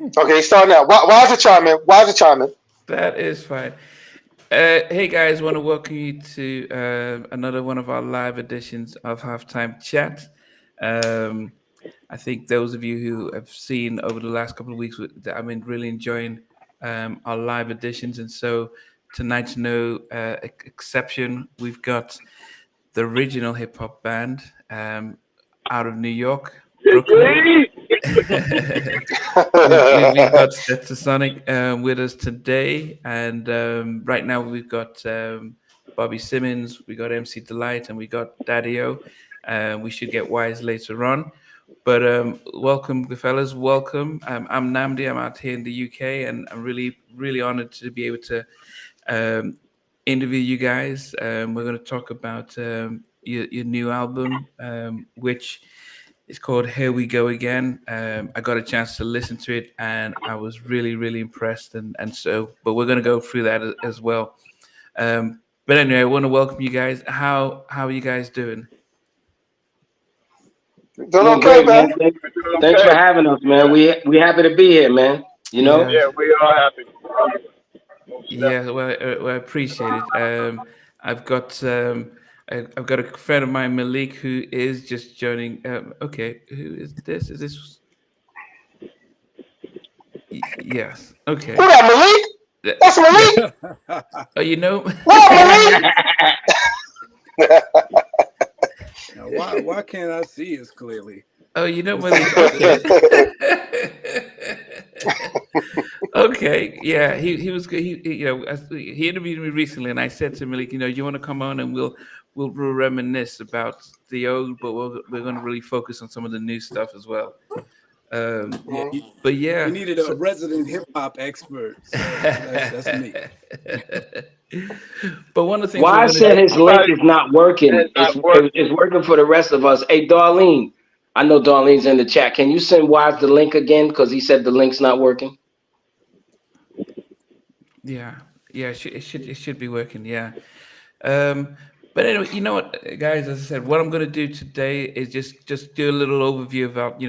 Okay, start now. Why is it chiming? Why is it chiming? That is fine. Hey guys, want to welcome you to another one of our live editions of Halftime Chat. Um, I think those of you who have seen over the last couple of weeks, that I've been really enjoying our live editions, and so tonight's no exception. We've got the original hip hop band out of New York, Brooklyn. We've got Stetsasonic with us today, and right now we've got Bobby Simmons, we got MC Delite, and we got Daddy-O. We should get Wise later on. But welcome, the fellas. Welcome. I'm Namdi. I'm out here in the UK, and I'm really, really honored to be able to um, interview you guys. We're going to talk about your new album, which is called Here We Go Again. I got a chance to listen to it, and I was really, really impressed. But we're going to go through that as well. But anyway, I want to welcome you guys. How are you guys doing? Doing Doing okay, great, man. man. Thanks for having us, man. We happy to be here, man. You know? Yeah, Yeah, we are happy. Most yeah. definitely. Well, I appreciate it. I've got I've got a friend of mine, Malik, who is just joining. Okay, who is this? Is this? Yes. Who Okay. that, Malik? That's Malik. Oh, you know. What up, Malik? Now, why can't I see as clearly? Oh, you know Malik. Okay. Okay. Yeah. He was good. He interviewed me recently, and I said to Malik, you want to come on and we'll reminisce about the old, but we're going to really focus on some of the new stuff as well. Um, Yeah, but you yeah. needed a resident hip hop expert, so that's me. But one of the things we're Why I going to said do. his link is not working. It's It's not working. it's working for the rest of us. Hey, Darlene, I know Darlene's in the chat. Can you send Wise the link again? Because he said the link's not working. Yeah. Yeah. It should be working. Yeah. Um, but anyway, you know what, guys? As I said, what I'm going to do today is just do a little overview about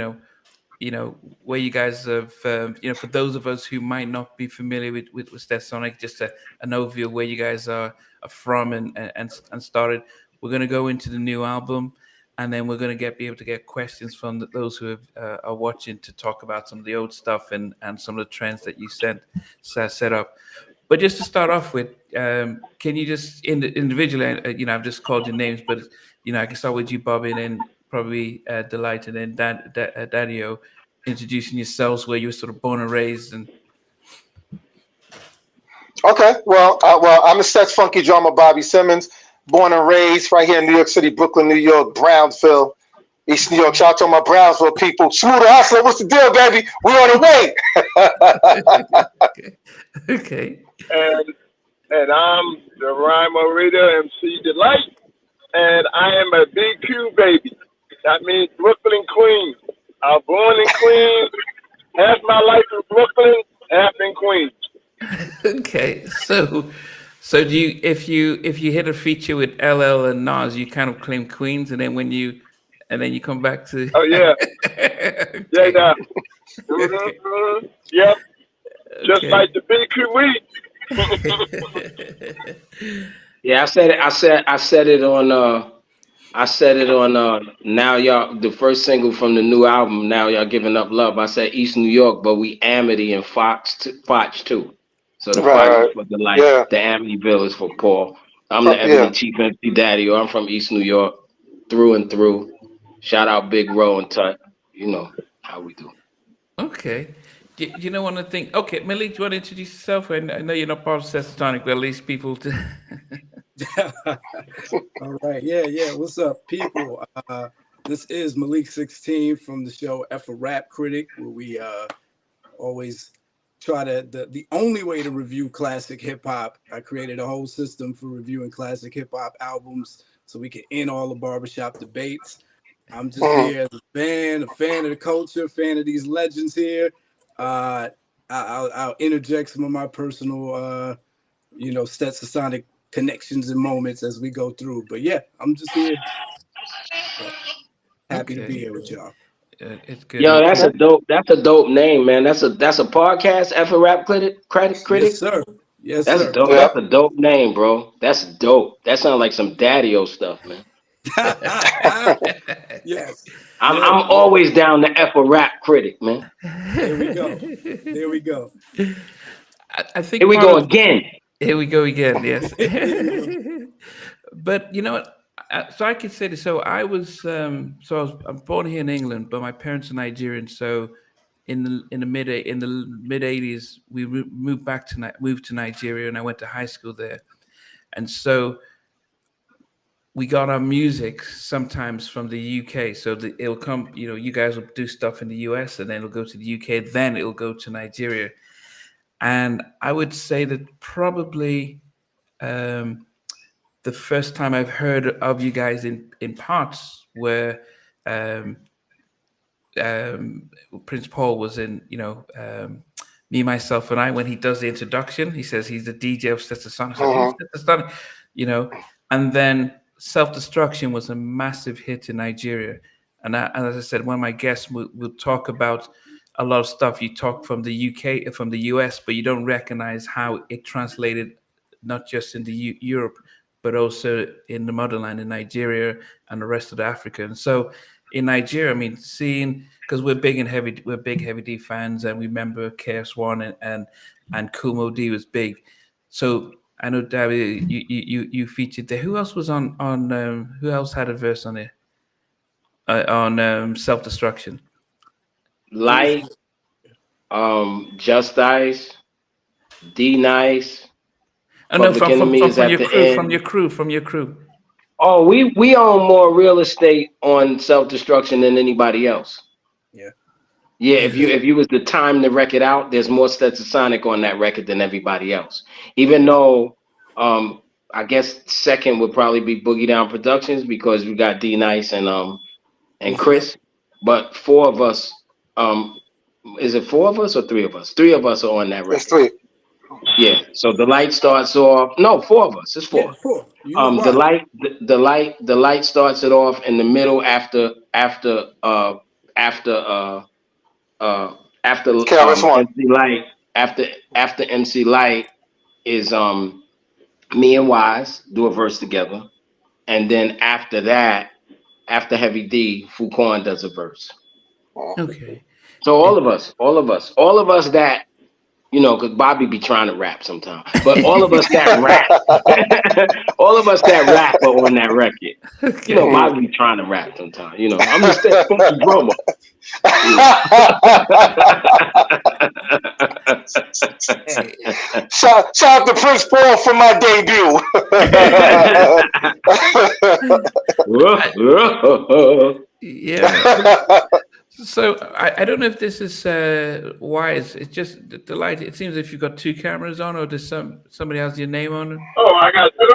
where you guys have for those of us who might not be familiar with Stetsasonic, just an overview of where you guys are from and started. We're going to go into the new album, and then we're going to be able to get questions from those who are watching to talk about some of the old stuff and some of the trends that you set up. But just to start off with, can you just individually, I've just called your names, but I can start with you, Bobby, and then probably Delight, and then Daddy-O, introducing yourselves, where you were sort of born and raised, and Okay, well, I'm the Sets Funky drummer, Bobby Simmons, born and raised right here in New York City, Brooklyn, New York, Brownsville, East New York. Shout out to my Brownsville people. Smoother Hustler, what's the deal, baby? We on the way. okay, And I'm the rhyme reader, MC Delight, and I am a BQ baby. That means Brooklyn, Queens. I was born in Queens, half my life in Brooklyn, half in Queens. okay. So do you, if you hit a feature with LL and Nas, you kind of claim Queens, and then you come back to Oh yeah, yeah, okay, yeah. okay, Yep, just okay. like the BQ weed. Yeah, I said it on now y'all the first single from the new album. Now y'all giving up love. I said East New York, but we Amity and Fox too. So the Right, Fox is right. for the light, Yeah, the Amityville is for Paul. I'm the yeah. Ebony Chief MC Daddy. I'm from East New York, through and through. Shout out Big Row and Tut. You know how we do. Okay. You know one of the things. Okay, Malik, do you want to introduce yourself? I know you're not part of Stetasonic, but at least people. All right, yeah. What's up, people? This is Malik 16 from the show F a Rap Critic, where we always try the only way to review classic hip hop. I created a whole system for reviewing classic hip hop albums so we can end all the barbershop debates. I'm just Mhm. here as a fan of the culture, fan of these legends here. I'll interject some of my personal, Stetsasonic connections and moments as we go through. But yeah, I'm just here. Happy to be Okay. here with y'all. It's good. Yo, that's a dope name, man. That's a podcast. Ever Rap Critic. Yes, sir. Yes, That's sir. dope. Yeah. That's a dope name, bro. That's dope. That sounds like some daddy-o stuff, man. Yes. I'm Yeah, always down to F a Rap Critic, man. There we go. There we go. I think Here we part go of- again. Here we go again. Yes. There you But you know what? So I could say this. So I was. I'm born here in England, but my parents are Nigerian. So in the mid '80s, we moved to Nigeria, and I went to high school there. And so we got our music sometimes from the UK. So it'll come. You guys will do stuff in the US, and then it'll go to the UK. Then it'll go to Nigeria. And I would say that probably. The first time I've heard of you guys in parts where Prince Paul was in, Me, Myself, and I, when he does the introduction, he says he's the DJ of Stetsasonic. Stetsasonic, and then Self-Destruction was a massive hit in Nigeria. And as I said, one of my guests will talk about a lot of stuff. You talk from the UK, from the US, but you don't recognize how it translated not just in the Europe, but also in the motherland in Nigeria and the rest of Africa. And so in Nigeria, I mean, seeing, because we're big Heavy D fans, and we remember KS1 and Kumo D was big. So I know, David, you featured there. Who else was on who else had a verse on it? On Self-Destruction? Light, Just Ice, D Nice. Oh, no, Public Enemy is at the end. From your crew. Oh, we own more real estate on Self-Destruction than anybody else. Yeah. Yeah, if you was to time the record out, there's more Stetsasonic on that record than everybody else. Even though I guess second would probably be Boogie Down Productions, because we got D Nice and Chris. But four of us, is it four of us or three of us? Three of us are on that record. It's 3. Yeah, so the light starts off. No, four of us. It's four. Yeah, 4. The light starts it off in the middle after KRS-One. MC Light. After MC Light is me and Wise do a verse together, and then after that, after Heavy D, Fruitkwan does a verse. Okay. So all of us that, because Bobby be trying to rap sometimes, but all of us that rap, all of us that rap are on that record. Okay. Bobby be trying to rap sometimes. I'm just that funky drummer. Shout out to Prince Paul for my debut. Yeah. So I don't know if this is wise. It's just the light. It seems if you've got 2 cameras on, or does somebody has your name on it? Oh, I got two.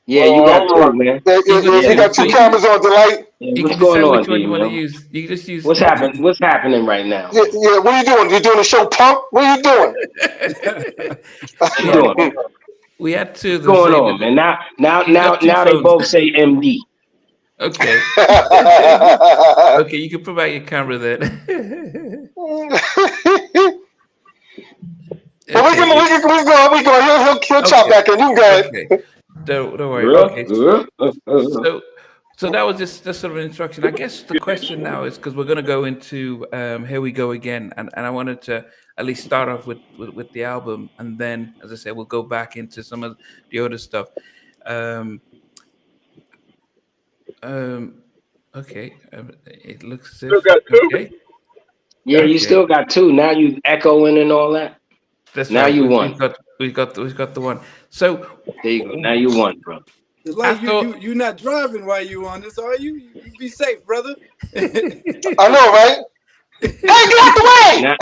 Yeah, you got two, man. You got 2 cameras on, Delite. You What's can going decide on, which one D, you want to man? use. You can just use. What's happening right now? Yeah, what are you doing? You doing a show punk? What are you doing? What you doing? We had 2. What's going on, man? Now they both say MD. Okay. Okay, you can put back your camera then. But we go. He'll chop back in. You can go ahead. Okay. Don't worry. Okay. So that was just sort of an instruction. I guess the question now is, because we're going to go into Here We Go Again, and I wanted to at least start off with the album, and then, as I said, we'll go back into some of the other stuff. Okay. It looks. Still got 2? Okay. Yeah, you still got 2. Now you echoing and all that. That's Now right. you won. We've got the one. So There you go. Now you won, bro. It's like thought- you not driving while you on this, are you? You be safe, brother. I know, right? Hey, get out the way! Now,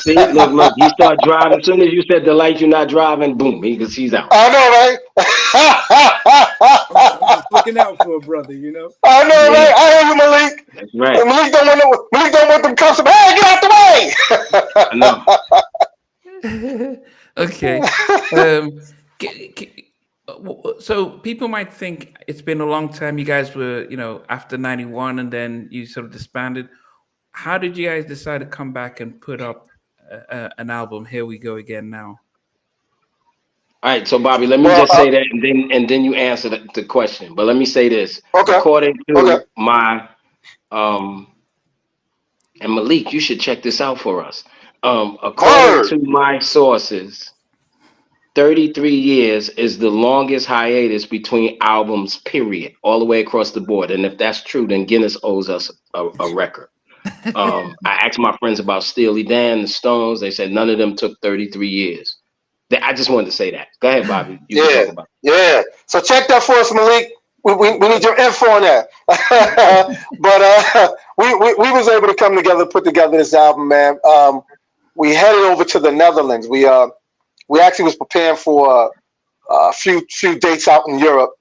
see, look. You start driving. As soon as you said the light, you're not driving. Boom, he's out. I know, right? I'm just looking out for a brother, I know, right? I hear you, Malik. That's right. Malik don't want them customs. Hey, get out the way! I know. okay. So people might think it's been a long time. You guys were, after 91, and then you sort of disbanded. how did you guys decide to come back and put up an album? Here we go again now. All right, so Bobby, let me just say that, and then you answer the question. But let me say this: according to my and Malik, you should check this out for us. According to my sources, 33 years is the longest hiatus between albums, period, all the way across the board. And if that's true, then Guinness owes us a record. I asked my friends about Steely Dan, the Stones. They said none of them took 33 years. I just wanted to say that. Go ahead, Bobby. You can talk about it. Yeah. So check that for us, Malik. We need your info on that. But we was able to come together, put together this album, man. We headed over to the Netherlands. We actually was preparing for a few dates out in Europe,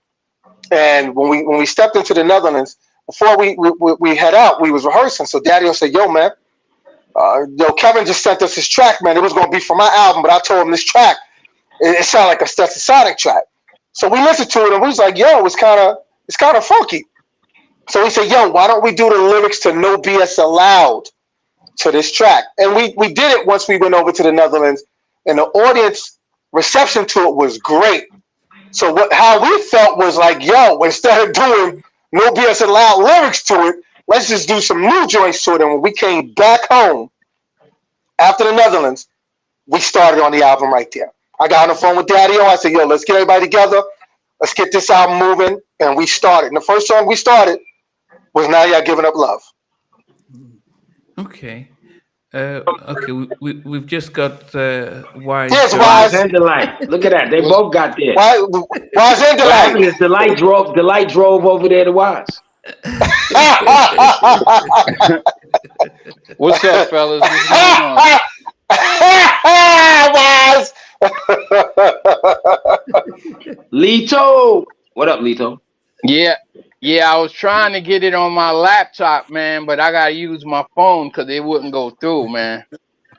and when we stepped into the Netherlands, before we head out, we was rehearsing. So Daddy said, "Yo, man, Kevin just sent us his track, man. It was gonna be for my album, but I told him this track, it sounded like a Stetsasonic track." So we listened to it and we was like, "Yo, it's kind of funky." So we said, "Yo, why don't we do the lyrics to No BS Allowed to this track?" And we did it once we went over to the Netherlands, and the audience reception to it was great. So how we felt was like, "Yo, instead of doing No BS Allowed lyrics to it, let's just do some new joints to it." And when we came back home after the Netherlands, we started on the album right there. I got on the phone with Daddy-O. I said, "Yo, let's get everybody together. Let's get this album moving." And we started. And the first song we started was Now Y'all Giving Up Love. Okay. We've just got Wise. Yes, Wise and Delite. Look at that. They both got there. Wise and Delite. Delite drove over there to Wise. What's up, fellas? What's going on? Wise. Lito. What up, Lito? Yeah, I was trying to get it on my laptop, man, but I gotta use my phone because it wouldn't go through, man.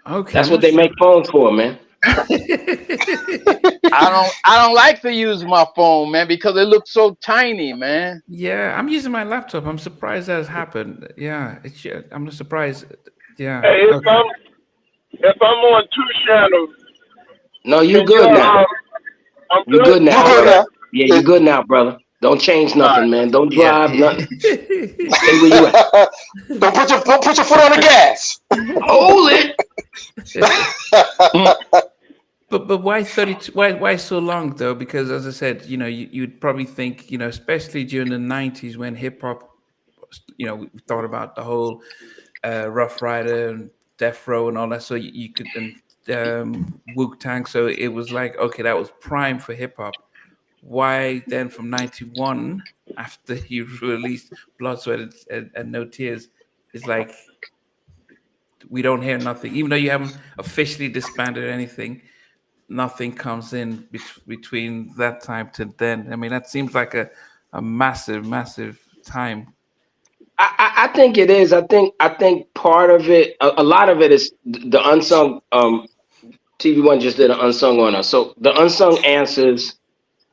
Okay. That's what they make phones for, man. I don't like to use my phone, man, because it looks so tiny, man. Yeah, I'm using my laptop. I'm surprised that has happened. Yeah, I'm not surprised. Yeah. Hey, if I'm on 2 channels. No, you good now. You good now. You good now. Yeah, you good now, brother. Don't change nothing, man. Don't drive nothing. Stay where you at. Don't put your foot on the gas. Hold it. But why 32? Why so long though? Because as I said, you'd probably think, especially during the 90s when hip hop, we thought about the whole Rough Rider and Death Row and all that. So you could Wu-Tang. So it was like, okay, that was prime for hip hop. Why then from 91, after you released Blood, Sweat, and No Tears, it's like we don't hear nothing. Even though you haven't officially disbanded anything, nothing comes in between that time to then. I mean, that seems like a massive, massive time. I think it is. I think part of it, a lot of it is the unsung. TV One just did an unsung on us. So the unsung answers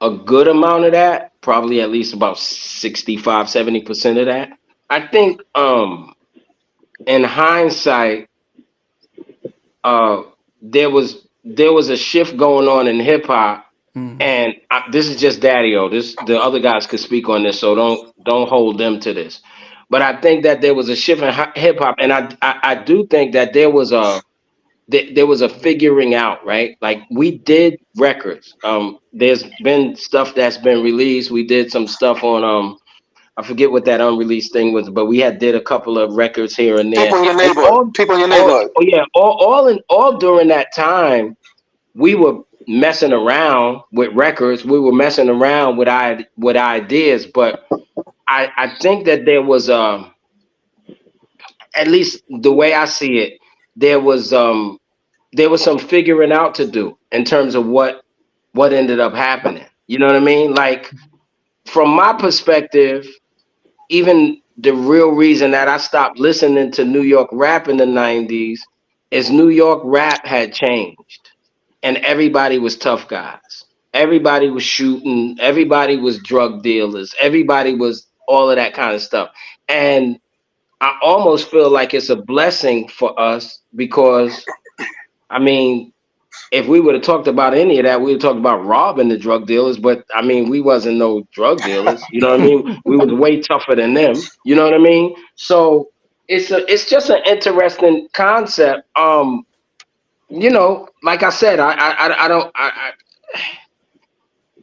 a good amount of that, probably at least about 65-70% of that. I think in hindsight, there was a shift going on in hip hop, and this is just Daddy-O. The other guys could speak on this, so don't hold them to this. But I think that there was a shift in hip hop, and I do think that there was a figuring out, right? Like we did records. There's been stuff that's been released. We did some stuff on I forget what that unreleased thing was, but we did a couple of records here and there. People in your neighborhood. All during that time, we were messing around with records. We were messing around with ideas, but I think that there was at least the way I see it, there was some figuring out to do in terms of what ended up happening. You know what I mean? Like from my perspective, even the real reason that I stopped listening to New York rap in the 90s is New York rap had changed and everybody was tough guys. Everybody was shooting. Everybody was drug dealers. Everybody was all of that kind of stuff. And I almost feel like it's a blessing for us because, I mean, if we would have talked about any of that, we would have talked about robbing the drug dealers. But I mean, we wasn't no drug dealers. You know what I mean? We was way tougher than them. You know what I mean? So it's just an interesting concept. You know, like I said,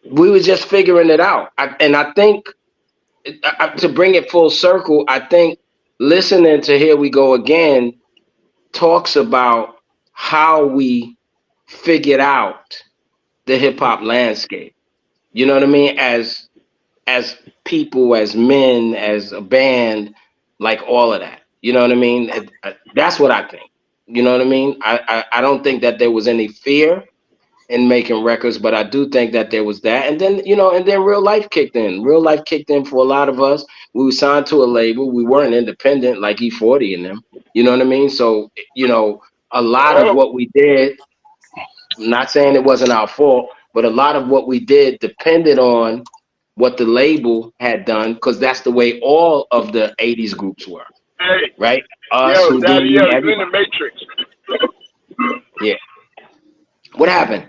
we were just figuring it out. And I think to bring it full circle, I think listening to Here We Go Again talks about how we figured out the hip hop landscape. You know what I mean? As people, as men, as a band, like all of that. You know what I mean? That's what I think. You know what I mean? I don't think that there was any fear in making records, but I do think that there was that. And then, you know, and then real life kicked in. Real life kicked in for a lot of us. We were signed to a label. We weren't independent like E40 and them. You know what I mean? So, you know, a lot of what we did, I'm not saying it wasn't our fault, but a lot of what we did depended on what the label had done, because that's the way all of the 80s groups were. Hey, right? Us, yo, Houdini, Daddy, yo, you in everybody. the Matrix. Yeah. What happened?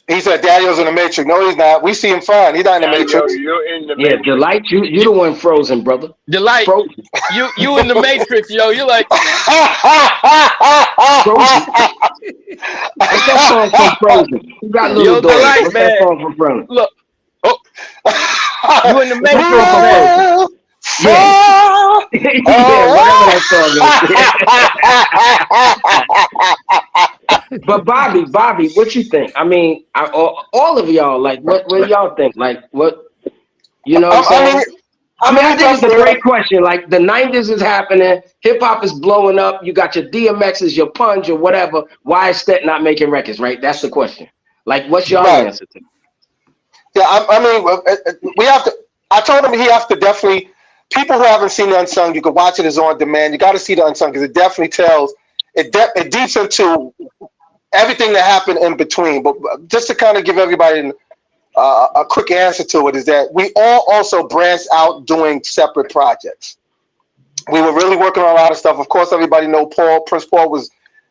He said Daddy-O's in the Matrix. No, he's not. We see him fine. He's not in the Daddy, Matrix. yo, you're in the Yeah, Matrix. Delite, you the one frozen, brother. Delite, Frozen. you in the Matrix, yo. You like Frozen. What's that song from Frozen? You got little Yo, daughters. Delite, What's man. that song from Frozen? Look. Oh, you in the What's Matrix, that song from man. Frozen? Yeah. Yeah, whatever that song is. But Bobby, what you think? I mean, all of y'all, like, what y'all think? Like, what, you know what I'm saying? I think it's a great question. Like, the 90s is happening, hip hop is blowing up. You got your DMXs, your Punch, or whatever. Why is Stet not making records? Right? That's the question. Like, what's your answer to? Yeah, I mean, we have to. I told him he has to definitely. People who haven't seen the Unsung, you can watch it as on demand. You got to see the Unsung because it definitely tells. It deeps into everything that happened in between. But just to kind of give everybody a quick answer to it is that we all also branched out doing separate projects. We were really working on a lot of stuff. Of course, everybody know Prince Paul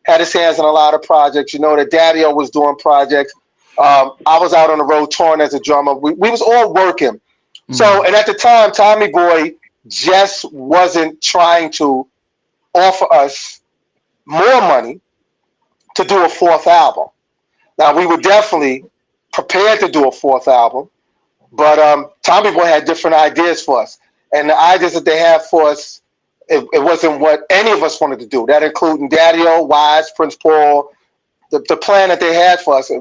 had his hands in a lot of projects. You know that Daddy-O was doing projects. I was out on the road touring as a drummer. We was all working. So, and at the time, Tommy Boy just wasn't trying to offer us more money to do a fourth album. Now, we were definitely prepared to do a fourth album, but Tommy Boy had different ideas for us. And the ideas that they had for us, it wasn't what any of us wanted to do. That including Daddy-O, Wise, Prince Paul, the plan that they had for us,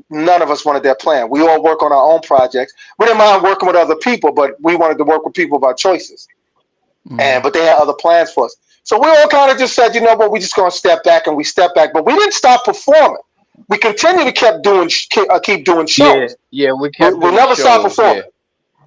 none of us wanted that plan. We all work on our own projects. We didn't mind working with other people, but we wanted to work with people of our choices. But they had other plans for us. So we all kind of just said, you know what, we're just going to step back, and we stepped back. But we didn't stop performing. We continued to keep doing shows. Yeah, we never stopped performing.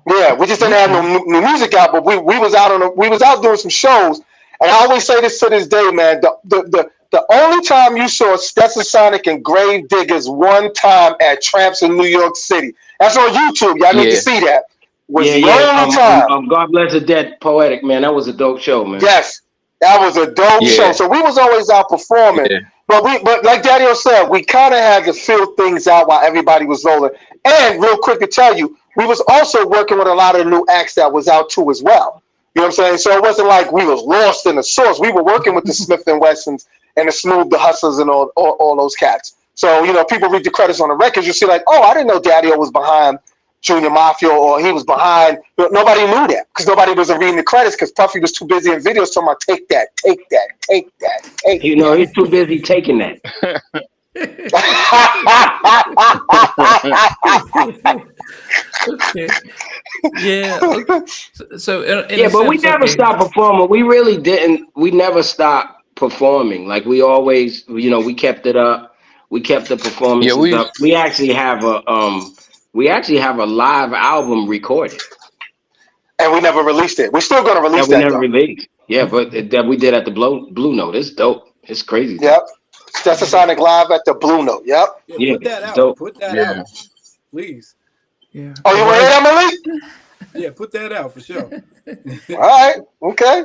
Yeah, we just didn't have no new music out, but we was out doing some shows. And I always say this to this day, man. The only time you saw Stetsasonic and Grave Diggers one time at Tramps in New York City, that's on YouTube. Y'all need to see that. Was the only time. God Bless the Dead Poetic, man. That was a dope show, man. Yes, that was a dope show. So we was always out performing. Yeah. But like Daddy-O said, we kind of had to fill things out while everybody was rolling. And real quick to tell you, we was also working with a lot of new acts that was out too as well. You know what I'm saying? So it wasn't like we was lost in the source. We were working with the Smith & Wessons and the Smooth, the Hustlers, and all those cats. So, you know, people read the credits on the records, you see like, oh, I didn't know Daddy-O was behind Junior Mafia, or he was behind. Nobody knew that because nobody was reading the credits because Puffy was too busy in videos talking about take that. You know, he's too busy taking that. Okay. Yeah. Okay. So but we never stopped performing. We really didn't. We never stopped performing. Like we always, you know, we kept it up. We kept the performances up. We actually have a live album recorded. And we never released it. We're still gonna release that. We never released. Yeah, but that we did at the Blue Note. It's dope. It's crazy. Yep. Stetsasonic live at the Blue Note. Yep. Yeah, put that out. Dope. Put that out, please. Yeah. Oh, you want to hear that, Malik? Yeah, put that out for sure. All right, okay.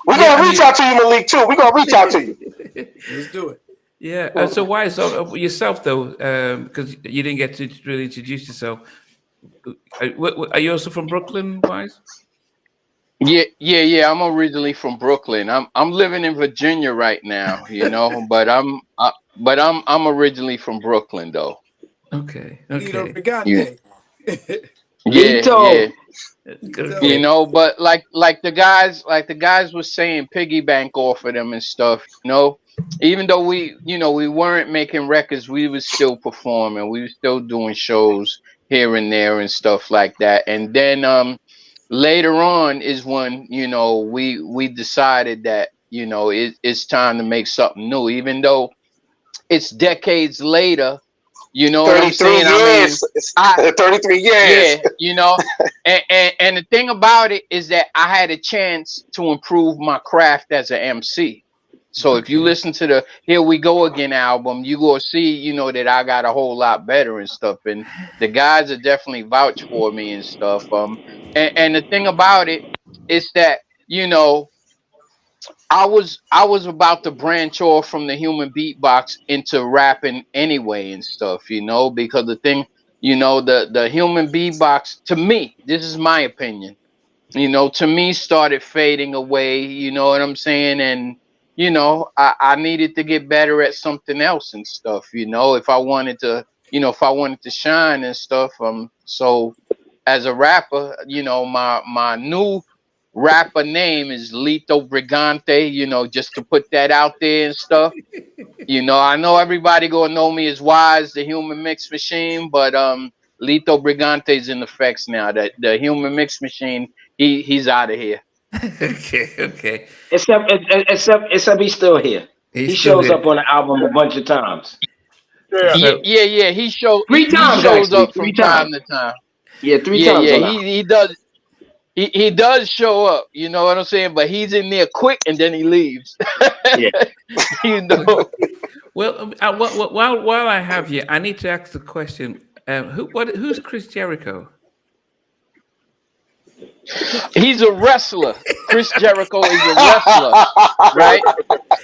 We're Yeah, gonna reach out to you, Malik, too. We're gonna reach out to you. Let's do it. Yeah. So why so yourself though? Because you didn't get to really introduce yourself. Are you also from Brooklyn, Wise? Yeah. I'm originally from Brooklyn. I'm living in Virginia right now, you know, but I'm originally from Brooklyn though. Okay. Lito Okay. Brigante. Yeah. Lito. You know, but like the guys were saying, piggyback off of them and stuff, you know. Even though we weren't making records, we was still performing, we were still doing shows here and there and stuff like that. And then later on is when, you know, we decided that, you know, it's time to make something new, even though it's decades later. You know what I'm 33 saying? years. I mean, 33 years. yeah, you know, and the thing about it is that I had a chance to improve my craft as an MC. So if you listen to the Here We Go Again album, you go see, you know, that I got a whole lot better and stuff. And the guys are definitely vouch for me and stuff. And the thing about it is that, you know, I was about to branch off from the human beatbox into rapping anyway and stuff, you know, because the thing, you know, the human beatbox, to me, this is my opinion, you know, to me started fading away, you know what I'm saying? And, you know, I needed to get better at something else and stuff, you know, if I wanted to, you know, if I wanted to shine and stuff. So as a rapper, you know, my new rapper name is Lito Brigante, you know, just to put that out there and stuff. You know, I know everybody gonna know me as Wise, the Human Mix Machine, but Lito Brigante is in effects now. That the Human Mix Machine, he's out of here. Okay. Except he's still here. He shows up on the album a bunch of times. Yeah. Yeah. He shows actually, up from time to time. Yeah, three times. Yeah. He does. He does show up, you know what I'm saying? But he's in there quick and then he leaves. Yeah. You know. Well, while I have you, I need to ask the question: who's Chris Jericho? He's a wrestler. Chris Jericho is a wrestler, right?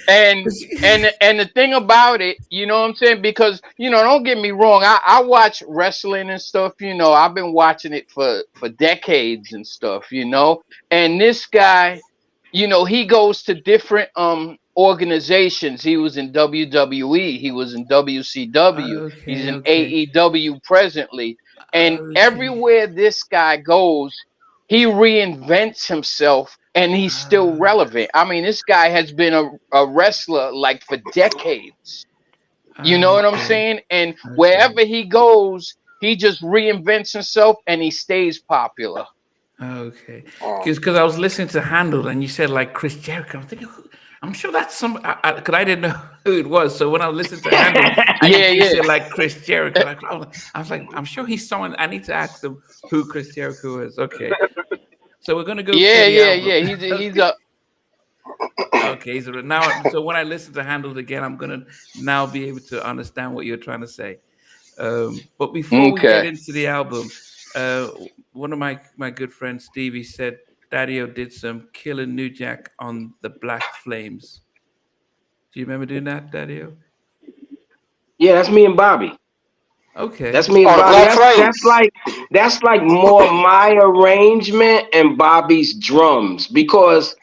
And the thing about it, you know what I'm saying? Because, you know, don't get me wrong, I watch wrestling and stuff, you know, I've been watching it for decades and stuff, you know. And this guy, you know, he goes to different organizations. He was in WWE, he was in WCW, he's in AEW presently. And everywhere this guy goes, he reinvents himself and he's still relevant. I mean, this guy has been a wrestler like for decades. You know what I'm saying? And wherever he goes, he just reinvents himself and he stays popular. Okay. Because I was listening to Handled and you said like Chris Jericho. I'm thinking, I'm sure that's some, because I didn't know who it was. So when I listened to Handled, you said like Chris Jericho. I was like, I'm sure he's someone. I need to ask them who Chris Jericho is. Okay. So we're gonna go. Yeah. He's a. Okay. So now, so when I listen to Handled again, I'm gonna now be able to understand what you're trying to say. But before we get into the album, one of my good friends Stevie said Daddy-O did some killer New Jack on the Black Flames. Do you remember doing that, Daddy-O? Yeah, that's me and Bobby. Okay. That's me and Bobby. That's like more my arrangement and Bobby's drums, because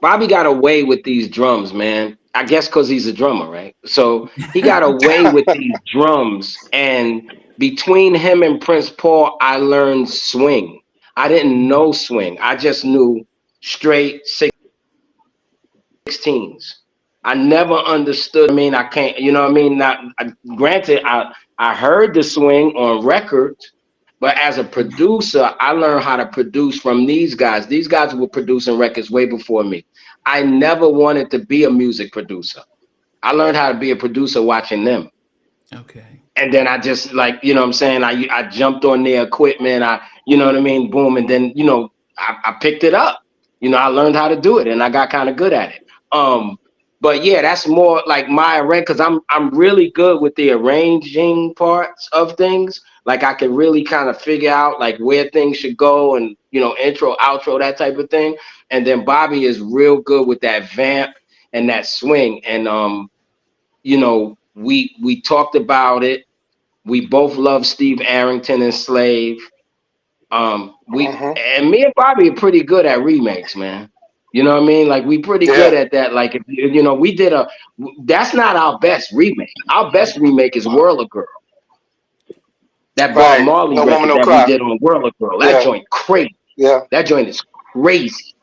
Bobby got away with these drums, man. I guess because he's a drummer, right? So he got away with these drums, and between him and Prince Paul, I learned swing. I didn't know swing. I just knew straight 16s. I never understood. I mean, I can't, you know what I mean? Granted, I heard the swing on records, but as a producer, I learned how to produce from these guys. These guys were producing records way before me. I never wanted to be a music producer. I learned how to be a producer watching them. Okay. And then I just, like, you know what I'm saying? I jumped on their equipment. You know what I mean? Boom. And then, you know, I picked it up. You know, I learned how to do it and I got kind of good at it. But yeah, that's more like my arrange, because I'm really good with the arranging parts of things, Like I could really kind of figure out like where things should go and, you know, intro, outro, that type of thing. And then Bobby is real good with that vamp and that swing. And, you know, we talked about it. We both love Steve Arrington and Slave. And me and Bobby are pretty good at remakes, man. You know what I mean? Like we pretty good at that. Like if you know, we did that's not our best remake. Our best remake is Whirler Girl. That Bob Marley record that we did on Whirler Girl. That joint crazy. Yeah. That joint is crazy.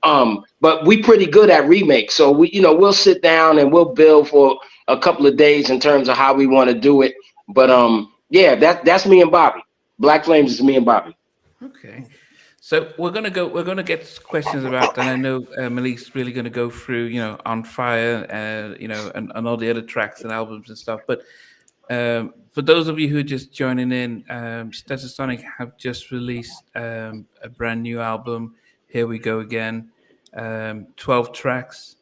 But we pretty good at remakes. So we, you know, we'll sit down and we'll build for a couple of days in terms of how we want to do it. But yeah, that's me and Bobby. Black Flames is me and Bobby. Okay. So we're gonna get questions about that. I know Malik's really gonna go through, you know, On Fire, you know, and all the other tracks and albums and stuff. But for those of you who are just joining in, Stetsasonic have just released a brand new album. Here we go again. 12 tracks.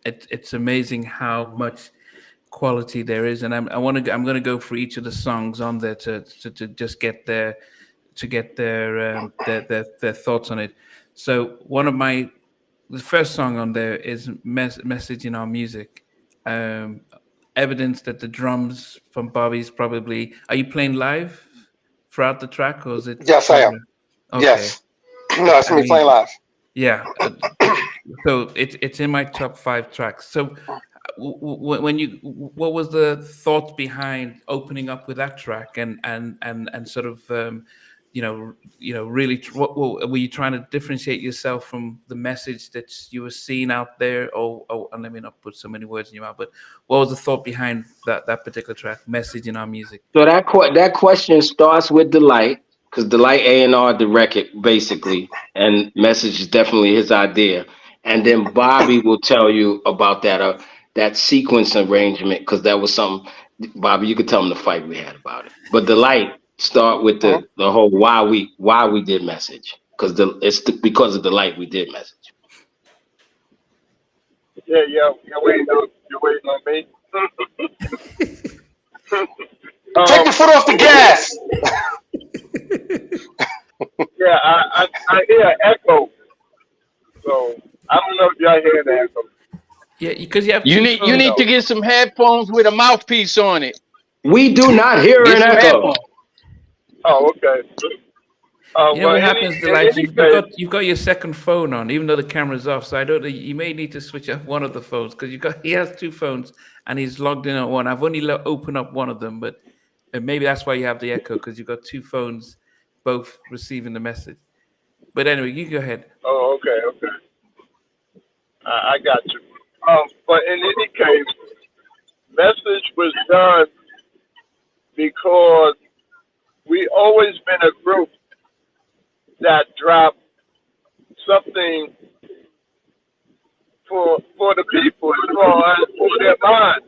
It's amazing how much quality there is, and I'm going to go through each of the songs on there to just get their thoughts on it. So the first song on there is Message in Our Music. Evidence that the drums from Bobby's probably. Are you playing live throughout the track, or is it? Yes, I am. Okay. Yes. No, it's me playing live. Yeah. So it's in my top 5 tracks. So what was the thought behind opening up with that track and sort of really what were you trying to differentiate yourself from the message that you were seeing out there? And let me not put so many words in your mouth, but what was the thought behind that particular track, Message in Our Music? So that question starts with Delite, because Delite A&R the record basically, and Message is definitely his idea. And then Bobby will tell you about that sequence arrangement, because that was something, Bobby, you could tell him the fight we had about it. But Delite start with the whole why we did Message, because because of Delite we did Message. Yeah, you're waiting on me. Take your foot off the gas. Yeah, I hear an echo. So I don't know if y'all hear the echo. Yeah, because you need to get some headphones with a mouthpiece on it. We do not hear an echo. Oh, okay. You know what happens? You've got your second phone on, even though the camera's off. So I don't know. You may need to switch off one of the phones, because he has 2 phones and he's logged in on one. I've only opened up one of them, but maybe that's why you have the echo, because you've got 2 phones, both receiving the message. But anyway, you go ahead. Oh, okay. I got you. But in any case, Message was done because we always been a group that dropped something for the people, for their mind.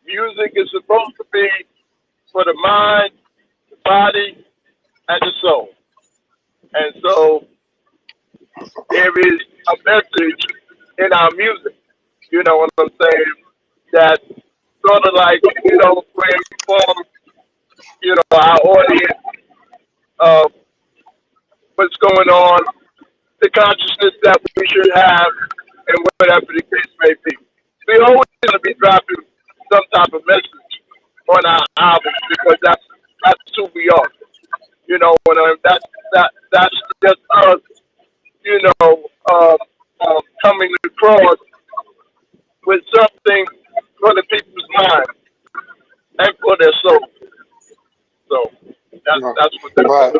Music is supposed to be for the mind, the body, and the soul. And so there is a message in our music, you know what I'm saying, that sort of like, you know, we inform, you know, our audience of what's going on, the consciousness that we should have, and whatever the case may be. We always going to be dropping some type of message on our albums, because that's who we are. You know, that's just us, you know, coming across with something for the people's mind and for their soul. So that's what that's about.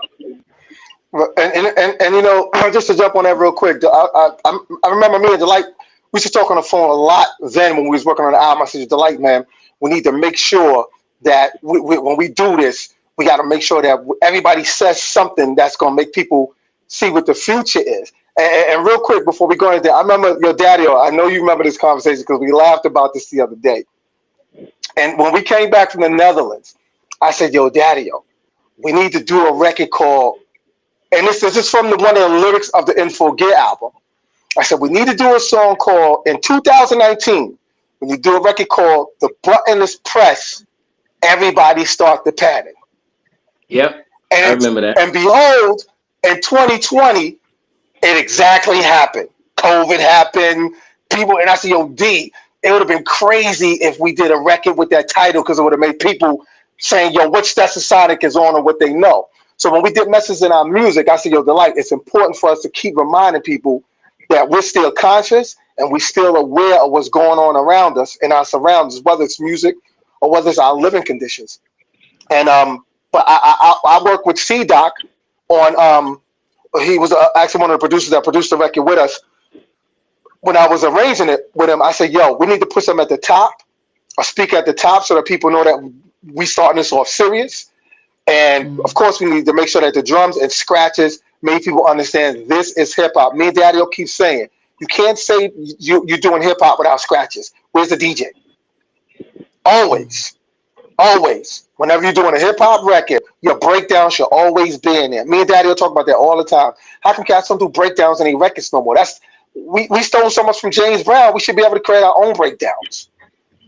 And you know, just to jump on that real quick, I remember me and Delite, we used to talk on the phone a lot then when we was working on the album. I said, Delite, man, we need to make sure that when we do this, we got to make sure that everybody says something that's going to make people see what the future is. And real quick, before we go into that, I remember your daddy, I know you remember this conversation because we laughed about this the other day. And when we came back from the Netherlands, I said, yo, daddy, we need to do a record called, and this is from one of the lyrics of the Info Gear album. I said, we need to do a song called, in 2019, we need to do a record called The Buttonless Press everybody start to panic. Yep, And I remember that. And behold, in 2020, it exactly happened. COVID happened. People, and I said, yo, D, it would have been crazy if we did a record with that title because it would have made people saying, yo, what Stetsasonic is on and what they know. So when we did Messages in Our Music, I said, yo, Delite, it's important for us to keep reminding people that we're still conscious and we're still aware of what's going on around us in our surroundings, whether it's music or whether it's our living conditions. And but I work with C-Doc on he was actually one of the producers that produced the record with us. When I was arranging it with him, I said, yo, we need to put them at the top, or speak at the top so that people know that we starting this off serious. And of course, we need to make sure that the drums and scratches make people understand this is hip hop. Me and Daddy will keep saying, you can't say you're doing hip hop without scratches. Where's the DJ? Always. Always. Whenever you're doing a hip hop record, your breakdown should always be in there. Me and Daddy will talk about that all the time. How come cats don't do breakdowns in any records no more? We stole so much from James Brown, we should be able to create our own breakdowns.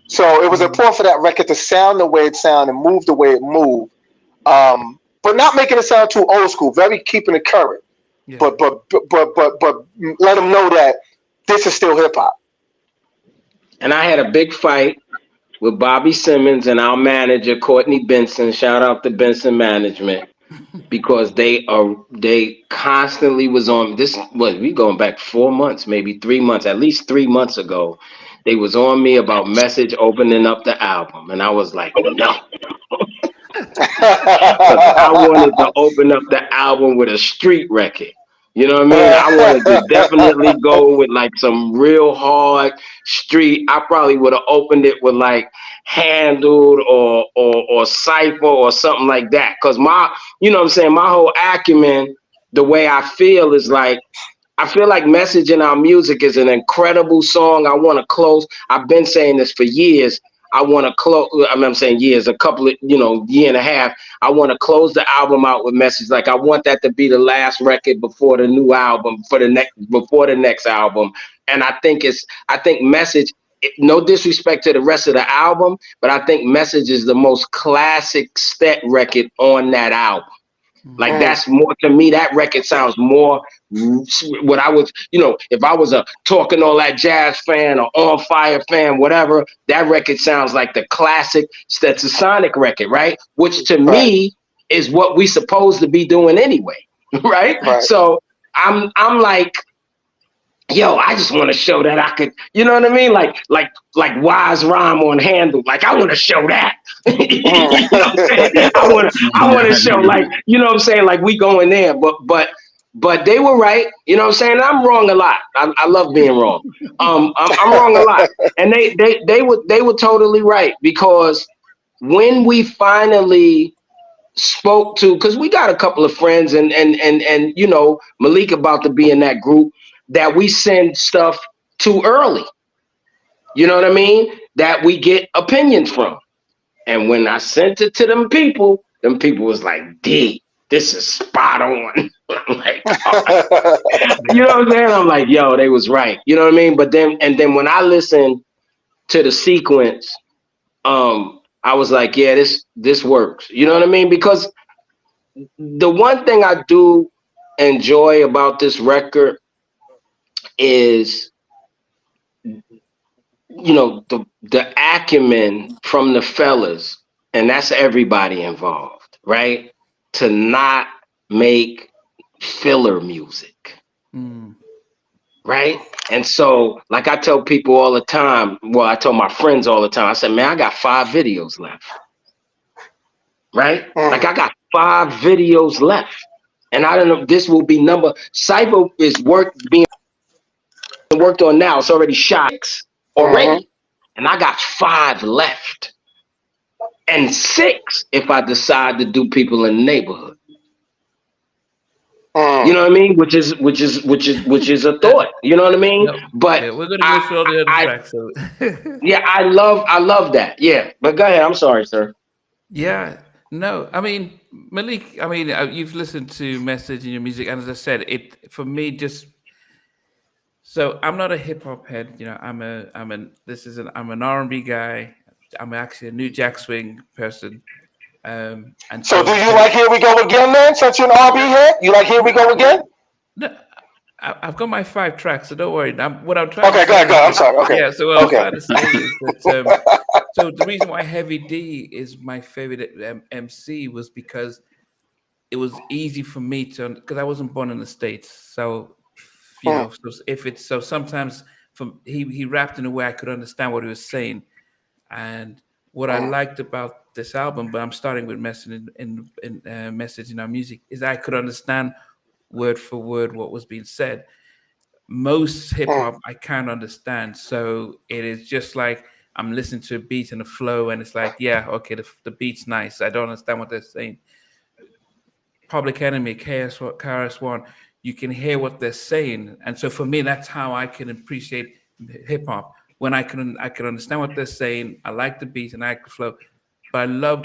So it was important for that record to sound the way it sounded and move the way it moved. But not making it sound too old school, very keeping it current. Yeah. But let them know that this is still hip hop. And I had a big fight with Bobby Simmons and our manager Courtney Benson. Shout out to Benson Management, because they constantly was on this. What, we going back 4 months, maybe 3 months, at least 3 months ago. They was on me about Message opening up the album, and I was like, no. I wanted to open up the album with a street record. You know what I mean? I wanted to definitely go with like some real hard street. I probably would have opened it with like Handled or Cipher or something like that. Cause you know what I'm saying, my whole acumen, the way I feel is like, I feel like Message in Our Music is an incredible song. I want to close. I've been saying this for years. I want to close. I'm saying years, a couple of, year and a half. I want to close the album out with Message. Like, I want that to be the last record before the new album, before the next album. And I think Message, no disrespect to the rest of the album, but I think Message is the most classic Stet record on that album. Like, that's more, to me, that record sounds more what I was, if I was a Talkin All That Jazz fan or On Fire fan, whatever, that record sounds like the classic Stetsasonic record, right? Which to me is what we supposed to be doing anyway, right? So I'm like, yo, I just want to show that I could, you know what I mean? Like Wise Rhyme on Handle. Like, I want to show that. You know what I'm saying? I want to show, like, you know what I'm saying? Like, we going there, but they were right. You know what I'm saying? I'm wrong a lot. I love being wrong. I'm wrong a lot. And they were totally right, because when we finally spoke to, because we got a couple of friends and Malik about to be in that group that we send stuff too early. You know what I mean? That we get opinions from. And when I sent it to them people was like, D, this is spot on. I'm like, oh. You know what I'm saying? I'm like, yo, they was right. You know what I mean? But then when I listened to the sequence, I was like, yeah, this works. You know what I mean? Because the one thing I do enjoy about this record is, the acumen from the fellas, and that's everybody involved, right? To not make filler music, right? And so, like I tell people all the time, well, I tell my friends all the time, I said, man, I got 5 videos left, right? Like, I got 5 videos left. And I don't know if this will be Cipher is being worked on now. It's already shot already. And I got 5 left. And 6 if I decide to do People in the Neighborhood. You know what I mean? Which is a thought. You know what I mean? No, but we're gonna go through all the other tracks. So. Yeah, I love that. Yeah. But go ahead. I'm sorry, sir. Yeah. No, I mean, Malik, you've listened to Message in your music, and as I said, it for me just. So I'm not a hip hop head, I'm an R&B guy. I'm actually a new jack swing person. And So do you like Here We Go Again then? Since you're an R&B head, you like Here We Go Again? no, I've got my 5 tracks, so don't worry. What I'm trying to Okay, go say ahead, go ahead. I'm is, sorry. Okay. yeah. So what I was Okay. trying to say is that so the reason why Heavy D is my favorite MC was because it was easy for me to, because I wasn't born in the States. So so if it's so sometimes he rapped in a way I could understand what he was saying. And what I liked about this album, but I'm starting with message in our music, is I could understand word for word what was being said. Most hip hop I can't understand, so it is just like I'm listening to a beat and a flow, and it's like, yeah, okay, the beat's nice. I don't understand what they're saying. Public Enemy, KRS-One, you can hear what they're saying, and so for me, that's how I can appreciate hip hop. When I can understand what they're saying, I like the beat and I like the flow. But I love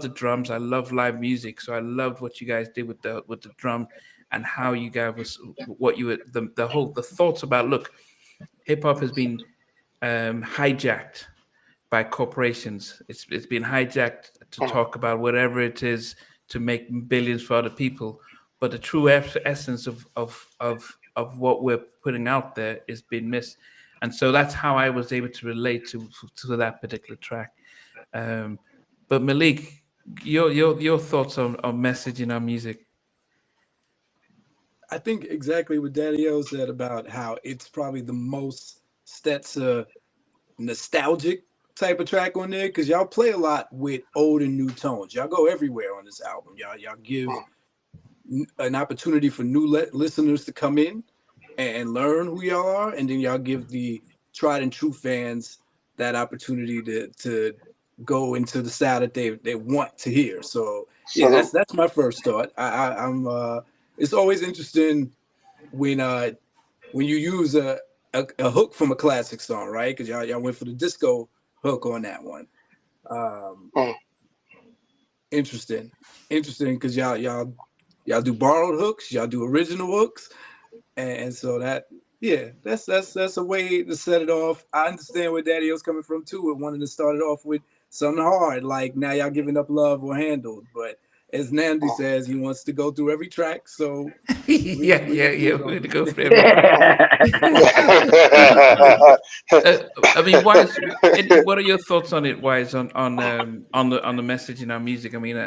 the drums. I love live music, so I loved what you guys did with the drum and how you guys was what you were the thoughts about. Look, hip hop has been hijacked by corporations. It's been hijacked to talk about whatever it is to make billions for other people. But the true essence of what we're putting out there is being missed. And so that's how I was able to relate to that particular track. But Malik, your thoughts on message in our music? I think exactly what Daddy O said about how it's probably the most Stetsa nostalgic type of track on there, because y'all play a lot with old and new tones. Y'all go everywhere on this album. Y'all give an opportunity for new listeners to come in and learn who y'all are, and then y'all give the tried and true fans that opportunity to go into the style that they want to hear. So yeah, that's my first thought. I'm it's always interesting when you use a hook from a classic song, right? Because y'all went for the disco hook on that one. Interesting because y'all do borrowed hooks, y'all do original hooks, and so that's a way to set it off. I understand where Daddy O's coming from too, with wanting to start it off with something hard, like Now Y'all Giving Up Love or Handled. But as Nandi says, he wants to go through every track, so we're going to go for every I mean, Wise, what are your thoughts on it, Wise, on the message in our music? I mean,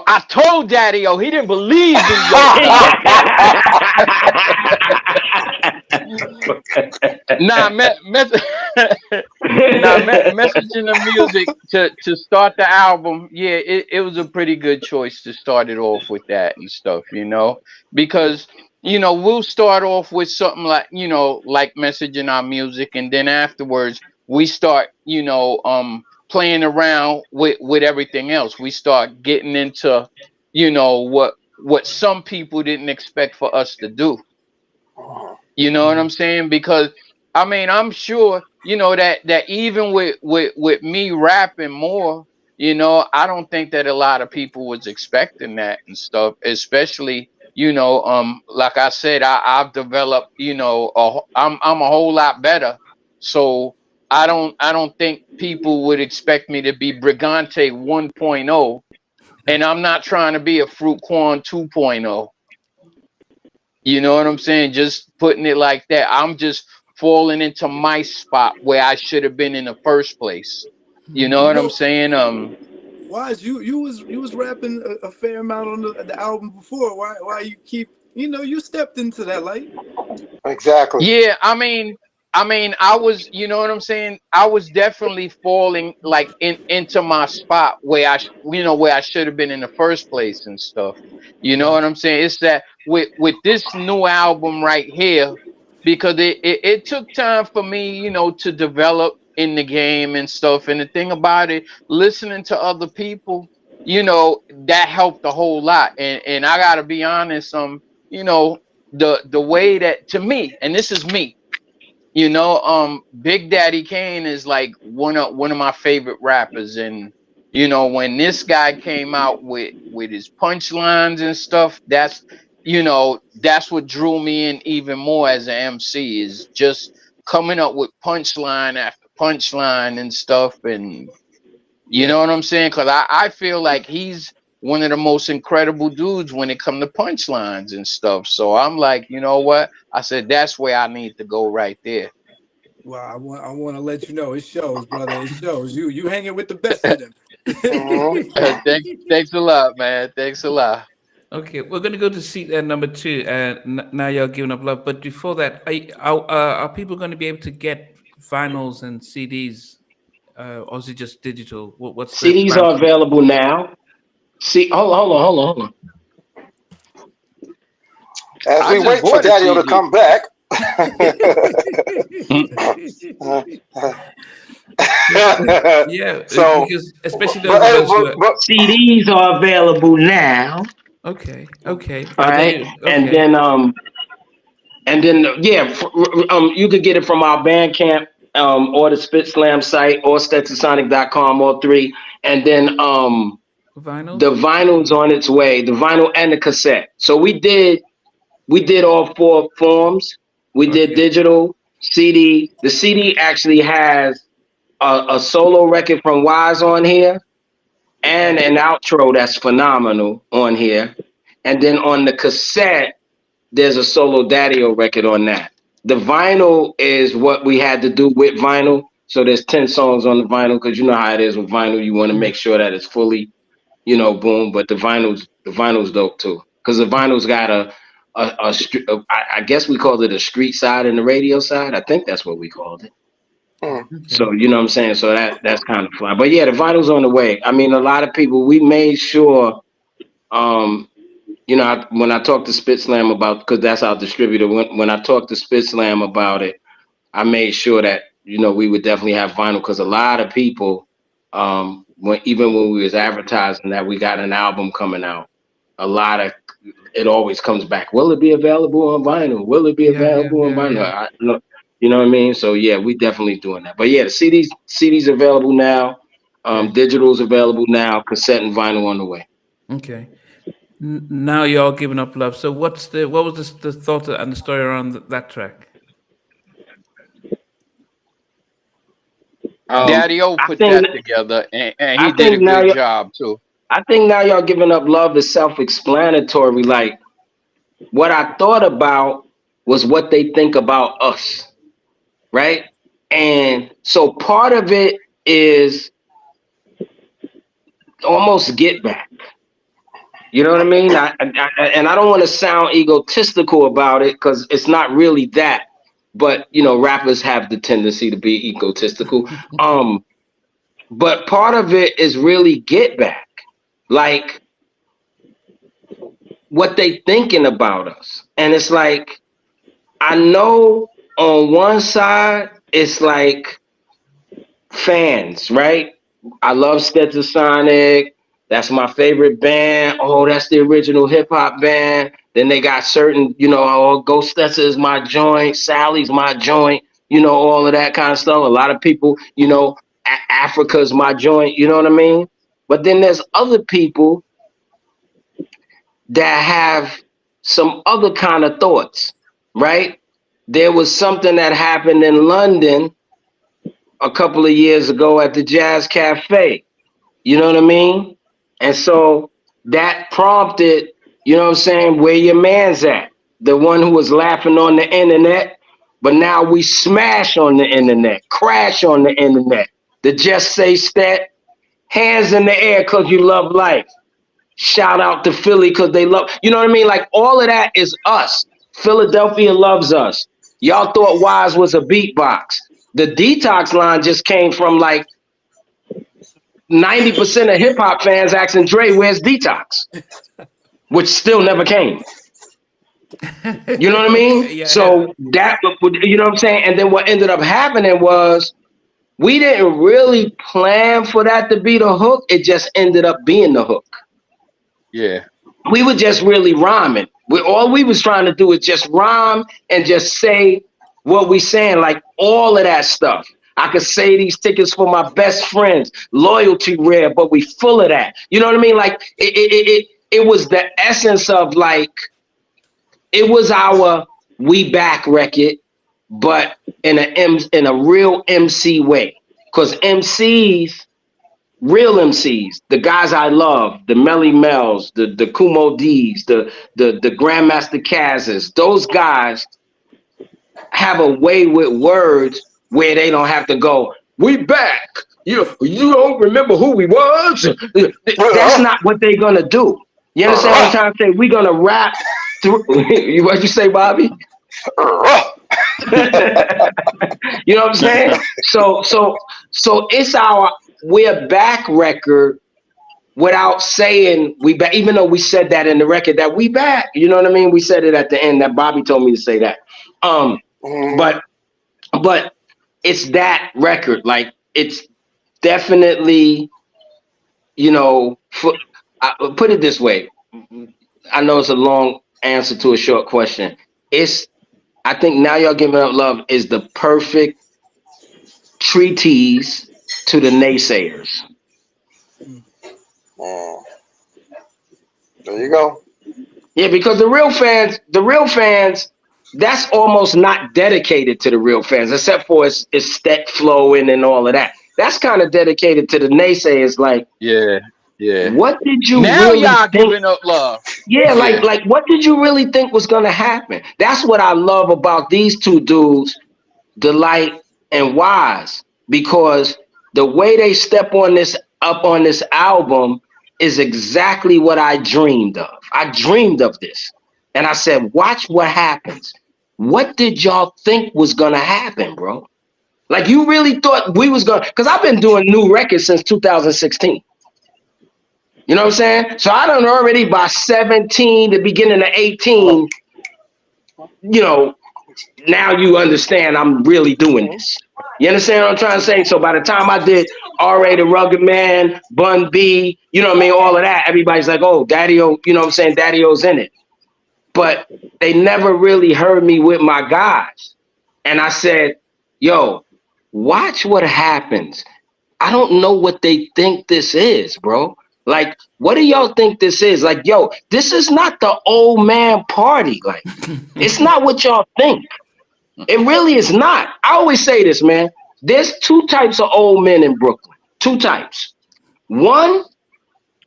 I told Daddy O he didn't believe in messaging the music to start the album. Yeah, it was a pretty good choice to start it off with that and stuff, because we'll start off with something like like messaging our music, and then afterwards we start playing around with everything else. We start getting into what some people didn't expect for us to do. You know what I'm saying? Because I mean, I'm sure that even with me rapping more, I don't think that a lot of people was expecting that and stuff, especially like I said, I've developed, I'm a whole lot better. So I don't think people would expect me to be Brigante 1.0, and I'm not trying to be a Fruitkwan 2.0. You know what I'm saying? Just putting it like that. I'm just falling into my spot where I should have been in the first place. You know what I'm saying? Wise, you was rapping a fair amount on the album before. Why you keep you stepped into that light? Exactly. Yeah, I mean, I was, what I'm saying? I was definitely falling like into my spot where I should have been in the first place and stuff. You know what I'm saying? It's that with this new album right here, because it took time for me, to develop in the game and stuff. And the thing about it, listening to other people, that helped a whole lot. And I gotta be honest, the way that, to me, and this is me, Big Daddy Kane is like one of my favorite rappers. And when this guy came out with his punchlines and stuff, that's what drew me in even more as an MC, is just coming up with punchline after punchline and stuff, and you know what I'm saying? Because I feel like he's one of the most incredible dudes when it comes to punchlines and stuff. So I'm like, you know what? I said that's where I need to go right there. Well, I want to let you know it shows, brother. It shows you hanging with the best of them. Thanks a lot, man. Thanks a lot. Okay, we're gonna go to seat number 2, and now you're giving up love. But before that, are people going to be able to get vinyls and CDs, or is it just digital? What's the CDs plan? are available now. See, hold on. As we wait for Daddy-O to come back. Yeah, So, because especially those who are, CDs are available now. okay. All right, and then you could get it from our Bandcamp, or the Spit Slam site, or Stetsasonic.com, all three, and then vinyls? the vinyl's on its way, the vinyl and the cassette. So we did all 4 forms. We did digital, CD. The CD actually has a solo record from Wise on here, and an outro that's phenomenal on here. And then on the cassette, there's a solo Daddy-O record on that. The vinyl is what we had to do with vinyl. So there's 10 songs on the vinyl, because you know how it is with vinyl. You want to make sure that it's fully, boom. But the vinyl's dope too, because the vinyl's got I guess we called it a street side and the radio side. I think that's what we called it. So you know what I'm saying. So that's kind of fly. But yeah, the vinyl's on the way. I mean, a lot of people. We made sure. When I talked to Spit Slam about, because that's our distributor. When I talked to Spit Slam about it, I made sure that we would definitely have vinyl, because a lot of people, even when we was advertising that we got an album coming out, it always comes back. Will it be available on vinyl? Will it be available on vinyl? Yeah. You know what I mean? So yeah, we definitely doing that. But yeah, the CDs available now. Digital's available now. Cassette and vinyl on the way. Okay. Now you're all giving up love. So what was the thought and the story around that track? Daddy-O put that together, and he did a good job too. I think now y'all giving up love is self-explanatory. Like, what I thought about was what they think about us, right? And so part of it is almost get back. You know what I mean? And I don't want to sound egotistical about it, because it's not really that. But, rappers have the tendency to be egotistical. But part of it is really get back. Like, what they thinking about us. And it's like, I know on one side, it's like fans, right? I love Stetsasonic. That's my favorite band. Oh, that's the original hip hop band. Then they got certain, Go Stetsa is my joint. Sally's my joint. All of that kind of stuff. A lot of people, Africa's my joint. You know what I mean? But then there's other people that have some other kind of thoughts, right? There was something that happened in London a couple of years ago at the Jazz Cafe. You know what I mean? And so that prompted, where your man's at? The one who was laughing on the internet, but now we smash on the internet, crash on the internet. The Just Say Stat, hands in the air because you love life. Shout out to Philly because they love, you know what I mean? Like, all of that is us. Philadelphia loves us. Y'all thought Wise was a beatbox. The Detox line just came from like 90% of hip hop fans asking Dre, where's Detox? Which still never came. You know what I mean? Yeah. So that, you know what I'm saying? And then what ended up happening was, we didn't really plan for that to be the hook. It just ended up being the hook. Yeah. We were just really rhyming. All we was trying to do is just rhyme and just say what we saying, like all of that stuff. I could say these tickets for my best friends, loyalty rare, but we full of that. You know what I mean? Like it was the essence of, like, it was our We Back record, but in a real MC way. Because MCs, real MCs, the guys I love, the Melly Mel's, the Kumo D's, the Grandmaster Kaz's, those guys have a way with words where they don't have to go, we back. You don't remember who we was? That's not what they're gonna do. You understand what I'm trying to say? We're gonna rap through. What'd you say, Bobby? You know what I'm saying? So it's our we're back record without saying we back, even though we said that in the record that we back. You know what I mean? We said it at the end that Bobby told me to say that. But it's that record. Like it's definitely, you know, put it this way. I know it's a long answer to a short question. I think Now Y'all Giving Up Love is the perfect treatise to the naysayers. There you go. Yeah, because the real fans, that's almost not dedicated to the real fans, except for it's stet flowing and all of that. That's kind of dedicated to the naysayers. Like, yeah. What did you now really y'all think? giving up love? Yeah, like what did you really think was gonna happen? That's what I love about these two dudes, Delite and Wise, because the way they step on this album is exactly what I dreamed of. I dreamed of this. And I said, watch what happens. What did y'all think was gonna happen, bro? Like you really thought we was gonna, because I've been doing new records since 2016. You know what I'm saying? So I done already by 17, the beginning of 18, you know, now you understand I'm really doing this. You understand what I'm trying to say? So by the time I did R.A. the Rugged Man, Bun B, you know what I mean, all of that, everybody's like, oh, Daddy-O, you know what I'm saying, Daddy-O's in it. But they never really heard me with my guys. And I said, yo, watch what happens. I don't know what they think this is, bro. Like, what do y'all think this is? Like, yo, this is not the old man party. Like, it's not what y'all think. It really is not. I always say this, man. There's two types of old men in Brooklyn. Two types. One,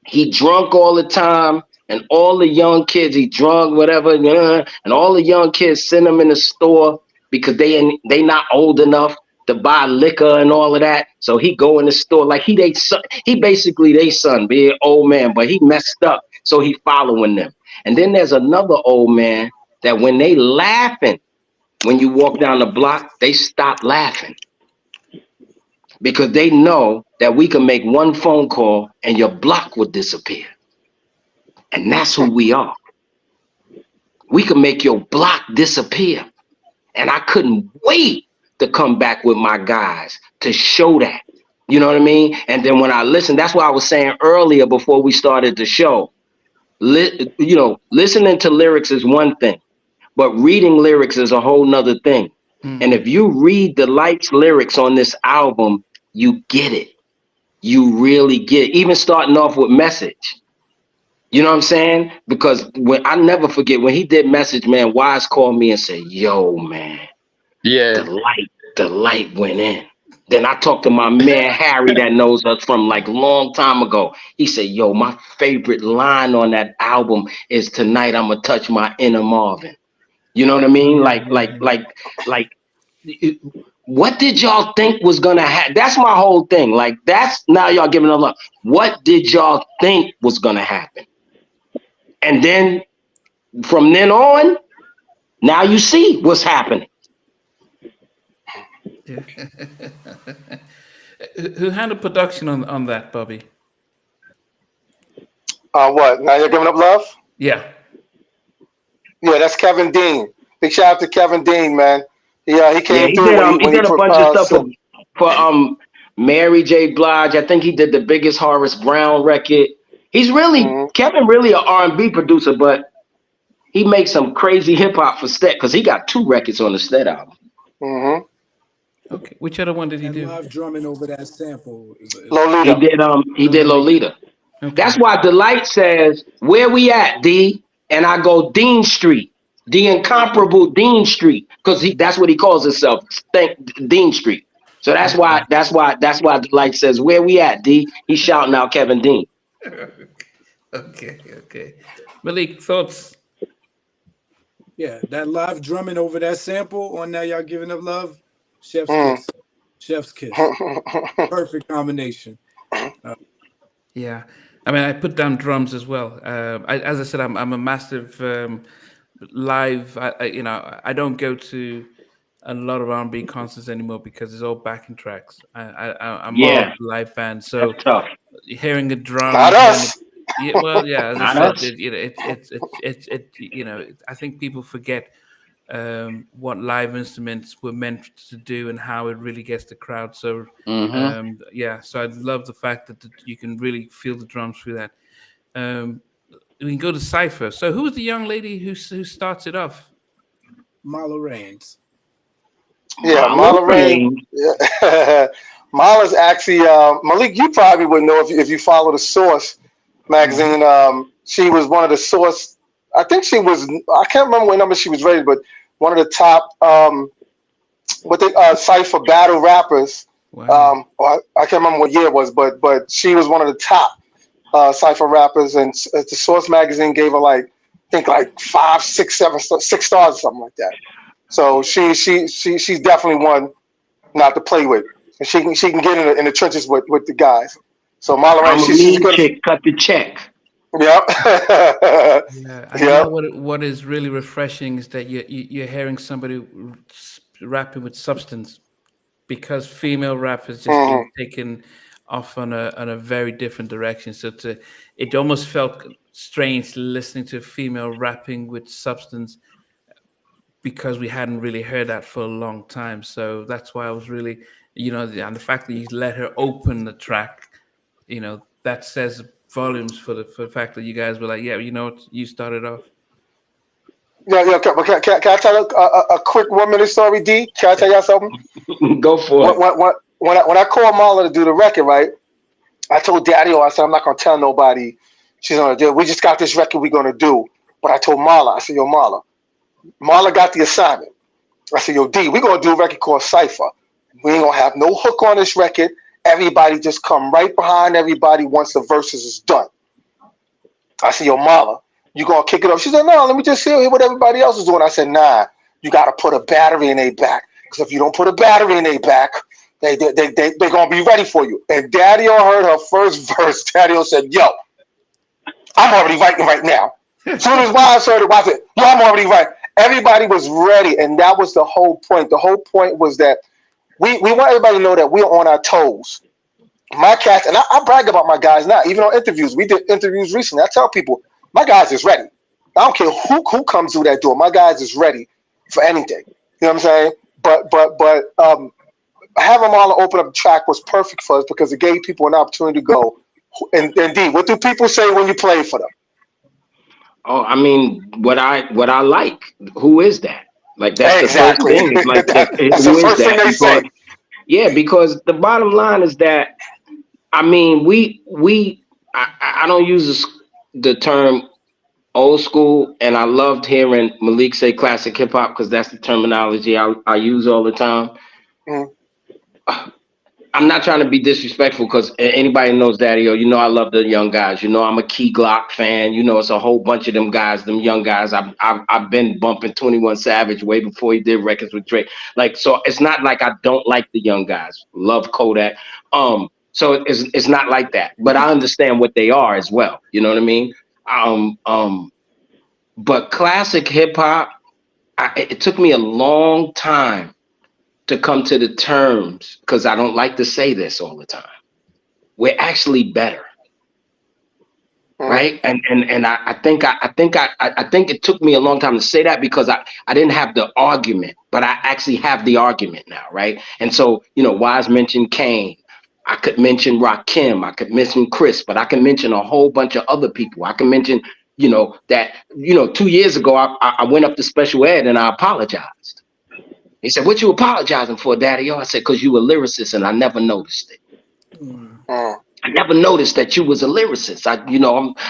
he drunk all the time, and all the young kids, he drunk, whatever, and all the young kids send him in the store because they not old enough to buy liquor and all of that. So he go in the store like he basically they son, be an old man, but he messed up. So he following them. And then there's another old man that when they laughing, when you walk down the block, they stop laughing. Because they know that we can make one phone call and your block will disappear. And that's who we are. We can make your block disappear. And I couldn't wait to come back with my guys to show that. You know what I mean? And then when I listen, that's why I was saying earlier before we started the show, listening to lyrics is one thing, but reading lyrics is a whole nother thing. Mm-hmm. And if you read Delite's lyrics on this album, you get it. You really get it. Even starting off with Message. You know what I'm saying? Because I never forget when he did Message, man, Wise called me and said, yo, man. Yeah. Delite went in. Then I talked to my man Harry that knows us from like long time ago. He said, yo, my favorite line on that album is Tonight I'ma Touch My Inner Marvin. You know what I mean? Like, what did y'all think was gonna happen? That's my whole thing. Like, that's Now Y'all Giving Up Love. What did y'all think was gonna happen? And then from then on, now you see what's happening. Who handled production on that, Bobby? What? Now You're Giving Up Love? Yeah. Yeah, that's Kevin Dean. Big shout out to Kevin Dean, man. Yeah, he came through. He did a bunch of stuff for Mary J. Blige. I think he did the biggest Horace Brown record. He's really Kevin, really an R&B producer, but he makes some crazy hip hop for Stet because he got 2 records on the Stet album. Mm-hmm. Okay, which other one did he do? Live drumming over that sample. Lolita. He did Lolita. Okay. That's why Delite says, "Where we at, D?" And I go Dean Street. The incomparable Dean Street, because that's what he calls himself, Dean Street. So that's why Delite says, "Where we at, D?" He's shouting out Kevin Dean. Okay. Malik, thoughts? Yeah, that live drumming over that sample on Now Y'all Giving Up Love, chef's kiss. Chef's kiss. Perfect combination. Yeah. I mean, I put down drums as well. As I said, I'm a massive live. I don't go to a lot of R&B concerts anymore because it's all backing tracks. I'm more of a live band, so that's tough. Hearing the drum. Not us. As Not I us. said, I think people forget what live instruments were meant to do and how it really gets the crowd. So so I love the fact that you can really feel the drums through that. We can go to Cipher. So who was the young lady who starts it off? Marla Raines. Yeah, Marla Raines. Yeah. Marla's actually Malik. You probably would know if you follow the Source magazine. She was one of the Source. I think she was. I can't remember what number she was rated, but one of the top Cipher battle rappers. Wow. I can't remember what year it was, but she was one of the top Cipher rappers, and the Source magazine gave her like 5, 6, 7, 6 stars or something like that. So she's definitely one not to play with. And she can get in the trenches with the guys. So Marla Raines, she's good. Chick, cut the check. Yep. You know what is really refreshing is that you're hearing somebody rapping with substance, because female rap has just been taken off on a very different direction. So it almost felt strange listening to a female rapping with substance, because we hadn't really heard that for a long time. So that's why I was really, and the fact that you let her open the track, that says volumes for the fact that you guys were like, yeah, you know what, you started off. Yeah. Can I tell a quick 1 minute story, D? Can I tell y'all something? Go for it. When I called Marla to do the record, right? I told Daddy, I said, I'm not gonna tell nobody she's gonna do it. We just got this record we're gonna do. But I told Marla, I said, yo, Marla got the assignment. I said, yo, D, we're gonna do a record called Cipher. We ain't gonna have no hook on this record. Everybody just come right behind everybody once the verses is done. I said, yo, Marla, you gonna kick it up? She said, no, let me just hear what everybody else is doing. I said, nah, you gotta put a battery in their back. Because if you don't put a battery in their back, they're gonna be ready for you. And Daddy-O heard her first verse. Daddy-O said, yo, I'm already writing right now. As soon as Wives heard it, Wives said, yo, I'm already writing. Everybody was ready, and that was the whole point. The whole point was that we want everybody to know that we're on our toes. My cats, and I brag about my guys now, even on interviews. We did interviews recently. I tell people, my guys is ready. I don't care who comes through that door. My guys is ready for anything. You know what I'm saying? But having Marla open up the track was perfect for us because it gave people an opportunity to go. And D, what do people say when you play for them? Oh, I mean, what I like. Who is that? Like, that's exactly. The first thing. Like, that's who the first is thing that? they say. Yeah, because the bottom line is that, I mean, I don't use the term old school, and I loved hearing Malik say classic hip hop because that's the terminology I use all the time. I'm not trying to be disrespectful because anybody knows Daddy-O, I love the young guys. I'm a Key Glock fan. It's a whole bunch of them guys, them young guys. I've been bumping 21 Savage way before he did records with Drake. Like, so it's not like I don't like the young guys. Love Kodak. So it's not like that. But I understand what they are as well. You know what I mean? But classic hip hop, it took me a long time to come to the terms, because I don't like to say this all the time. We're actually better, right? And I think it took me a long time to say that because I didn't have the argument, but I actually have the argument now, right? And so Wise mentioned Kane. I could mention Rakim. I could mention Chris, but I can mention a whole bunch of other people. I can mention that 2 years ago I went up to special ed and I apologized. He said, what you apologizing for, Daddy-O? I said, because you a lyricist and I never noticed it. I never noticed that you was a lyricist.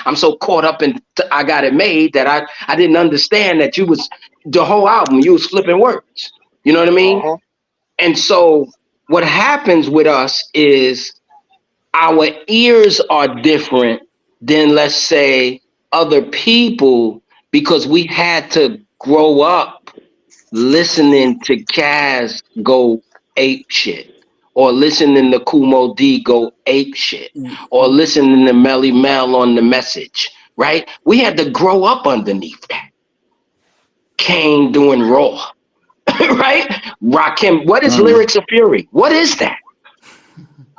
I'm so caught up in I Got It Made that I didn't understand that you was the whole album. You was flipping words. You know what I mean? Uh-huh. And so what happens with us is our ears are different than, let's say, other people, because we had to grow up listening to Kaz go ape shit, or listening to Kumo D go ape shit, or listening to Melly Mel on The Message, right? We had to grow up underneath that. Kane doing Raw, right? Rakim, what is Lyrics of Fury? What is that?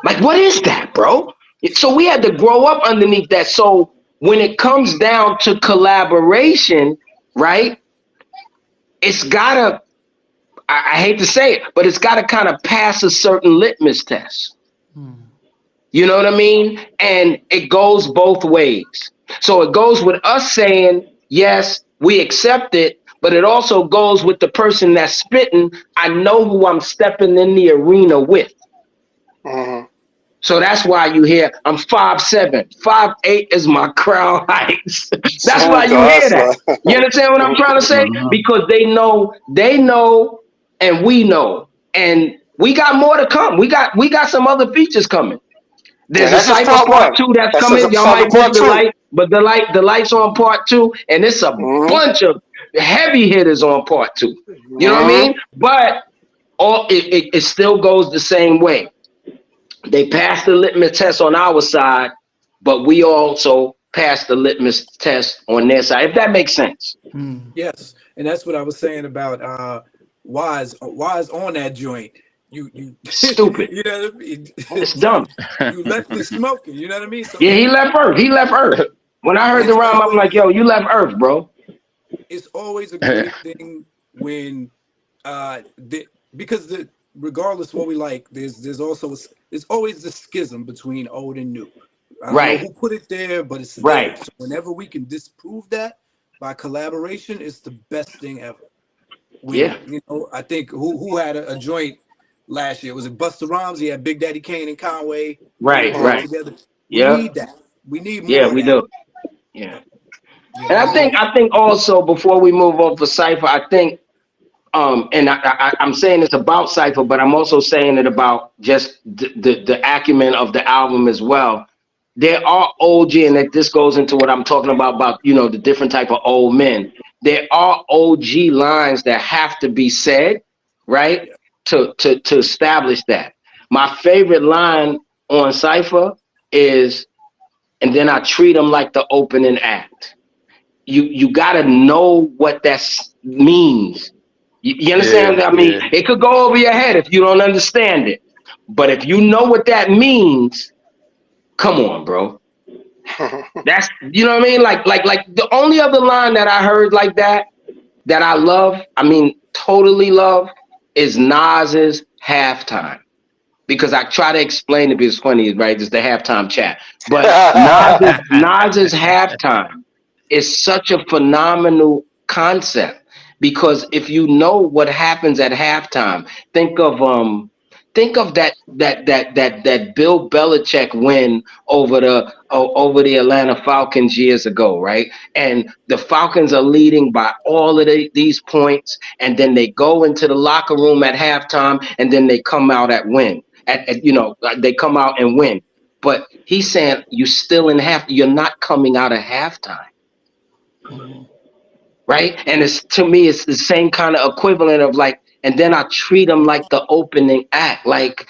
Like, what is that, bro? So we had to grow up underneath that. So when it comes down to collaboration, right, it's gotta, I hate to say it, but it's gotta kind of pass a certain litmus test. You know what I mean? And it goes both ways. So it goes with us saying, yes, we accept it, but it also goes with the person that's spitting. I know who I'm stepping in the arena with. Uh-huh. So that's why you hear I'm 5'7", 5'8" is my crowd height. That's why you hear that. You understand what I'm trying to say? Because they know, and we know, and we got more to come. We got some other features coming. There's a Cipher part 2 that's coming. Y'all might miss Delite, but Delite's on part 2, and it's a bunch of heavy hitters on part 2. You know what I mean? But it still goes the same way. They passed the litmus test on our side, but we also passed the litmus test on their side, if that makes sense. Yes, and that's what I was saying about Wise on that joint. You stupid. You know what I mean? It's dumb. You left me smoking. You know what I mean? So yeah, he left Earth. When I heard the rhyme, I'm like, yo, you left Earth, bro. It's always a great thing when because regardless of what we like, there's always the schism between old and new. I don't know who put it there, but it's there. So whenever we can disprove that by collaboration, it's the best thing ever. You know, I think who had a joint last year? Was it Busta Rhymes? He had Big Daddy Kane and Conway. Right. Together. We need that. We need more. Yeah, we do. Yeah. And I think also, before we move on for Cipher, I think and I'm saying this about Cipher, but I'm also saying it about just the acumen of the album as well. There are OG, and that this goes into what I'm talking about, you know, the different type of old men. There are OG lines that have to be said, right, to establish that. My favorite line on Cipher is, and then I treat them like the opening act. You got to know what that means. You understand what I mean? Yeah. It could go over your head if you don't understand it. But if you know what that means, come on, bro. That's, you know what I mean? Like the only other line that I heard like that I love, I mean, totally love, is Nas's Halftime. Because I try to explain it, because it's funny, right? It's the halftime chat. But Nas's Halftime is such a phenomenal concept. Because if you know what happens at halftime, think of that Bill Belichick win over the Atlanta Falcons years ago, right? And the Falcons are leading by all of these points, and then they go into the locker room at halftime, and then they come out at win. They come out and win. But he's saying you still in you're not coming out of halftime. Right? And to me, it's the same kind of equivalent of like, and then I treat them like the opening act. Like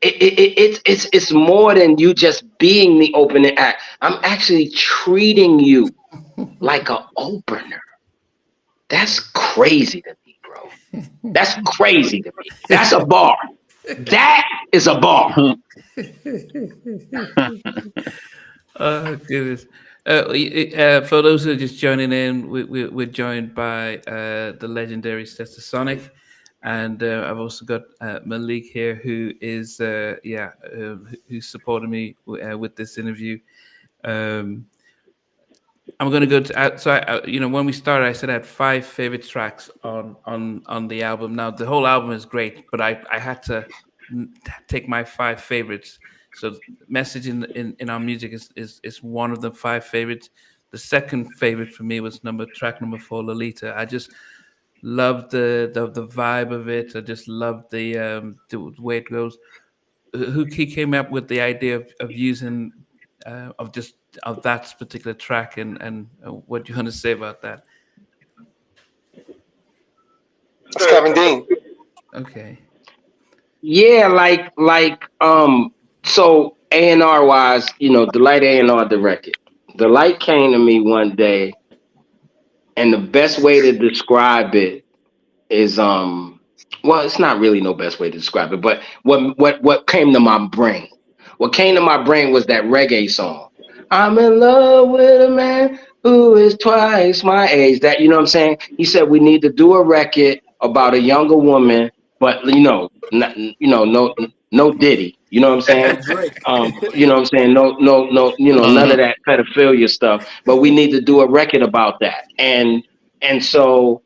it's more than you just being the opening act. I'm actually treating you like an opener. That's crazy to me, bro. That's crazy to me. That's a bar. That is a bar. Oh, goodness. For those who are just joining in, we're joined by the legendary Stetasonic, and I've also got Malik here, who is who's supporting me with this interview. I'm going to go to when we started, I said I had 5 favorite tracks on the album. Now the whole album is great, but I had to take my 5 favorites So message in our music is one of the 5 favorites. The second favorite for me was track number 4, Lolita. I just loved the vibe of it. I just loved the way it goes. Who he came up with the idea of using of that particular track, and what do you want to say about that? It's Kevin Dean. Okay. Yeah, so A&R wise, Delite A&R the record. Delite came to me one day, and the best way to describe it is well, it's not really no best way to describe it, but what came to my brain? What came to my brain was that reggae song. I'm in love with a man who is twice my age. That, you know what I'm saying? He said we need to do a record about a younger woman, but no Diddy. You know what I'm saying? Drake. You know what I'm saying? No, none of that pedophilia stuff. But we need to do a record about that. And so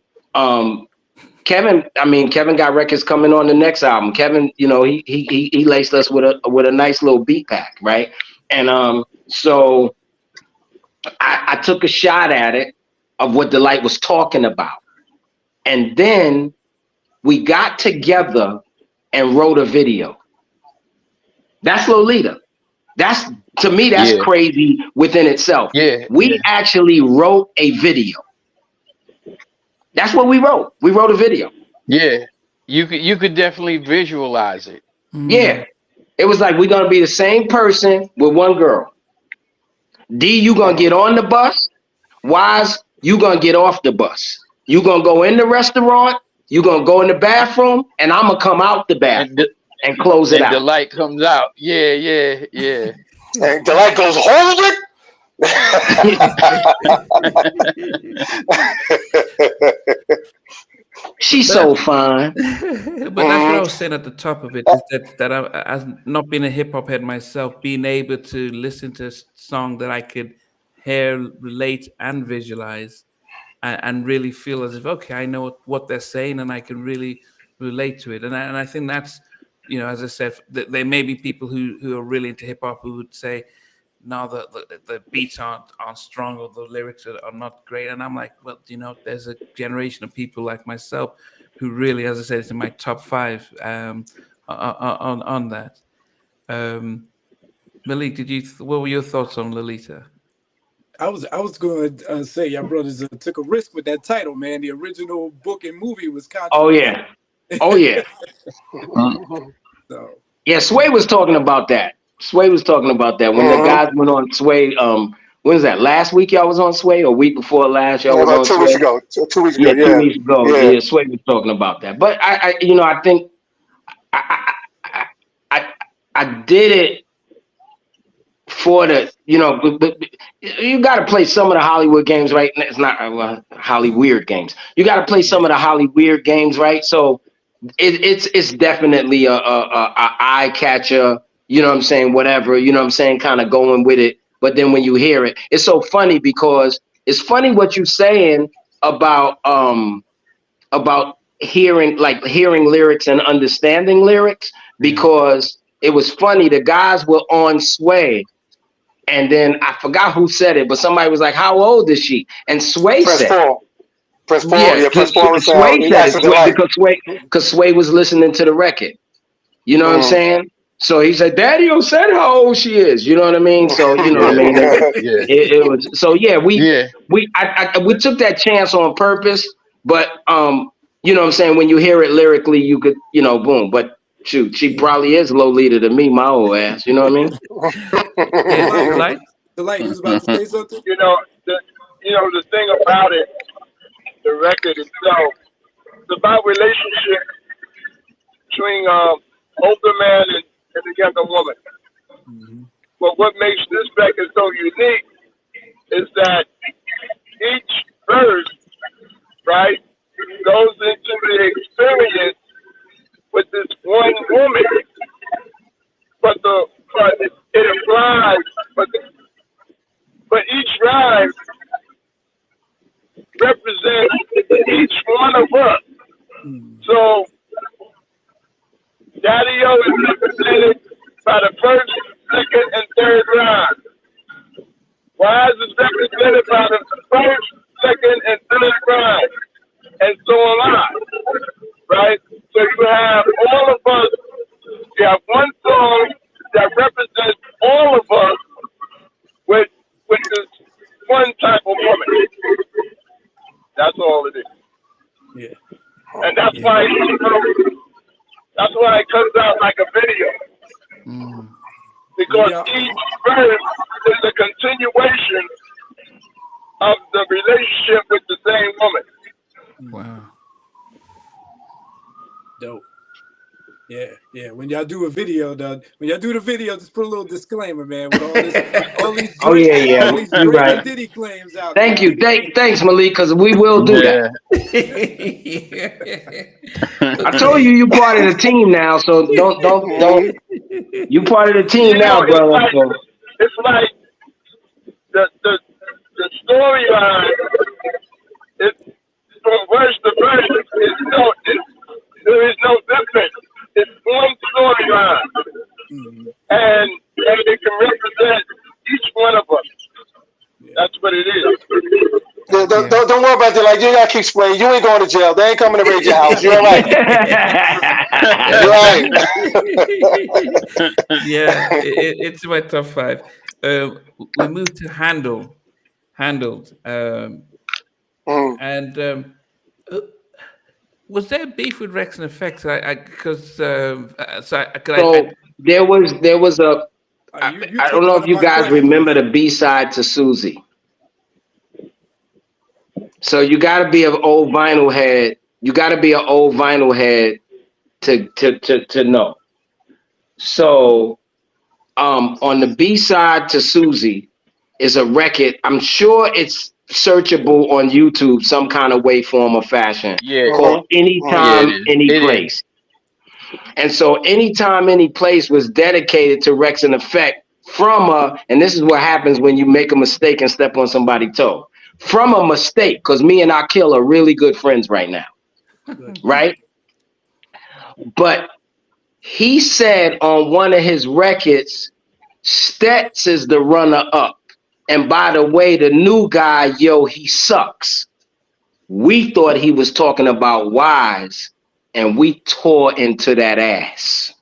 Kevin got records coming on the next album. Kevin, he laced us with a nice little beat pack, right? And so I took a shot at it of what Delite was talking about. And then we got together and wrote a video. That's Lolita. To me, that's crazy within itself. We actually wrote a video. That's what we wrote. We wrote a video. Yeah, you could definitely visualize it. Yeah, it was like we're gonna be the same person with one girl. D, you gonna get on the bus. Wise, you gonna get off the bus. You gonna go in the restaurant. You gonna go in the bathroom, and I'm gonna come out the bathroom and close it out. The light comes out. Yeah. And the light goes, hold it. She's so fine. But that's what I was saying at the top of it, is that I, as not being a hip hop head myself, being able to listen to a song that I could hear, relate, and visualize, and really feel as if, okay, I know what they're saying, and I can really relate to it. And I think that's, as I said, there may be people who are really into hip hop who would say, no, the beats aren't strong, or the lyrics are not great. And I'm like, well, there's a generation of people like myself who really, as I said, it's in my top 5 on that. Malik, what were your thoughts on Lolita? I was going to say, y'all brothers took a risk with that title, man. The original book and movie was controversial. Oh yeah. So. Yeah, Sway was talking about that. When the guys went on Sway. When was that? Last week y'all was on Sway, or week before last y'all was on Sway? 2 weeks ago. 2 weeks ago. Yeah, 2 weeks ago. Yeah, Sway was talking about that. But I think I did it for the, but you got to play some of the Hollywood games, right? It's not Hollyweird games. You got to play some of the Hollyweird games, right? So it's definitely a eye catcher. You know what I'm saying? Whatever, kind of going with it. But then when you hear it, it's so funny, because it's funny what you're saying about hearing lyrics and understanding lyrics, because it was funny. The guys were on Sway, and then I forgot who said it, but somebody was like, "How old is she?" And Sway said, Press Paul. Press Paul was Sway said it because Sway was listening to the record. You know what I'm saying? So he said, Daddy-o said how old she is. You know what I mean? So, you know what I mean? It was, so yeah, we took that chance on purpose, but, you know what I'm saying? When you hear it lyrically, you could, boom. But shoot, she probably is Lolita to me, my old ass. You know what I mean? Delite, you was about to say something? The thing about it, the record itself, it's about relationship between older man and the younger woman. But what makes this record so unique is that each verse, right, goes into the experience with this one woman, but it applies, but each rhyme represents each one of us. So Daddy-o is represented by the first second, and third rhyme. Wise is represented by the first, second, and third rhyme, and so am I. Right? So you have all of us. You have one song that represents all of us with this one type of woman. That's all it is. Yeah. And that's why it comes out like a video. Because each verse is a continuation of the relationship with the same woman. Wow. Dope. Yeah. When y'all do a video, just put a little disclaimer, man. With all these Oh yeah. all these You're Drake right. and Diddy claims out. Thank you. Thanks, Malik, because we will do that. I told you part of the team now, so don't. You part of the team now, brother. It's like the storyline is from verse to verse. There is no difference. It's one storyline, and it can represent each one of us. That's what it is. Don't worry about that. Like, you gotta keep explaining. You ain't going to jail. They ain't coming to raid your house. You're all right. You're right. Yeah, it's my top 5. We moved to handled, and was there beef with Rex and Effects? There was a. I don't know if you guys remember the B-side to Susie. So you got to be an old vinyl head. You got to be an old vinyl head to know. So, on the B-side to Susie is a record. I'm sure it's searchable on YouTube, some kind of way, form, or fashion. Yeah. Called Anytime, Any Place. And so Anytime, Any Place was dedicated to Rex and Effect and this is what happens when you make a mistake and step on somebody's toe. From a mistake, because me and Akil are really good friends right now. Right? But he said on one of his records, Stets is the runner-up. And by the way, the new guy, he sucks. We thought he was talking about Wise, and we tore into that ass.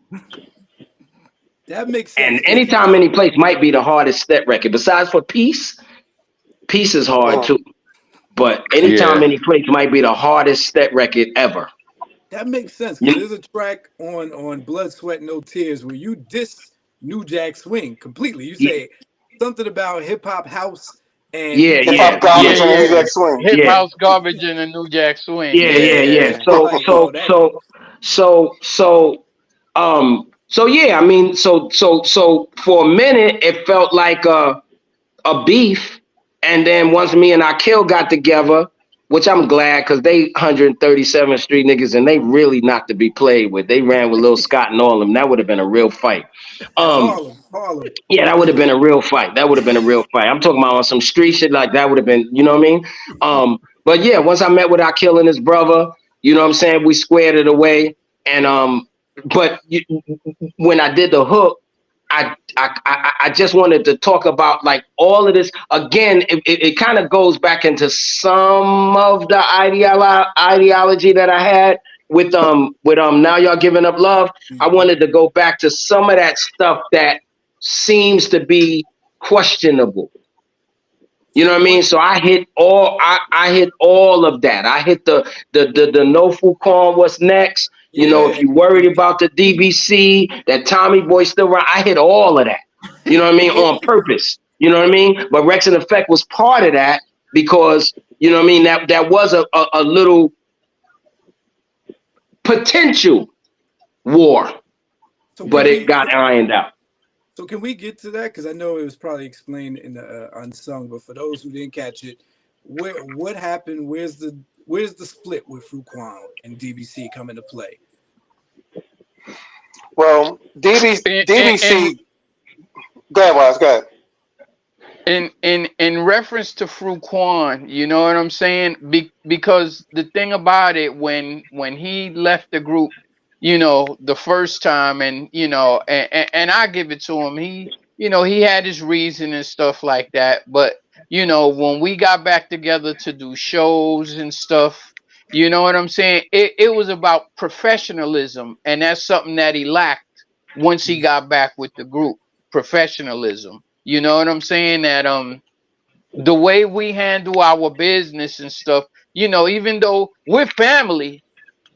That makes sense. And Anytime, Any Place might be the hardest Stet record. Besides for Peace is hard too. But Anytime, Any Place might be the hardest Stet record ever. That makes sense. There's a track on Blood, Sweat, No Tears where you diss New Jack Swing completely. You say something about hip hop house and hip hop garbage and New Jack Swing. Hip house garbage and a New Jack Swing. Yeah. So yeah, I mean, so for a minute it felt like a beef, and then once me and Akil got together, which I'm glad, because they 137th Street niggas and they really not to be played with. They ran with Lil Scott and all of them. That would have been a real fight. Harlem. Yeah, that would have been a real fight. I'm talking about on some street shit, like that would have been, you know what I mean? But yeah, once I met with Akil and his brother, you know what I'm saying, we squared it away. And but when I did the hook, I just wanted to talk about like all of this again. It kind of goes back into some of the ideology that I had with Now Y'all Giving Up Love. I wanted to go back to some of that stuff that seems to be questionable. You know what I mean? So I hit all of that. I hit the No Fruitkwan, what's next? You know, if you worried about the DBC, that Tommy Boy still around, I hit all of that. You know what I mean? On purpose. You know what I mean? But Rex and Effect was part of that because, you know what I mean, that was a little potential war, but it got ironed out. So can we get to that? Because I know it was probably explained in the unsung, but for those who didn't catch it, what happened? Where's the split with Fruitkwan and DBC come into play? Well, DBC. Go ahead, Wise. Go ahead. In reference to Fruitkwan, you know what I'm saying? Because the thing about it, when he left the group, you know, the first time, and you know, and I give it to him, you know, he had his reason and stuff like that. But you know, when we got back together to do shows and stuff, you know what I'm saying? It was about professionalism, and that's something that he lacked once he got back with the group. Professionalism. You know what I'm saying? That the way we handle our business and stuff, you know, even though we're family,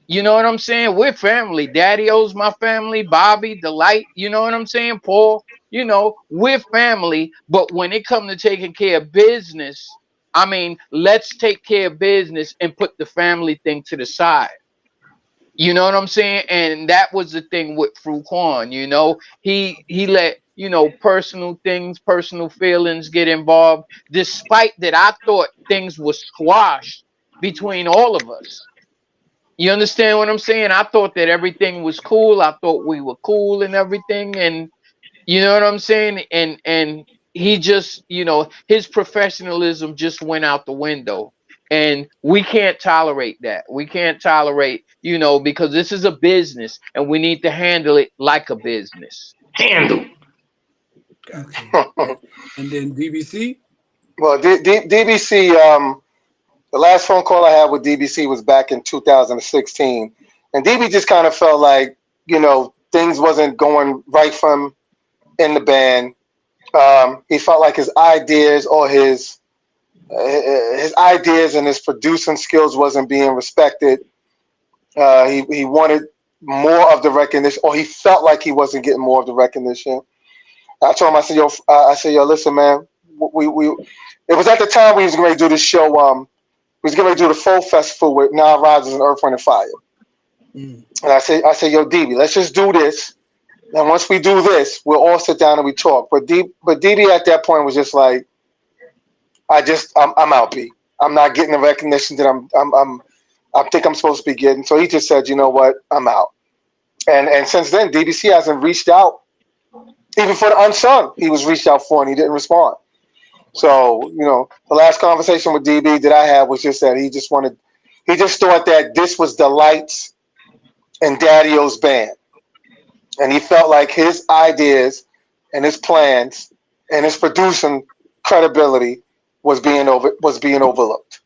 you know what I'm saying? We're family. Daddy owes my family, Bobby, Delite, you know what I'm saying? Paul, you know, we're family. But when it comes to taking care of business, I mean, let's take care of business and put the family thing to the side. You know what I'm saying? And that was the thing with Fruitkwan, you know. He let, you know, personal things, personal feelings get involved, despite that I thought things were squashed between all of us. You understand what I'm saying? I thought that everything was cool. I thought we were cool and everything. And you know what I'm saying? And he just, you know, his professionalism just went out the window. And we can't tolerate that. We can't tolerate, you know, because this is a business and we need to handle it like a business. Handle. Gotcha. And then DBC? Well, DBC, the last phone call I had with DBC was back in 2016. And DB just kind of felt like, you know, things wasn't going right for him in the band. He felt like his ideas or his ideas and his producing skills wasn't being respected. He wanted more of the recognition, or he felt like he wasn't getting more of the recognition. I told him, I said, yo, listen, man, it was at the time we was going to do this show. We was going to do the Folk Festival with Nile Rodgers and Earth, Wind and Fire. And I said, yo, DB, let's just do this. And once we do this, we'll all sit down and we talk. But DB at that point was just like, I'm out, B. I'm not getting the recognition that I think I'm supposed to be getting. So he just said, you know what, I'm out. And since then, DBC hasn't reached out. Even for the Unsung, he was reached out for and he didn't respond. So, you know, the last conversation with DB that I had was just that he just thought that this was Delite's and Daddy-O's band. And he felt like his ideas and his plans and his producing credibility was being overlooked.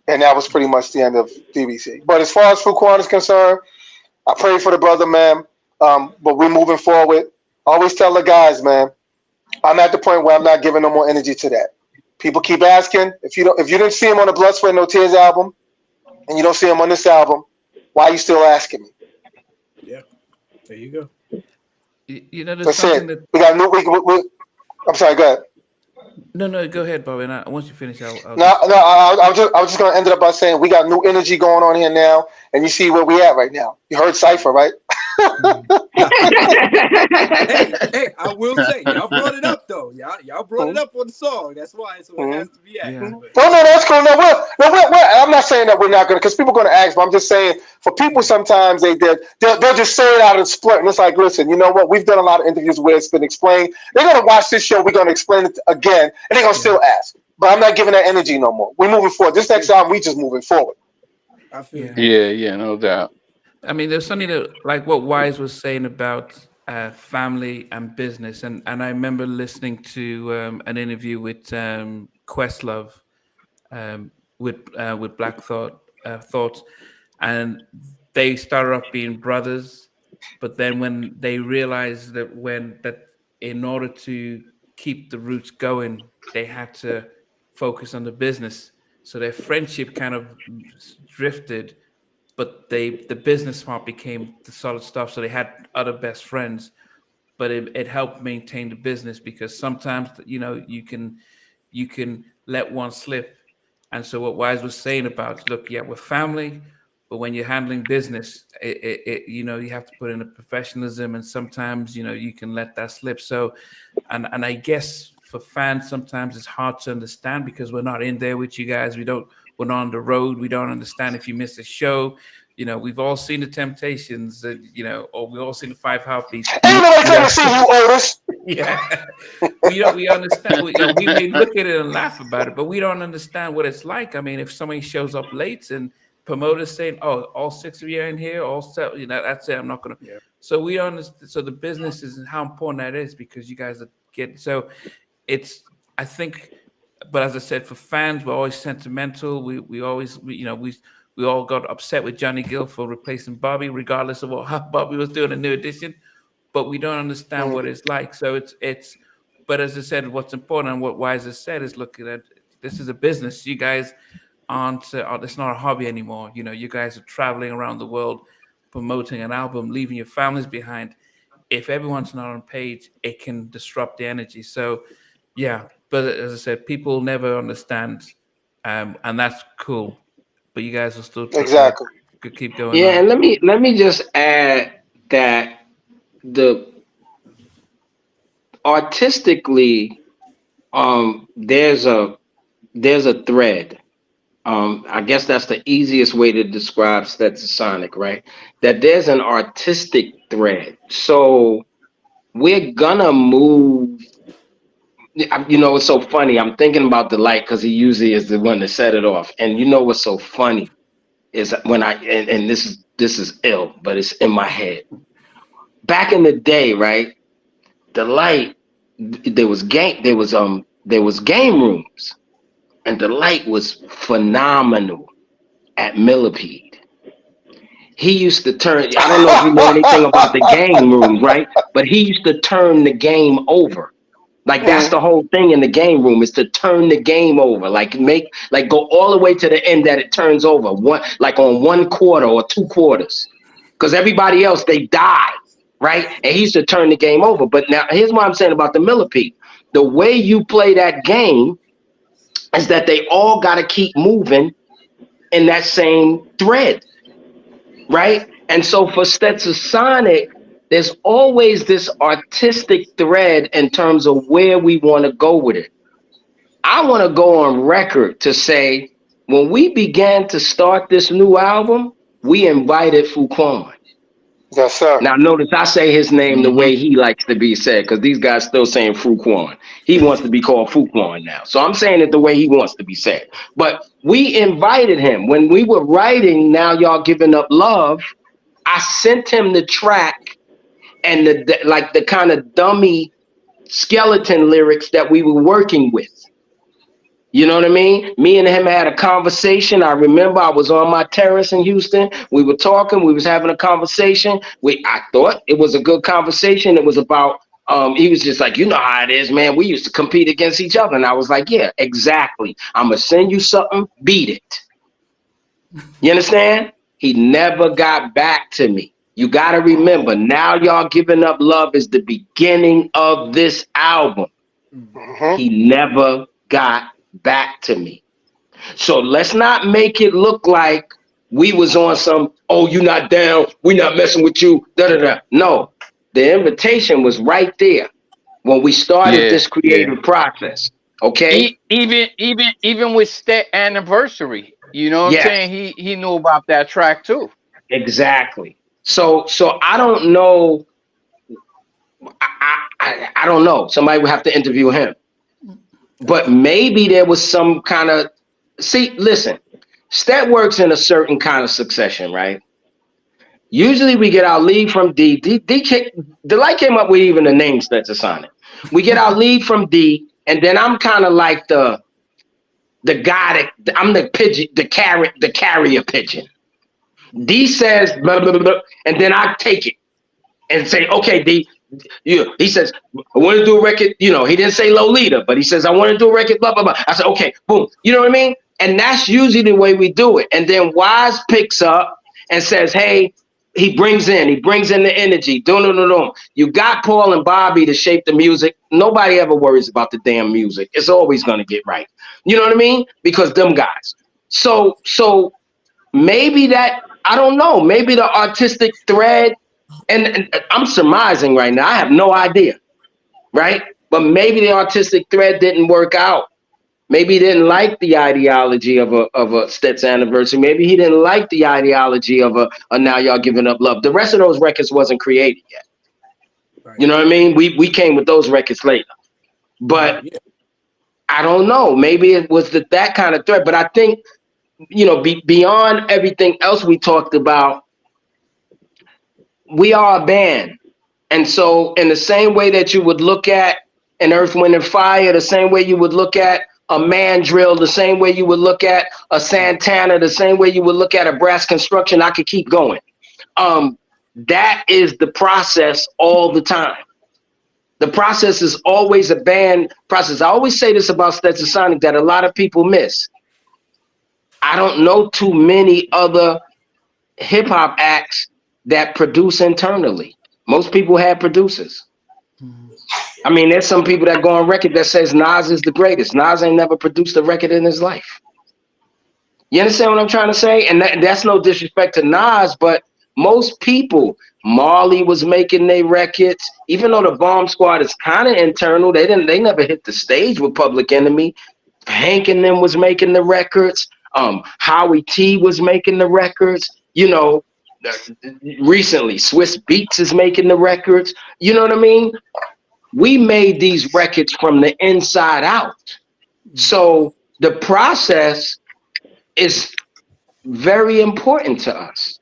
And that was pretty much the end of DBC. But as far as Fruitkwan is concerned, I pray for the brother, man. But we're moving forward. I always tell the guys, man, I'm at the point where I'm not giving no more energy to that. People keep asking, if you didn't see him on the Blood, Sweat, No Tears album, and you don't see him on this album, why are you still asking me? Yeah, there you go. You know, there's That's something it. that. We got new. I'm sorry. Go ahead. No, go ahead, Bobby. And once you finish, I'll I was just gonna end it up by saying we got new energy going on here now, and you see where we at right now. You heard Cipher, right? hey, I will say, y'all brought it up though. Y'all brought it up on the song. That's why it has to be asked. Yeah. No, that's cool. No, I'm not saying that we're not gonna, because people are gonna ask, but I'm just saying for people sometimes they'll just say it out and split, and it's like, listen, you know what? We've done a lot of interviews where it's been explained. They're gonna watch this show. We're gonna explain it again, and they're gonna still ask. But I'm not giving that energy no more. We're moving forward. This next album, we just moving forward. I feel Yeah, no doubt. I mean, there's something that, like what Wise was saying about family and business, and I remember listening to an interview with Questlove with Black Thoughts, and they started off being brothers, but then when they realized that in order to keep the roots going, they had to focus on the business, so their friendship kind of drifted. But the business part became the solid stuff. So they had other best friends, but it helped maintain the business, because sometimes, you know, you can let one slip. And so what Wise was saying about, look, yeah, we're family, but when you're handling business, it you know, you have to put in a professionalism, and sometimes, you know, you can let that slip. So, and I guess for fans, sometimes it's hard to understand because we're not in there with you guys. We're not on the road. We don't understand if you miss a show. You know, we've all seen the Temptations, you know, or we've all seen the Five Heartbeats. Ain't nobody coming to see you, Otis. Yeah, we understand. We may look at it and laugh about it, but we don't understand what it's like. I mean, if somebody shows up late and promoters saying, "Oh, all 6 of you are in here, all 7, that's it. I'm not gonna." Yeah. So we understand. So the business is how important that is because you guys are getting. So it's, I think, but as I said, for fans, we're always sentimental. We always, we all got upset with Johnny Gill for replacing Bobby, regardless of how Bobby was doing a New Edition. But we don't understand what it's like. So it's. But as I said, what's important and what Wise has said is, look, at this is a business. You guys aren't. It's not a hobby anymore. You guys are traveling around the world, promoting an album, leaving your families behind. If everyone's not on page, it can disrupt the energy. So, yeah. But as I said, people never understand, and that's cool. But you guys will still Exactly. could keep going Yeah, on. and let me just add that the artistically, there's a thread. I guess that's the easiest way to describe Stetsasonic, right? That there's an artistic thread. So we're gonna move. It's so funny. I'm thinking about Delite because he usually is the one to set it off. And what's so funny is when and this is ill, but it's in my head. Back in the day, right? Delite, there was game rooms, and Delite was phenomenal at Millipede. He used to turn. I don't know if you know anything about the game rooms, right? But he used to turn the game over. Like that's the whole thing in the game room is to turn the game over, go all the way to the end that it turns over, on 1 quarter or 2 quarters, because everybody else they die, right? And he used to turn the game over. But now here's what I'm saying about the Millipede: the way you play that game is that they all got to keep moving in that same thread, right? And so for Stetsasonic, there's always this artistic thread in terms of where we want to go with it. I want to go on record to say, when we began to start this new album, we invited Fruitkwan. Yes, sir. Now, notice I say his name the way he likes to be said, because these guys still saying Fruitkwan. He wants to be called Fruitkwan now. So I'm saying it the way he wants to be said. But we invited him. When we were writing Now Y'all Giving Up Love, I sent him the track and the kind of dummy skeleton lyrics that we were working with. You know what I mean? Me and him had a conversation. I remember I was on my terrace in Houston. We were talking. We was having a conversation. I thought it was a good conversation. It was about, he was just like, you know how it is, man. We used to compete against each other. And I was like, yeah, exactly. I'm going to send you something. Beat it. You understand? He never got back to me. You got to remember, Now Y'all Giving Up Love is the beginning of this album. He never got back to me. So let's not make it look like we was on some, oh, you not down, we not messing with you, da-da-da. No, the invitation was right there when we started this creative process. Okay? Even with Stet Anniversary, you know what I'm saying? He knew about that track too. Exactly. So I don't know. I don't know. Somebody would have to interview him. But maybe there was some kind of listen, Stet works in a certain kind of succession, right? Usually we get our lead from D. Delite came up with even the name Stetsasonic. We get our lead from D, and then I'm kind of like the guy I'm the pigeon, the carrier pigeon. D says blah, blah, blah, blah, and then I take it and say, okay, D. He says, I want to do a record. He didn't say Lolita, but he says, I want to do a record, blah, blah, blah. I said, okay, boom. You know what I mean? And that's usually the way we do it. And then Wise picks up and says, hey, he brings in the energy. No. You got Paul and Bobby to shape the music. Nobody ever worries about the damn music. It's always going to get right. You know what I mean? Because them guys. So maybe that, I don't know, maybe the artistic thread, and I'm surmising right now, I have no idea, right? But maybe the artistic thread didn't work out. Maybe he didn't like the ideology of a Stets Anniversary. Maybe he didn't like the ideology of a Now Y'all Giving Up Love. The rest of those records wasn't created yet. Right. You know what I mean? We came with those records later. But I don't know. Maybe it was that kind of thread. But I think beyond everything else we talked about, we are a band. And so in the same way that you would look at an Earth, Wind, and Fire, the same way you would look at a Mandrill, the same way you would look at a Santana, the same way you would look at a Brass Construction, I could keep going. That is the process all the time. The process is always a band process. I always say this about Stetsasonic that a lot of people miss. I don't know too many other hip hop acts that produce internally. Most people have producers. I mean, there's some people that go on record that says Nas is the greatest. Nas ain't never produced a record in his life. You understand what I'm trying to say? And that's no disrespect to Nas, but most people, Marley was making their records, even though the Bomb Squad is kind of internal. They never hit the stage with Public Enemy. Hank and them was making the records. Howie T was making the records. Recently, Swiss Beats is making the records. You know what I mean? We made these records from the inside out. So the process is very important to us.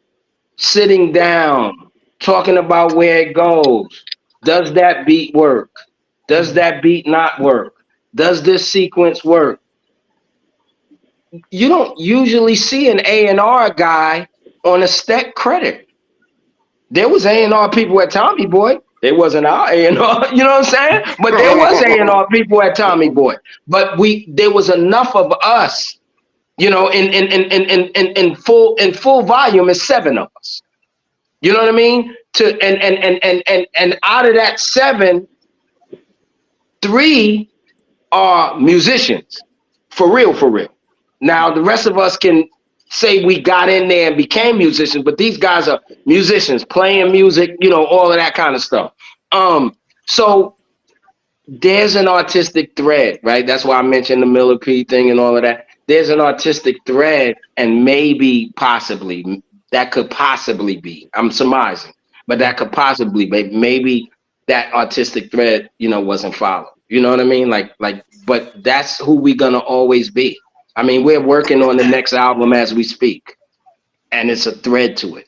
Sitting down, talking about where it goes. Does that beat work? Does that beat not work? Does this sequence work? You don't usually see an A&R guy on a Stet credit. There was A&R people at Tommy Boy. There wasn't our A&R, you know what I'm saying? But there was A&R people at Tommy Boy. But there was enough of us, in full volume, is 7 of us. You know what I mean? And out of that 7, 3 are musicians, for real. Now the rest of us can say we got in there and became musicians, but these guys are musicians playing music, all of that kind of stuff. So there's an artistic thread, right? That's why I mentioned the Miller P thing and all of that. There's an artistic thread, and that could possibly be, I'm surmising, but that could possibly be, maybe that artistic thread, wasn't followed. You know what I mean? But that's who we're gonna always be. I mean, we're working on the next album as we speak, and it's a thread to it.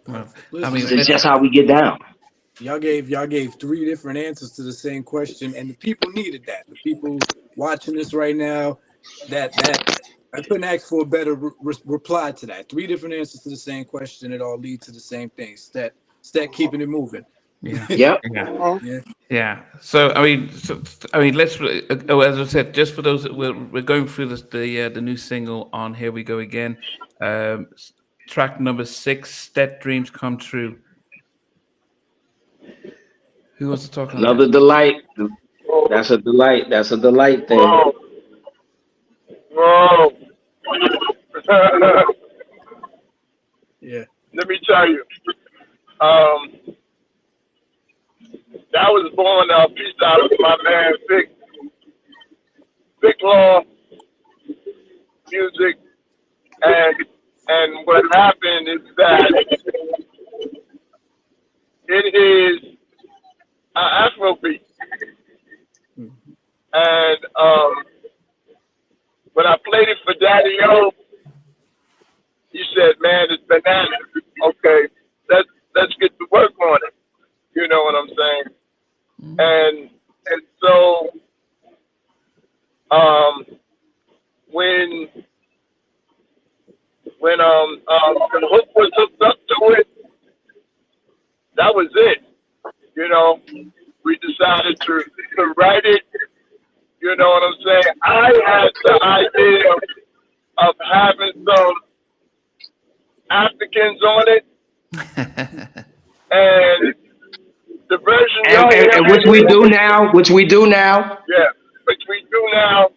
Well, It's just how we get down. Y'all gave 3 different answers to the same question, and the people needed that. The people watching this right now, that I couldn't ask for a better reply to that. 3 different answers to the same question. It all leads to the same thing. Stet keeping it moving. Yeah. Yep. Yeah. So let's. As I said, just for those that we're going through the new single on Here We Go Again, track number 6, Stet Dreams Come True. Who wants to talk on Another that? Delite. That's a Delite. That's a Delite thing. Whoa. Yeah. Let me tell you. That was born a piece out of my man Big Law music, and what happened is that it is an Afrobeat, and when I played it for Daddy O, he said, "Man, it's bananas. Okay, let's get to work on it." You know what I'm saying? And so when the hook was hooked up to it, that was it. We decided to write it. You know what I'm saying? I had the idea of having some Africans on it, and the version and which we do now. Yeah, which we do now,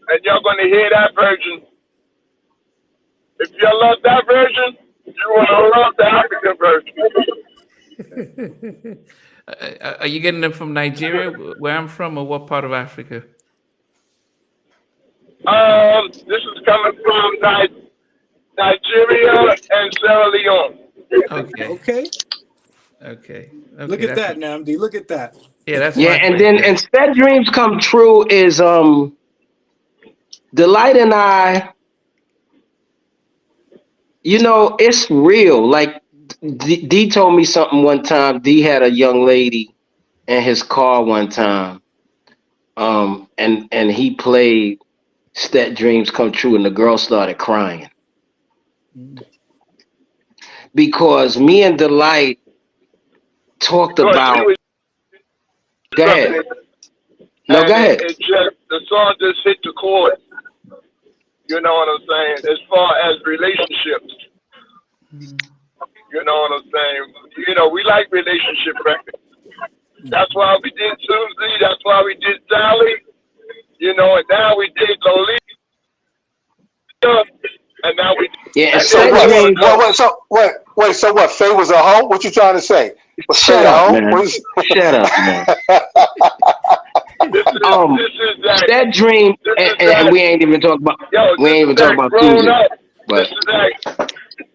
and y'all gonna hear that version. If y'all love that version, you wanna love the African version. Are you getting them from Nigeria, where I'm from, or what part of Africa? This is coming from Nigeria and Sierra Leone. Okay. Look at that, Namdi. Look at that. Yeah, that's and Stet Dreams Come True is Delite and I You know, it's real. Like D told me something one time. D had a young lady in his car one time. And he played Stet Dreams Come True, and the girl started crying. Because me and Delite talked about. Go ahead. No, go ahead. It just, the song just hit the chord. You know what I'm saying? As far as relationships. You know what I'm saying? You know, we like relationship records. That's why we did Susie. That's why we did Sally. You know, and now we did Lolita. And now we. Yeah. So what? So what? Faye was a hoe? What you trying to say? Shut up, man. Shut up, man. This is that dream, and we ain't even talking about. We ain't even talking about Susie. But this is like,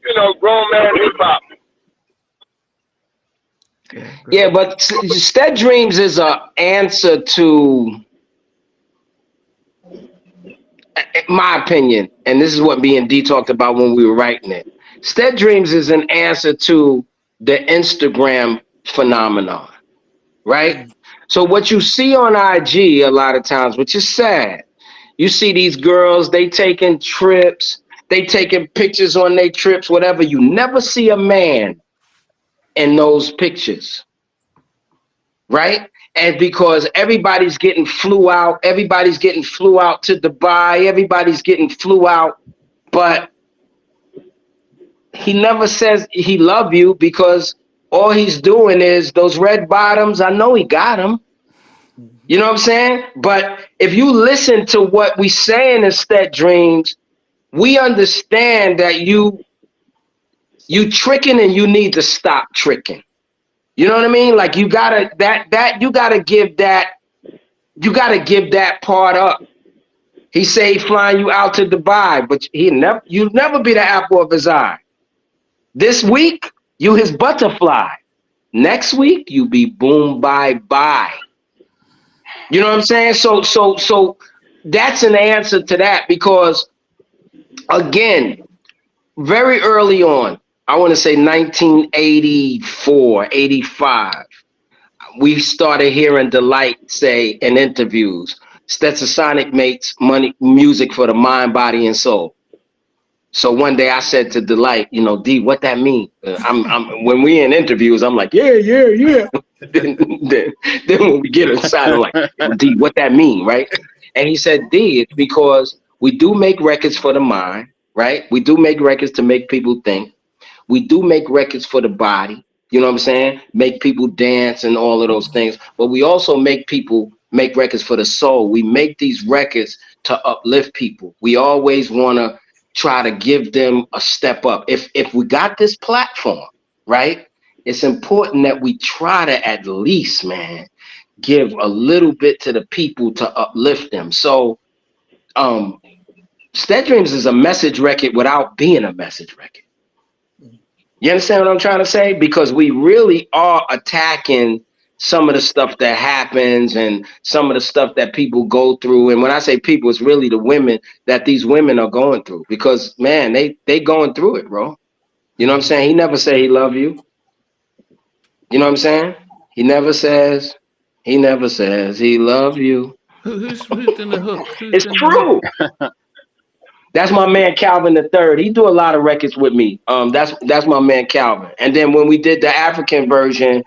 you know, grown man hip hop. Yeah, but Stet Dreams is an answer to, in my opinion, and this is what me and D talked about when we were writing it. Stet Dreams is an answer to the Instagram phenomenon, right? So what you see on IG a lot of times, which is sad, you see these girls, they taking trips, they taking pictures on their trips, whatever. You never see a man in those pictures, right? And because everybody's getting flew out to Dubai, everybody's getting flew out, but he never says he love you, because all he's doing is those red bottoms. I know he got them. You know what I'm saying? But if you listen to what we saying in Stet Dreams, we understand that you tricking and you need to stop tricking. You know what I mean? Like you gotta give that part up. He say he flying you out to Dubai, but you'll never be the apple of his eye. This week, you his butterfly. Next week, you be boom bye. You know what I'm saying? So that's an answer to that, because again, very early on, I want to say 1984, 85, we started hearing Delite say in interviews, Stetsasonic makes music for the mind, body, and soul. So one day I said to Delite, you know, D, what that mean? I'm when we in interviews, I'm like, yeah. then when we get inside, I'm like, D, what that mean, right? And he said, D, it's because we do make records for the mind, right? We do make records to make people think. We do make records for the body, you know what I'm saying? Make people dance and all of those things. But we also make records for the soul. We make these records to uplift people. We always want to try to give them a step up. If we got this platform, right, it's important that we try to at least, man, give a little bit to the people to uplift them. So Stet Dreams is a message record without being a message record. You understand what I'm trying to say? Because we really are attacking some of the stuff that happens and some of the stuff that people go through. And when I say people, it's really the women that these women are going through, because man, they going through it, bro. You know what I'm saying? He never say he love you. You know what I'm saying? He never says he love you. Who's in the hook? It's true. That's my man Calvin III. He do a lot of records with me. That's my man Calvin. And then when we did the African version,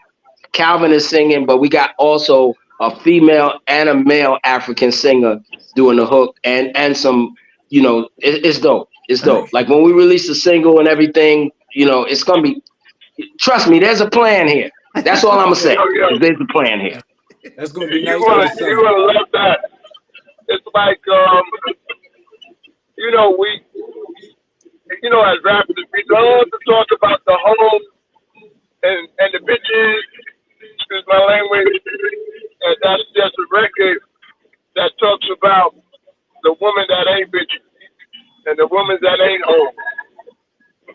Calvin is singing, but we got also a female and a male African singer doing the hook and some, you know, it's dope. It's dope. Like when we release the single and everything, you know, it's gonna be. Trust me, there's a plan here. That's all I'm gonna say. There's a plan here. That's gonna be nice. You gonna love that. It's like you know, as rappers, we love to talk about the home and the bitches, excuse my language, and that's just a record that talks about the woman that ain't bitches and the woman that ain't home.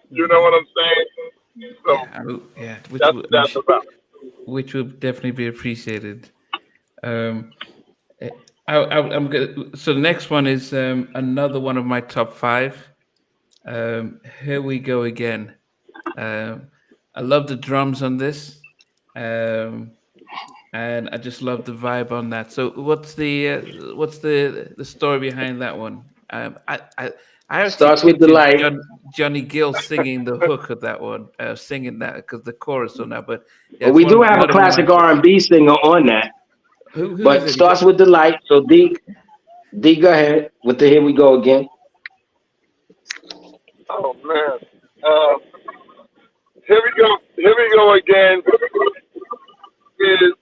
You know what I'm saying? So yeah, that's about. Which will definitely be appreciated. I'm good. So the next one is another one of my top 5. Here we go again. I love the drums on this, and I just love the vibe on that. So, what's the story behind that one? I actually Starts with pictured Delite. Johnny Gill singing the hook of that one, singing that because the chorus on that. But yeah, But it's we do have a another one of classic my. R&B singer on that. Who But is it? starts with Delite. So D, go ahead with the Here We Go Again. Oh man. Here we go. Here we go again. Is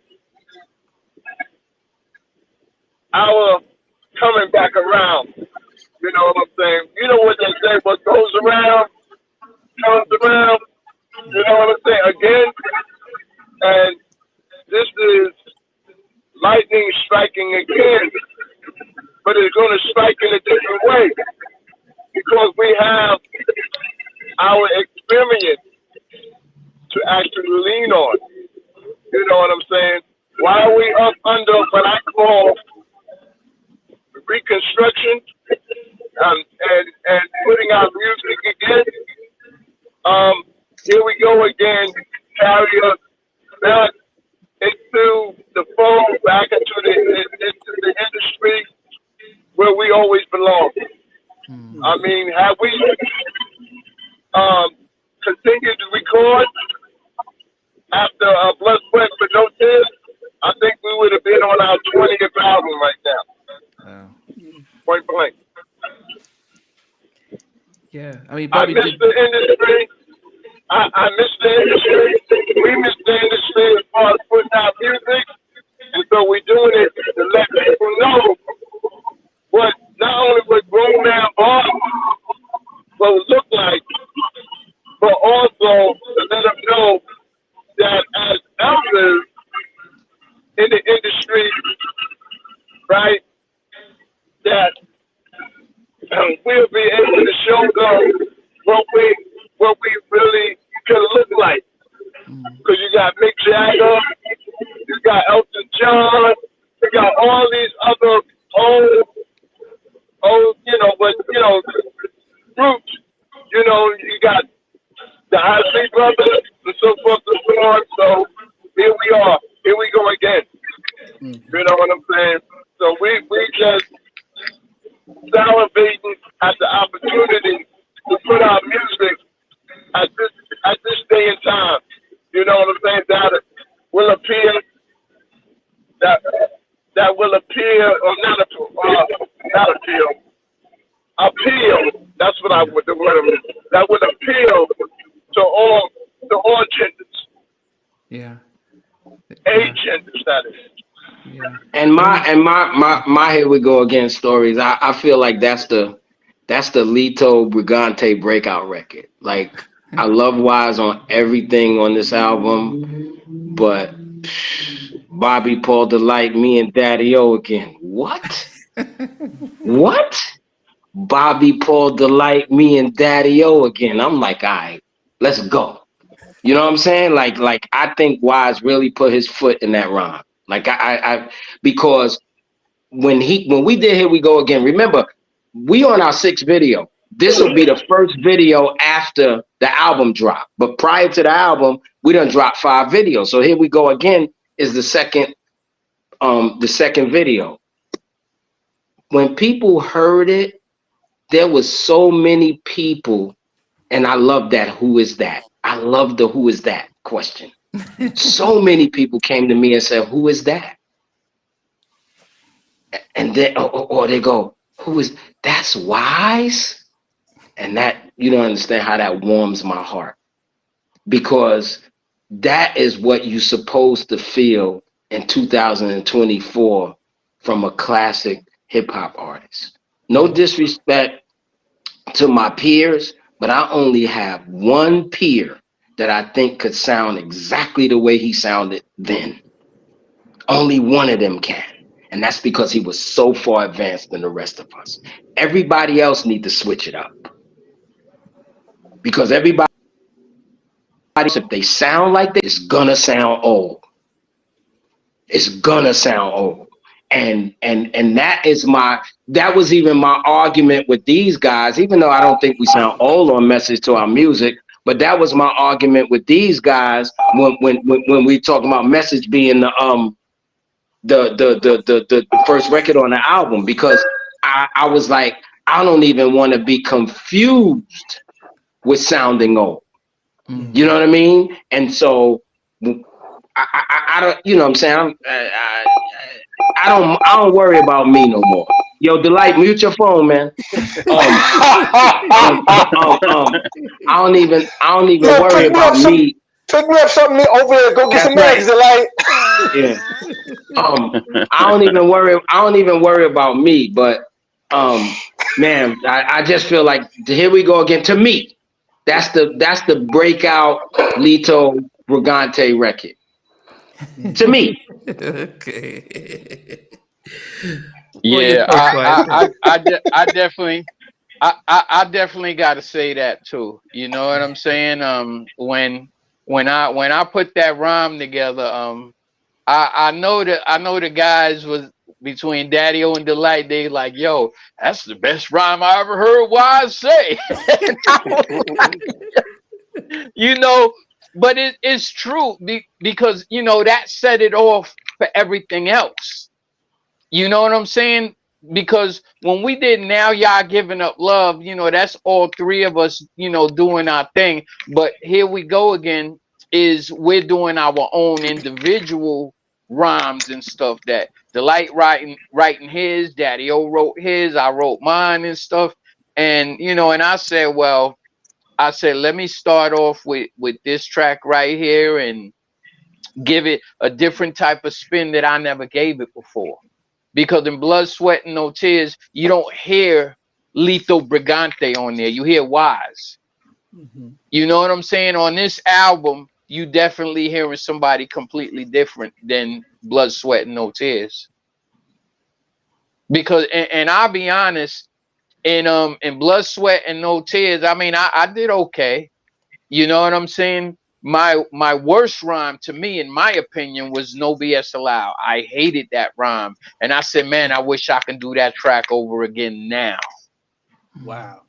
our coming back around. You know what I'm saying? You know what they say? What goes around comes around. You know what I'm saying? Again, and this is lightning striking again, but it's going to strike in a different way because we have our experience to actually lean on. You know what I'm saying? Why are we up under what I call reconstruction and putting out music again? Here we go again, carry us back into the fold, back into the industry where we always belong. I mean, have we continued to record after Blood, Sweat, but No Tears? I think we would have been on our 20th album right now. Wow. Point blank. Yeah, I mean, I Bobby miss did. the industry. I miss the industry. We miss the industry as far as putting out music. And so we're doing it to let people know what not only what grown man art will look like, but also to let them know that as elders in the industry, right, that we'll be able to show them what we really could look like. Because you got Mick Jagger, you got Elton John, you got all these other old, groups. You know, you got the Isley Brothers and so forth and so on. So here we are. Here we go again. You know what I'm saying? So we just salivating at the opportunity to put out music at this day and time. You know what I'm saying? That will appear or not appeal. Appeal. That's what the word is. That would appeal to all genders. Yeah. Genders, that is. Yeah. And my Here We Go Again stories. I feel like that's the Lito Brigante breakout record. Like I love Wise on everything on this album, but Bobby, Paul, Delite, me and Daddy O again. What? What? Bobby, Paul, Delite, me and Daddy O again. I'm like, all right, let's go. You know what I'm saying? Like I think Wise really put his foot in that rhyme. Like I because when we did Here We Go Again, remember, we on our 6th video. This will be the first video after the album drop. But prior to the album, we done dropped 5 videos. So Here We Go Again is the second video. When people heard it, there was so many people, and I love that who is that? I love the who is that question. So many people came to me and said, who is that? And then, or they go, that's Wise? And that, you don't understand how that warms my heart. Because that is what you're supposed to feel in 2024 from a classic hip hop artist. No disrespect to my peers, but I only have one peer that I think could sound exactly the way he sounded then. Only one of them can. And that's because he was so far advanced than the rest of us. Everybody else need to switch it up. Because everybody, if they sound like this, it's gonna sound old. It's gonna sound old. And that is that was even my argument with these guys, even though I don't think we sound old on Message to Our Music, but that was my argument with these guys when we talk about Message being the first record on the album, because I was like, I don't even want to be confused with sounding old. You know what I mean? And so I don't, you know what I'm saying? I don't worry about me no more. Yo, Delite, mute your phone, man. I don't even worry about me. Pick me up something over there. Go get some eggs, Delite. Yeah. I don't even worry about me, but man, I just feel like here we go again. To me, that's the breakout Lito Brigante record. To me. Okay. Yeah, I definitely got to say that too. You know what I'm saying? When I put that rhyme together, I know the guys was between Daddy-O and Delite. They like, yo, that's the best rhyme I ever heard Wise say. You know, but it's true because, you know, that set it off for everything else. You know what I'm saying? Because when we did Now Y'all Giving Up Love, you know, that's all three of us, you know, doing our thing. But Here We Go Again is we're doing our own individual rhymes and stuff. That Delite writing his, Daddy-O wrote his, I wrote mine and stuff. And, you know, and I said, well, let me start off with this track right here and give it a different type of spin that I never gave it before. Because in Blood, Sweat, and No Tears, you don't hear Lito Brigante on there. You hear Wise. You know what I'm saying? On this album, you definitely hearing somebody completely different than Blood, Sweat, and No Tears. Because, and I'll be honest, in Blood, Sweat, and No Tears, I mean, I did okay. You know what I'm saying? My worst rhyme, to me, in my opinion, was No BS Allowed. I hated that rhyme. And I said, man, I wish I can do that track over again now. Wow.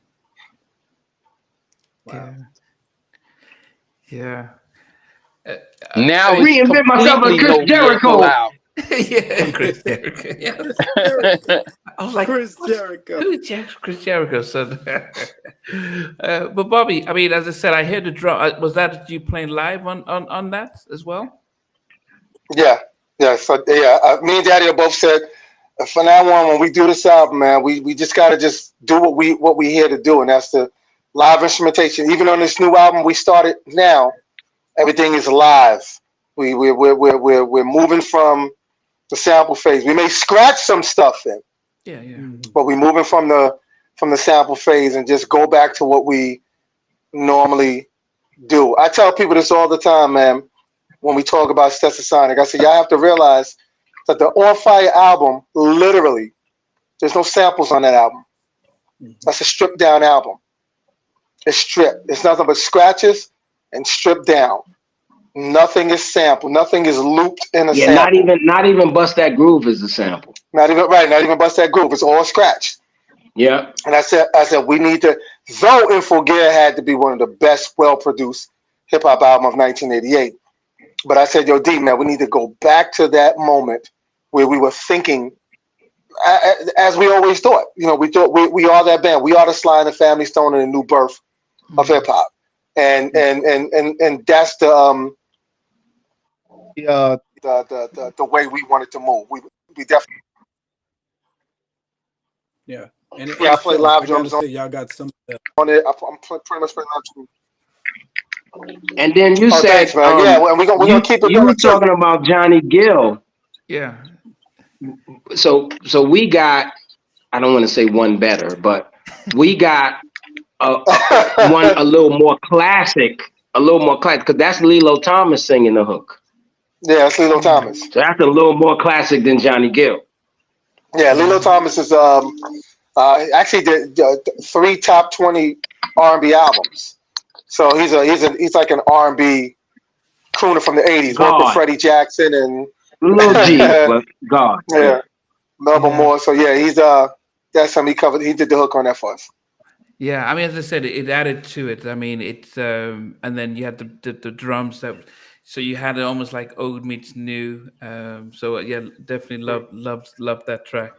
Yeah. Now I reinvent myself as Chris Jericho. Yeah, Chris Jericho. Yeah. I was like, Chris Jericho. Who is Chris Jericho? So, but Bobby, I mean, as I said, I heard the drum. Was that you playing live on that as well? Yeah. So me and Daddy both said, from now on, when we do this album, man, we just gotta just do what we here to do, and that's the live instrumentation. Even on this new album we started now, everything is live. We're moving from the sample phase. We may scratch some stuff in, but we're moving from the sample phase and just go back to what we normally do. I tell people this all the time, man. When we talk about Stetsasonic, I say y'all have to realize that the On Fire album, literally, there's no samples on that album. That's a stripped down album. It's stripped. It's nothing but scratches and stripped down. Nothing is sampled. Nothing is looped in a sample. Not even Bust That Groove is a sample. Not even Bust That Groove. It's all scratched. Yeah. And I said we need to, though Info Gear had to be one of the best well-produced hip-hop album of 1988. But I said, yo, D, man, we need to go back to that moment where we were thinking, as we always thought. You know, we thought we are that band. We are the Sly and the Family Stone and the new birth of hip-hop. And that's the way we wanted to move. We definitely. Yeah. And I play live drums on. Y'all got some on it. I'm pretty much playing live drums. And then you said, thanks, man. Yeah, we're gonna keep it. You were talking about Johnny Gill. Yeah. So we got, I don't want to say one better, but we got one a little more classic, because that's Lilo Thomas singing the hook. Yeah, that's Lilo Thomas. So that's a little more classic than Johnny Gill. Yeah, Lilo Thomas is actually the 3 top 20 R&B albums. So he's like an R&B crooner from the 80s, worked with Freddie Jackson and Lil G, God. Yeah, Melba Moore. So yeah, he's That's him. He covered. He did the hook on that for us. Yeah, I mean, as I said, it added to it. I mean, it's and then you had the drums that, so you had it almost like old meets new. So yeah, definitely loved that track.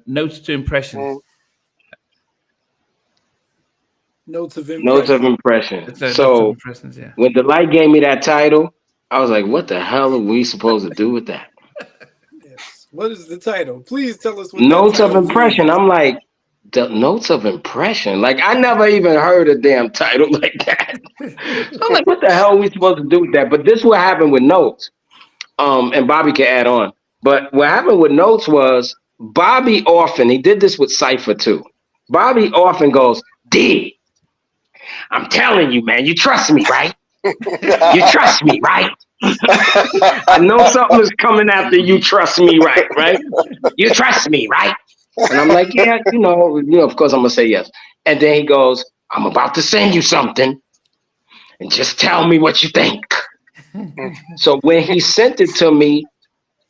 Notes to impressions. Notes of Notes of impression. impression. It's notes of So impressions. Yeah. when Delite gave me that title, I was like, what the hell are we supposed to do with that? Yes. What is the title? Please tell us what Notes that of title impression. means. I'm like, the notes of impression. Like I never even heard a damn title like that. So I'm like, what the hell are we supposed to do with that? But this what happened with notes. And Bobby can add on. But what happened with notes was Bobby often, he did this with Cipher too. Bobby often goes, D, I'm telling you, man, you trust me, right? You trust me, right? I know something is coming after you trust me, right? You trust me, right? And I'm like, yeah, of course I'm gonna say yes. And then he goes, I'm about to send you something, and just tell me what you think. So when he sent it to me,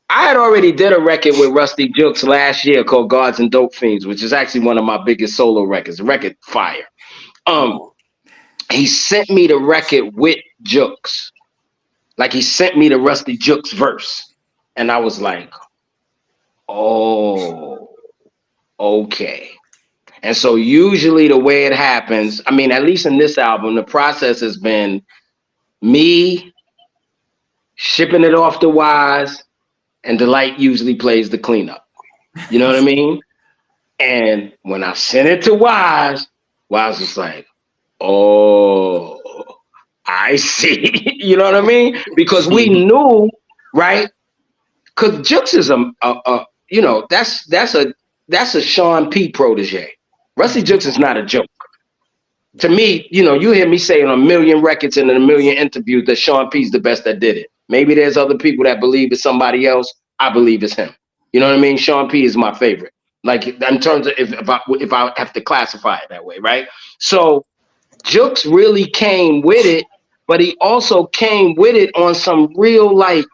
I had already did a record with Rusty Jukes last year called Gods and Dope Fiends, which is actually one of my biggest solo records. The record fire. He sent me the record with Jukes. Like he sent me the Rusty Jukes verse. And I was like, oh, okay. And so usually the way it happens, I mean, at least in this album, the process has been me shipping it off to Wise, and Delite usually plays the cleanup. You know what I mean? And when I sent it to Wise was like, oh, I see. You know what I mean? Because we knew, right? Because Jukes is that's a Sean P protege. Rusty Jukes is not a joke. To me, you hear me say on a million records and in a million interviews that Sean P's the best that did it. Maybe there's other people that believe it's somebody else. I believe it's him. You know what I mean? Sean P is my favorite. Like in terms of if I have to classify it that way, right? So Jukes really came with it, but he also came with it on some real like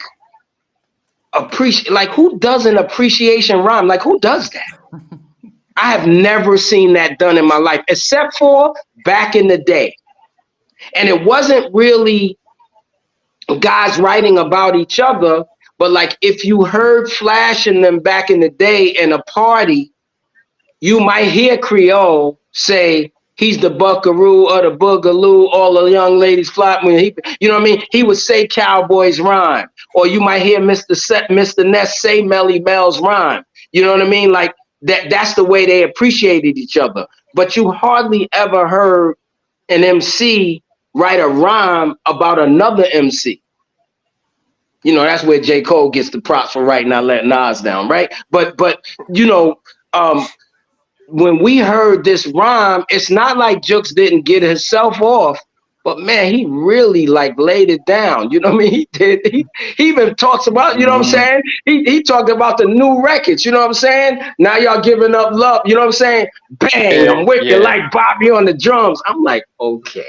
who does an appreciation rhyme? Like who does that? I have never seen that done in my life, except for back in the day. And it wasn't really guys writing about each other, but like if you heard Flash and them back in the day in a party, you might hear Creole say, he's the buckaroo or the boogaloo, all the young ladies flop when he, you know what I mean? He would say Cowboys rhyme. Or you might hear Mr. Ness say Melly Mel's rhyme. You know what I mean? Like that's the way they appreciated each other. But you hardly ever heard an MC write a rhyme about another MC. That's where J. Cole gets the props for writing I Let Nas Down, right? But when we heard this rhyme, it's not like Jukes didn't get himself off, but man, he really like laid it down. You know what I mean? He did. He even talks about, you know what I'm saying? He talked about the new records, you know what I'm saying? Now y'all giving up love, you know what I'm saying? Bang, I'm with you like Bobby on the drums. I'm like, okay.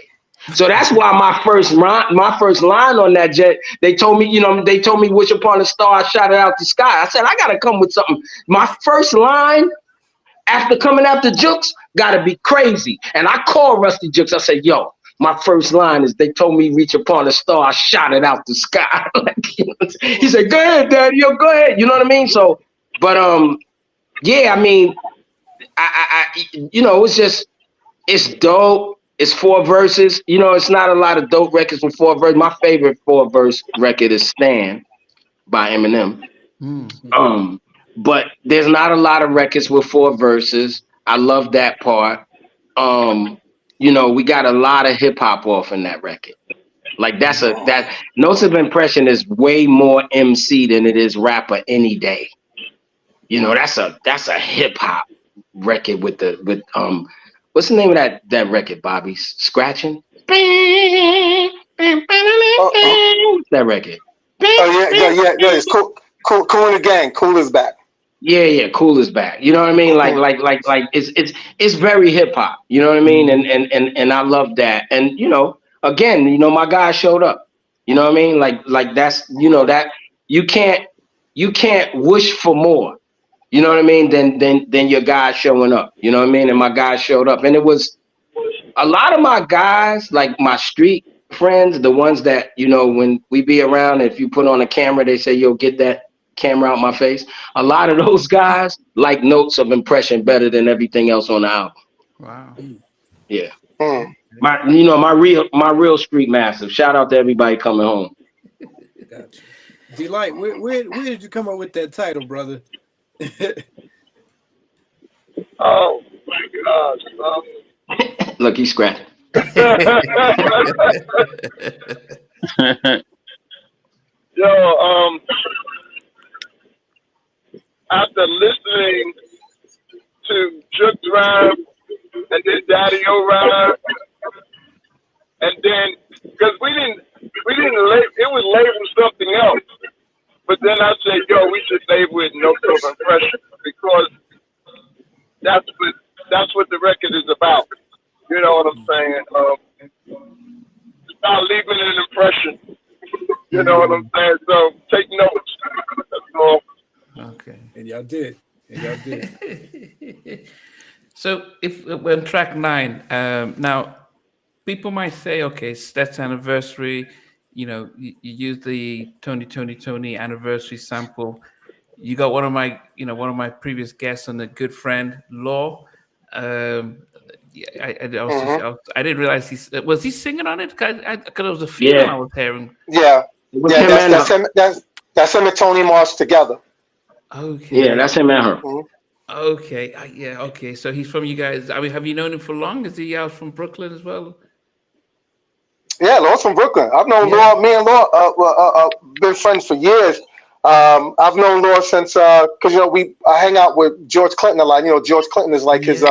So that's why my first line on that jet, they told me, wish upon a star, I shot it out the sky. I said, I gotta come with something. My first line after coming after Jukes, gotta be crazy. And I called Rusty Jukes. I said, yo, my first line is they told me reach upon a star, I shot it out the sky. He said, go ahead, Daddy, yo, go ahead. You know what I mean? So, but yeah, I mean, it's dope. It's 4 verses. It's not a lot of dope records with 4 verses. My favorite 4-verse record is Stan by Eminem. But there's not a lot of records with 4 verses. I love that part. We got a lot of hip hop off in that record. Like that Notes of Impression is way more MC than it is rapper any day. That's a hip hop record with what's the name of that record, Bobby? Scratching? What's that record? Yeah. It's Cool in the Gang. Cool is back. Yeah, Cool is back. You know what I mean? Like it's very hip hop. You know what I mean? And I love that. And again, my guy showed up. You know what I mean? Like that's that you can't wish for more. you know what I mean, then your guy showing up, you know what I mean? And my guy showed up. And it was a lot of my guys, like my street friends, the ones that, you know, when we be around, if you put on a camera, they say, yo, get that camera out my face. A lot of those guys like Notes of Impression better than everything else on the album. Wow. Yeah. My real street massive. Shout out to everybody coming home. Gotcha. Delite, where did you come up with that title, brother? Oh my gosh. Look, he's scratching. Yo, after listening to Juke Drive and then Daddy O Ride, and then because we didn't label, it was labeled something else, but then I said, yo, we should label it Notes of Impression because that's what the record is about. You know what I'm saying? It's about leaving an impression. You know what I'm saying? So take notes. That's all. Okay. And y'all did. So if when track 9, now people might say, okay, Stet's anniversary, you know, you use the Tony anniversary sample. You got one of my previous guests on the Good Friend Law. I didn't realize was he singing on it? Because it was a feeling I was hearing. Yeah, that's him and Tony Marsh together. Okay. Yeah, that's him and her. Okay. Okay. So he's from you guys. I mean, have you known him for long? Is he out from Brooklyn as well? Yeah, Law's from Brooklyn. I've known Law. Me and Law been friends for years. I've known Law since because you know I hang out with George Clinton a lot. You know, George Clinton is like his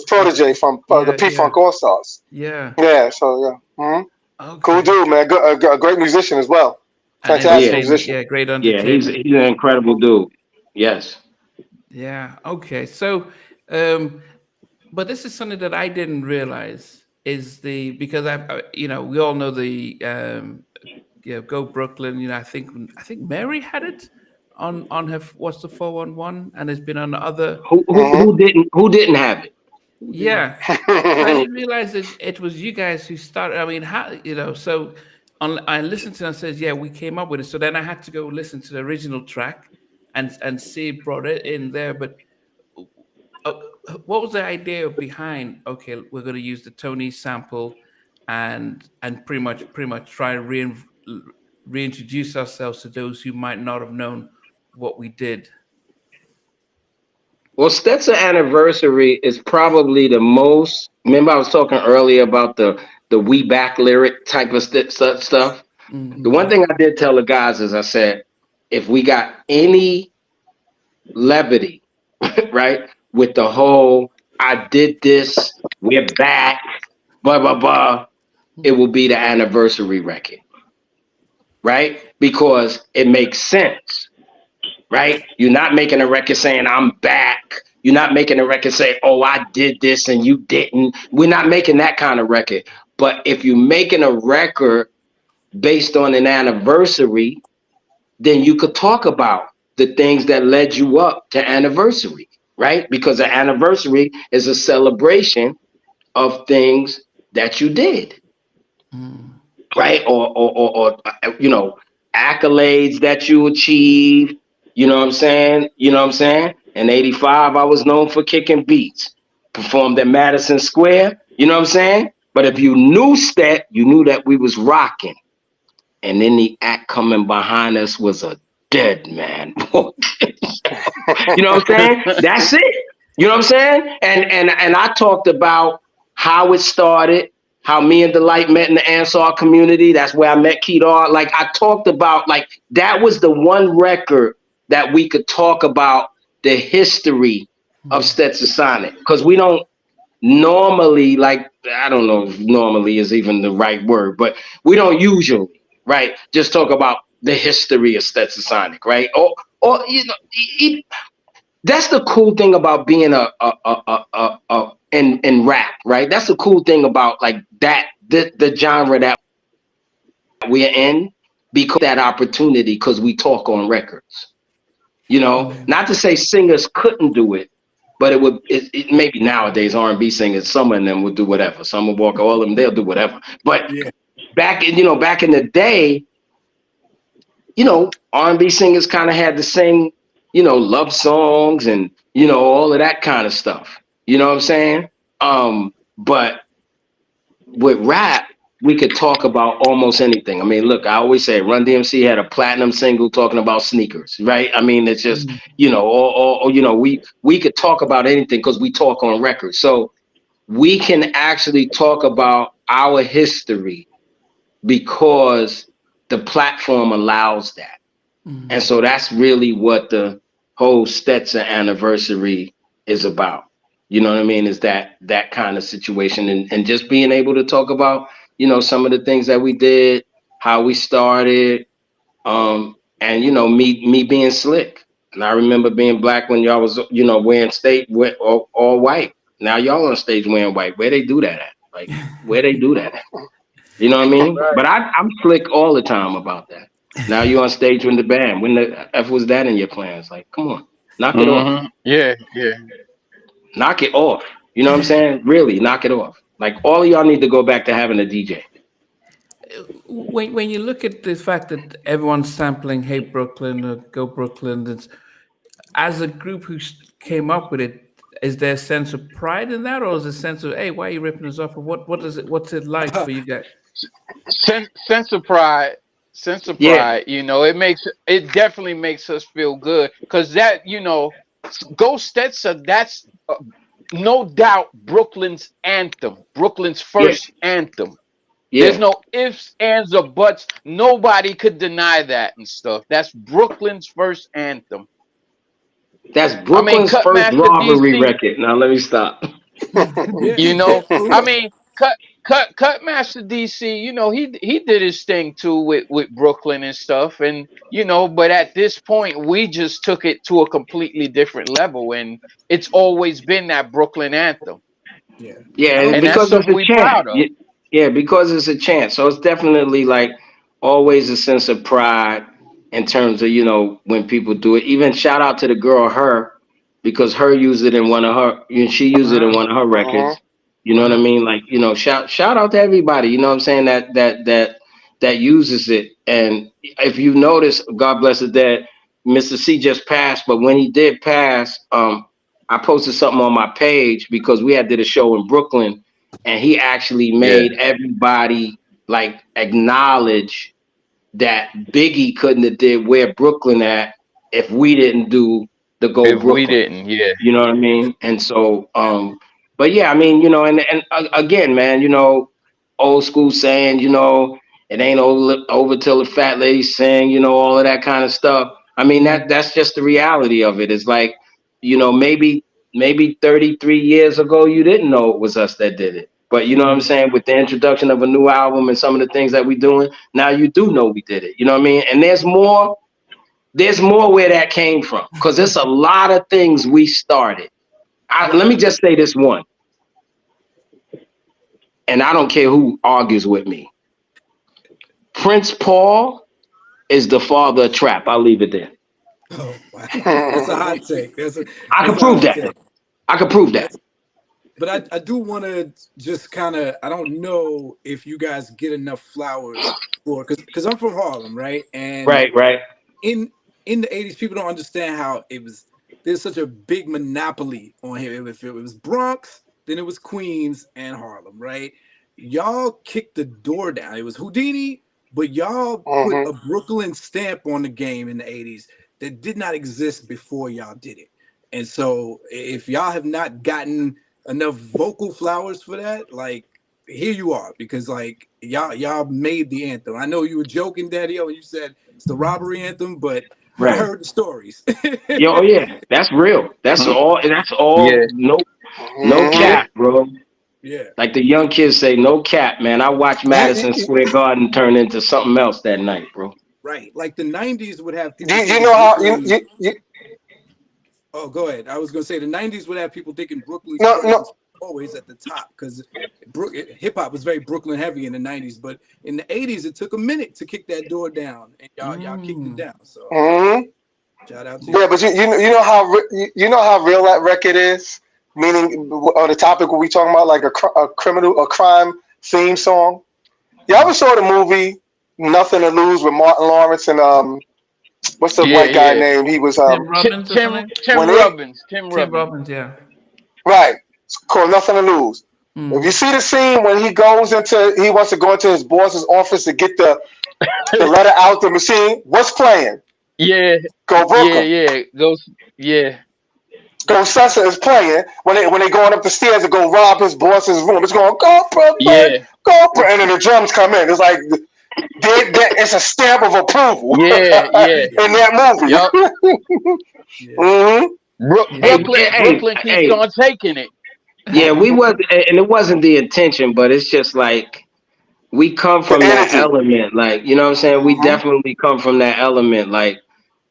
protege from the P-Funk All-Stars. Yeah. Yeah. So yeah. Mm-hmm. Okay. Cool dude, man. A great musician as well. Fantastic musician. Yeah, great entertainer. Yeah, he's an incredible dude. Yes. Yeah. Okay. So, but this is something that I didn't realize is because we all know the Go Brooklyn. You know, I think Mary had it on her what's the 411, and it's been on other. Who didn't have it? Yeah, I didn't realize that it was you guys who started. I mean, how so. I listened to it and says, yeah, we came up with it. So then I had to go listen to the original track and see it brought it in there. But what was the idea behind, okay, we're going to use the Tony sample and pretty much try to reintroduce ourselves to those who might not have known what we did? Well, Stetsa Anniversary is probably the most, remember I was talking earlier about the we back lyric type of stuff. Mm-hmm. The one thing I did tell the guys is I said, if we got any levity, right, with the whole, I did this, we're back, blah, blah, blah, it will be the anniversary record, right? Because it makes sense, right? You're not making a record saying, I'm back. You're not making a record saying, oh, I did this and you didn't. We're not making that kind of record. But if you're making a record based on an anniversary, then you could talk about the things that led you up to anniversary, right? Because an anniversary is a celebration of things that you did, right? Or accolades that you achieved. You know what I'm saying? In 85, I was known for kicking beats, performed at Madison Square. You know what I'm saying? But if you knew Stet, you knew that we was rocking. And then the act coming behind us was a dead man. You know what I'm saying? That's it. You know what I'm saying? And I talked about how it started, how me and Delite met in the Ansar community. That's where I met Kedar. Like I talked about, like that was the one record that we could talk about the history of Stetsasonic, because we don't normally, like, I don't know if normally is even the right word, but we don't usually, right, just talk about the history of Stetsasonic, right? Or that's the cool thing about being in rap, right? That's the cool thing about like that the genre that we're in, because that opportunity, because we talk on records. You know, not to say singers couldn't do it, but it maybe nowadays R&B singers, some of them would do whatever. Some will walk, all of them, they'll do whatever. But back in the day, you know, R&B singers kind of had to sing, you know, love songs and, you know, all of that kind of stuff. You know what I'm saying? But with rap, we could talk about almost anything. I mean, look, I always say Run DMC had a platinum single talking about sneakers, right? I mean, it's just, you know, or you know, we could talk about anything because we talk on record. So we can actually talk about our history because the platform allows that. And so that's really what the whole Stetson anniversary is about. You know what I mean? Is that kind of situation, and just being able to talk about, you know, some of the things that we did, how we started, and you know, me being slick. And I remember being black when y'all was, you know, wearing all white. Now y'all on stage wearing white. Where they do that at? Like, where they do that at? You know what I mean? Right. But I'm slick all the time about that. Now you're on stage with the band. When the F was that in your plans? Like, come on, knock it off. Yeah. Knock it off. You know what I'm saying? Really, knock it off. Like, all of y'all need to go back to having a DJ. When you look at the fact that everyone's sampling "Hey Brooklyn" or "Go Brooklyn," it's, as a group who came up with it, is there a sense of pride in that, or is it a sense of, hey, why are you ripping us off? Or what's it like for you guys? Sense of pride. Yeah. You know, it definitely makes us feel good because that, you know, Go Stetson, that's no doubt Brooklyn's anthem, Brooklyn's first anthem. Yeah. There's no ifs, ands, or buts. Nobody could deny that and stuff. That's Brooklyn's first anthem. That's Brooklyn's first Cutmaster robbery DC, record. Now let me stop. you know, I mean, Cutmaster DC, you know, he did his thing too with Brooklyn and stuff, and you know, but at this point, we just took it to a completely different level, and it's always been that Brooklyn anthem. Yeah, And that's because it's something a we chant. proud of. Yeah, because it's a chant. So it's definitely like always a sense of pride in terms of, you know, when people do it. Even shout out to the girl Her, because Her used it in one of her, she used it in one of her records. You know what I mean? Like, you know, shout out to everybody, you know what I'm saying, that uses it. And if you notice, God bless the dead, Mr. C just passed, but when he did pass, I posted something on my page because we had did a show in Brooklyn, and he actually made everybody like acknowledge that Biggie couldn't have did Where Brooklyn At if we didn't do the Go If Brooklyn. we didn't, You know what I mean? And so, but yeah, I mean, you know, and again, man, you know, old school saying, you know, it ain't over till the fat lady sing, you know, all of that kind of stuff. I mean, that's just the reality of it. It's like, you know, maybe 33 years ago, you didn't know it was us that did it. But you know what I'm saying? With the introduction of a new album and some of the things that we're doing, now you do know we did it. You know what I mean? And there's more where that came from, because there's a lot of things we started. Let me just say this one, and I don't care who argues with me. Prince Paul is the father of trap. I'll leave it there. Oh, wow. That's a hot take. I can prove that. I can prove that. But I do want to just kind of, I don't know if you guys get enough flowers for, because I'm from Harlem, right? And right. In the 80s, people don't understand how there's such a big monopoly on here. If it was Bronx, then it was Queens and Harlem, right? Y'all kicked the door down. It was Houdini, but y'all put a Brooklyn stamp on the game in the 80s that did not exist before y'all did it. And so if y'all have not gotten enough vocal flowers for that, like, here you are, because like y'all made the anthem. I know you were joking, Daddy-O, and you said it's the robbery anthem, but I heard the stories. Yeah, that's real. That's all. Yeah. No cap, bro. Yeah. Like the young kids say, no cap, man. I watched Madison Square Garden turn into something else that night, bro. Right. Like the 90s would have people. You know how you Oh, go ahead. I was gonna say the 90s would have people thinking Brooklyn no. always at the top, because hip hop was very Brooklyn heavy in the 90s, but in the 80s it took a minute to kick that door down, and y'all kicked it down. So Shout out to Yeah, you. but you know how real that record is. Meaning, on the topic we talking about, like a crime theme song. Y'all ever saw the movie Nothing to Lose with Martin Lawrence and what's the Yeah, white guy yeah. name? He was Tim Robbins or Tim something. Tim when they Robbins. Tim Tim Robbins. Robbins, yeah. right. It's called Nothing to Lose. If you Mm. see the scene when he wants to go into his boss's office to get the letter out the machine, what's playing? Yeah, Go yeah, Brooklyn. yeah. Those, yeah, Go Sessa is playing when they going up the stairs to go rob his boss's room. It's going go Brooklyn, yeah, go Brooklyn, and then the drums come in. It's like it's a stamp of approval yeah, yeah. in that Yup. movie. Yeah. Mm-hmm. Hey, Brooklyn keeps hey, on taking it. yeah, we was, and it wasn't the intention, but it's just like we come The from that energy. element, like you know what I'm saying. We Mm-hmm. definitely come from that element. Like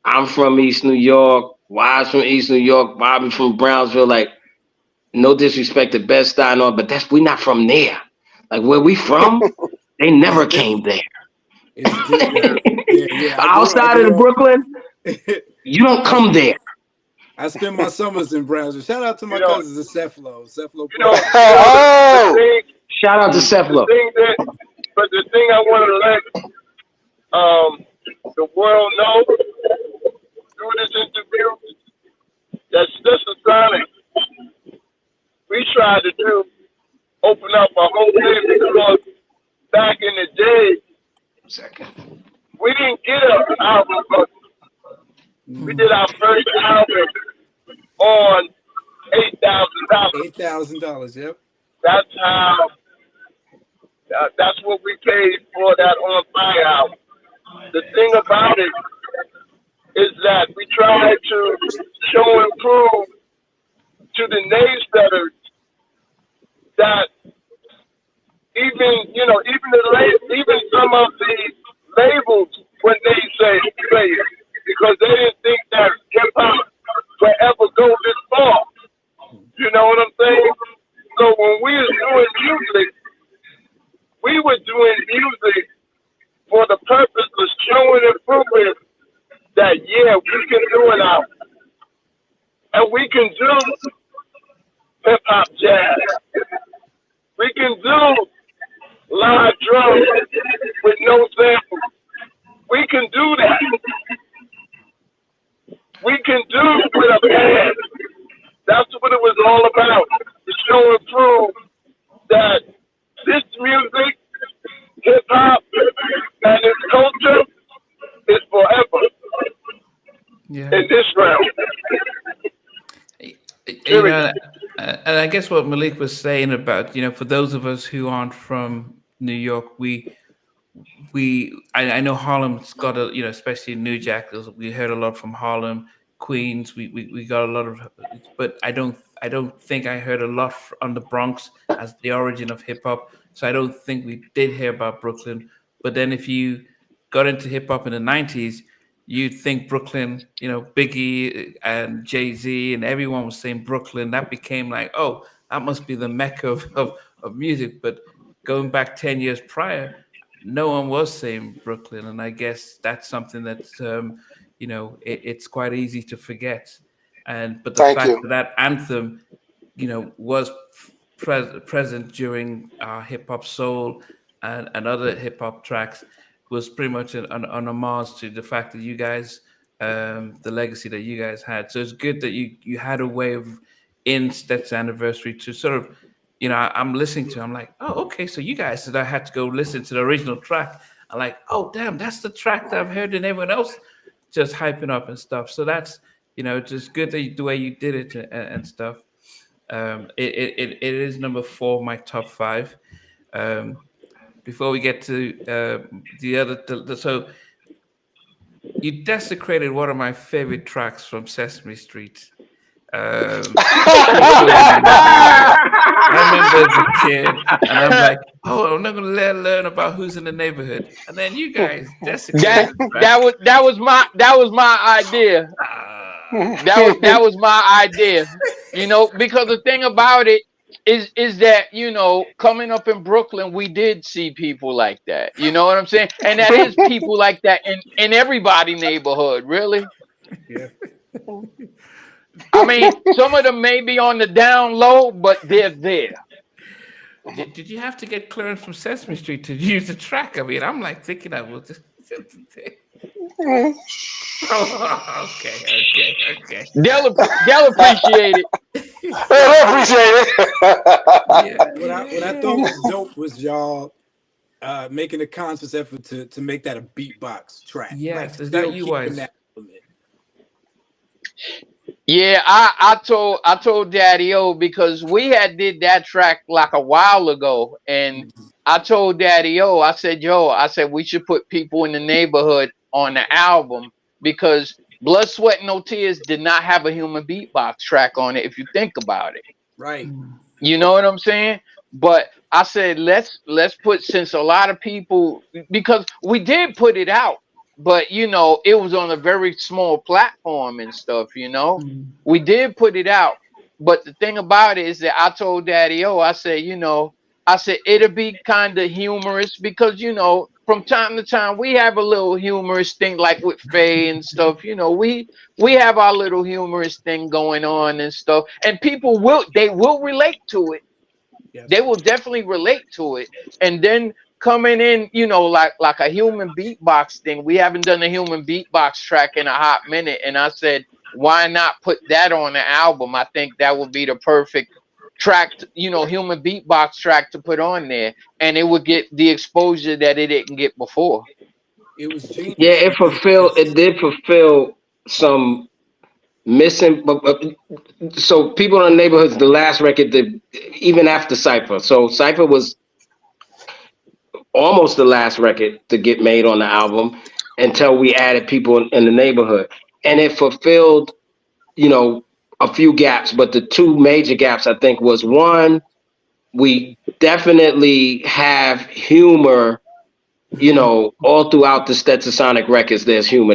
I'm from East New York, Wise from East New York, Bobby from Brownsville. Like no disrespect to Bed-Stuy and all, but we not from there. Like where we from, they It's never came different. there. It's different. Yeah. Outside of the Brooklyn, you don't I come there. I spend my summers in Brownsville. Shout out to my You know, cousins at Cephalon. Cephalon you know, Pro. Oh, Shout out to Cephalon. the thing I want to let the world know through this interview that Stetsasonic, we tried to open up a whole thing because back in the day, we didn't get an album, but we did our first album on $8,000. $8,000. Yep. That's how. That's what we paid for that On Fire album. The thing about it is that we tried to show and prove to the naysayers that even some of the labels when they say play it, because they didn't think that hip hop would ever go this far. You know what I'm saying? So when we was doing music for the purpose of showing and proving that we can do it out. And we can do hip hop jazz. We can do live drums with no samples. We can do that. We can do it with a band. That's what it was all about. To show and prove that this music, hip hop, and its culture is forever Yeah. in this realm. You know, and I guess what Malik was saying about, for those of us who aren't from New York, I know Harlem's got especially in New Jack, we heard a lot from Harlem, Queens, we got a lot of, but I don't think I heard a lot on the Bronx as the origin of hip hop. So I don't think we did hear about Brooklyn. But then if you got into hip hop in the 90s, you'd think Brooklyn, Biggie and Jay-Z and everyone was saying Brooklyn. That became like, oh, that must be the mecca of music. But going back 10 years prior, no one was saying Brooklyn. And I guess that's something that's, it's quite easy to forget. But the thank fact you. that anthem, was present during hip hop soul and other hip hop tracks was pretty much an homage to the fact that you guys, the legacy that you guys had. So it's good that you had a way of in Stet's anniversary to sort of, I'm listening to, I'm like, oh, okay, so you guys said I had to go listen to the original track. I'm like, oh, damn, that's the track that I've heard and everyone else just hyping up and stuff. So that's, just good that the way you did it and stuff. It is number 4 of my top 5. Before we get to the other, so you desecrated one of my favorite tracks from Sesame Street. I remember as a kid, and I'm like, oh, I'm not gonna learn about Who's in the Neighborhood, and then you guys desecrated the track. That was my idea. That was my idea. Because the thing about it is that, coming up in Brooklyn, we did see people like that. You know what I'm saying? And that is people like that in everybody's neighborhood, really. Yeah. I mean, some of them may be on the down low, but they're there. Did you have to get clearance from Sesame Street to use the track? I mean, I'm like thinking I will just. Okay. They'll appreciate it. I appreciate it. Yeah. What I thought was dope was y'all making a conscious effort to make that a beatbox track. Yes, like, is that still you keeping guys? that element. Yeah, I told Daddy O, because we had did that track like a while ago, and I told Daddy O, I said, we should put People in the Neighborhood on the album, because Blood, Sweat, No Tears did not have a human beatbox track on it, if you think about it. Right. You know what I'm saying? But I said, let's put, since a lot of people, because we did put it out, but you know, it was on a very small platform and stuff, you know. We did put it out, but the thing about it is that I told Daddy O, I said, it'll be kind of humorous, because you know, from time to time we have a little humorous thing, like with Faye and stuff, you know, we have our little humorous thing going on and stuff, and people will relate to it. Yes. They will definitely relate to it. And then coming in, you know, like a human beatbox thing. We haven't done a human beatbox track in a hot minute, and I said, why not put that on the album? I think that would be the perfect track, you know, human beatbox track to put on there, and it would get the exposure that it didn't get before. It was genius. Yeah, it did fulfill some missing. So People in the Neighborhood's the last record that, even after Cipher. So Cipher was almost the last record to get made on the album until we added People in the Neighborhood, and it fulfilled, you know, a few gaps. But the two major gaps, I think, was one, we definitely have humor. You know, all throughout the Stetsasonic records, there's humor,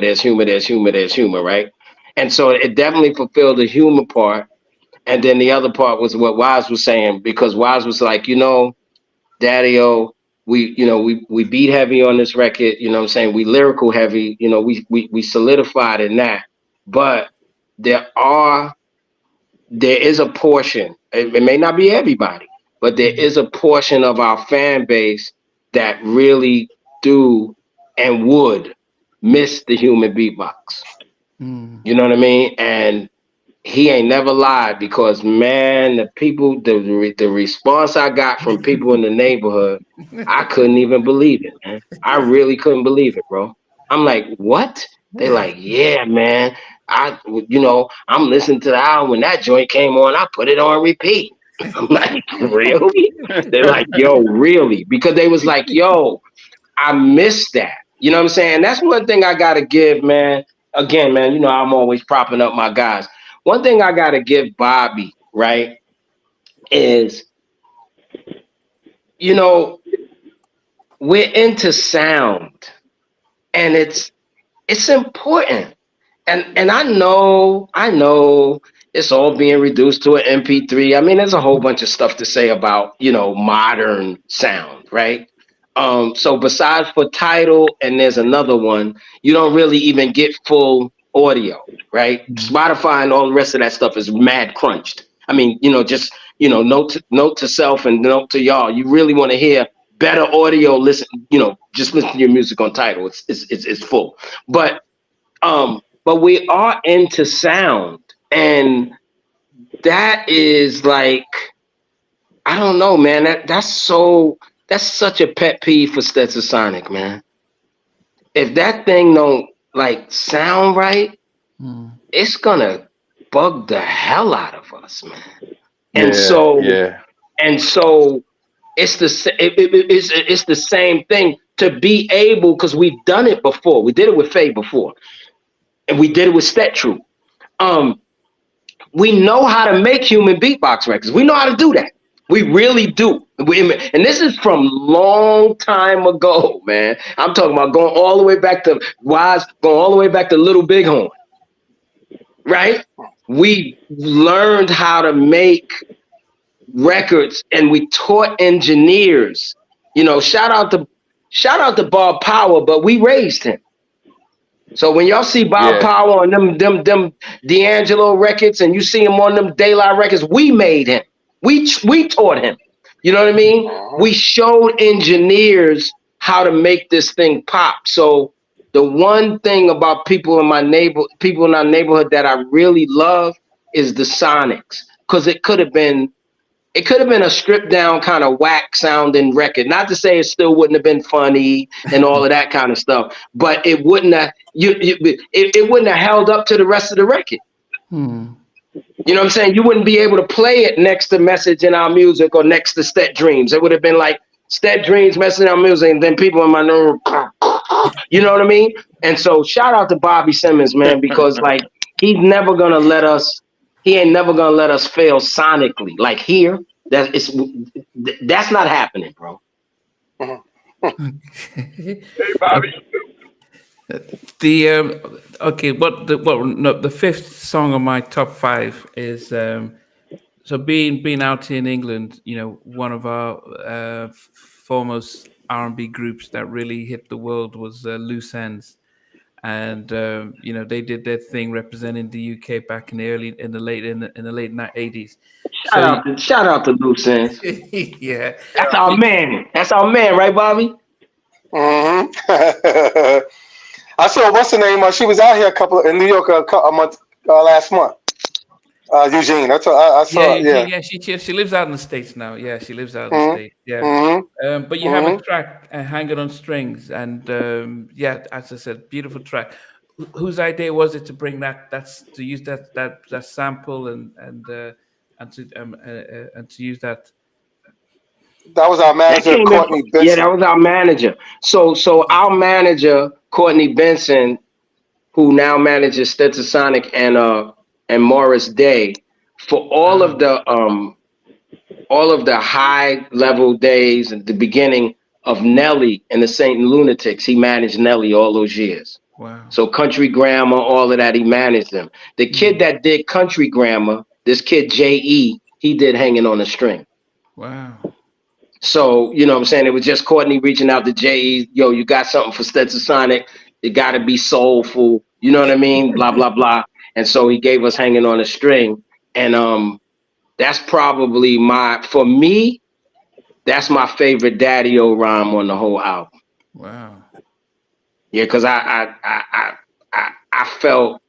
right? And so it definitely fulfilled the humor part. And then the other part was what Wise was saying, because Wise was like, you know, Daddy-O, we beat heavy on this record, you know what I'm saying? We lyrical heavy, you know, we solidified in that. But there is a portion, it may not be everybody, but there is a portion of our fan base that really do and would miss the human beatbox. You know what I mean? And he ain't never lied, because man, the response I got from People in the Neighborhood, I couldn't even believe it, man. I really couldn't believe it, bro. I'm like, what? They like, yeah, man. I'm listening to the album when that joint came on. I put it on repeat. I'm like, really? They're like, yo, really? Because they was like, yo, I missed that. You know what I'm saying? That's one thing I gotta give, man. Again, man, you know, I'm always propping up my guys. One thing I gotta give Bobby, right, is, you know, we're into sound, and it's important. And I know it's all being reduced to an MP3. I mean, there's a whole bunch of stuff to say about, you know, modern sound, right? So besides for Tidal, and there's another one, you don't really even get full audio, right? Spotify and all the rest of that stuff is mad crunched. I mean, you know, just, you know, note to self and note to y'all. You really want to hear better audio, listen, you know, just listen to your music on Tidal. It's full. But we are into sound, and that is like, I don't know, man. That's such a pet peeve for Stetsasonic, man. If that thing don't like sound right, it's gonna bug the hell out of us, man. And so it's the same thing, to be able, because we've done it before. We did it with Faye before, and we did it with Stet Troop. We know how to make human beatbox records. We know how to do that. We really do. And this is from long time ago, man. I'm talking about going all the way back to Wise, going all the way back to Little Bighorn, right? We learned how to make records, and we taught engineers. You know, shout out to Bob Power, but we raised him. So when y'all see Bob Power on them D'Angelo records, and you see him on them Delite records, we made him. We taught him. You know what I mean? We showed engineers how to make this thing pop. So the one thing about people in our neighborhood that I really love is the Sonics, because it could have been a stripped down kind of whack sounding record. Not to say it still wouldn't have been funny and all of that kind of stuff, but it wouldn't have it wouldn't have held up to the rest of the record. You know what I'm saying? You wouldn't be able to play it next to Message in Our Music or next to Stet Dreams. It would have been like Stet Dreams, Message in Our Music, and then people in my room. You know what I mean? And so shout out to Bobby Simmons, man, because like he ain't never gonna let us fail sonically. Like here, that's not happening, bro. Hey, Bobby. The fifth song on my top 5 is so being out here in England, you know, one of our foremost R&B groups that really hit the world was Loose Ends, and you know, they did their thing representing the UK back in the late 80s. Shout out to Loose Ends. Yeah, that's our man. That's our man, right, Bobby? I saw what's her name? She was out here in New York a month last month. Eugene. That's what I saw. Yeah. She lives out in the States now. Yeah, she lives out in the States. Yeah. But you have a track, Hanging on Strings, and yeah, as I said, beautiful track. Whose idea was it to bring to use that sample and to use that? That was our manager, Courtney Benson. Yeah, that was our manager. So our manager, Courtney Benson, who now manages Stetsasonic and Morris Day, for all of the high level days at the beginning of Nelly and the Saint Lunatics, he managed Nelly all those years. Wow. So Country Grammar, all of that, he managed them. The kid that did Country Grammar, this kid J.E., he did Hanging on a String. Wow. So, you know what I'm saying? It was just Courtney reaching out to J.E., yo, you got something for Stetsasonic. It got to be soulful. You know what I mean? Blah, blah, blah. And so he gave us Hanging on a String. And that's probably for me, that's my favorite Daddy-O rhyme on the whole album. Wow. Yeah, because I felt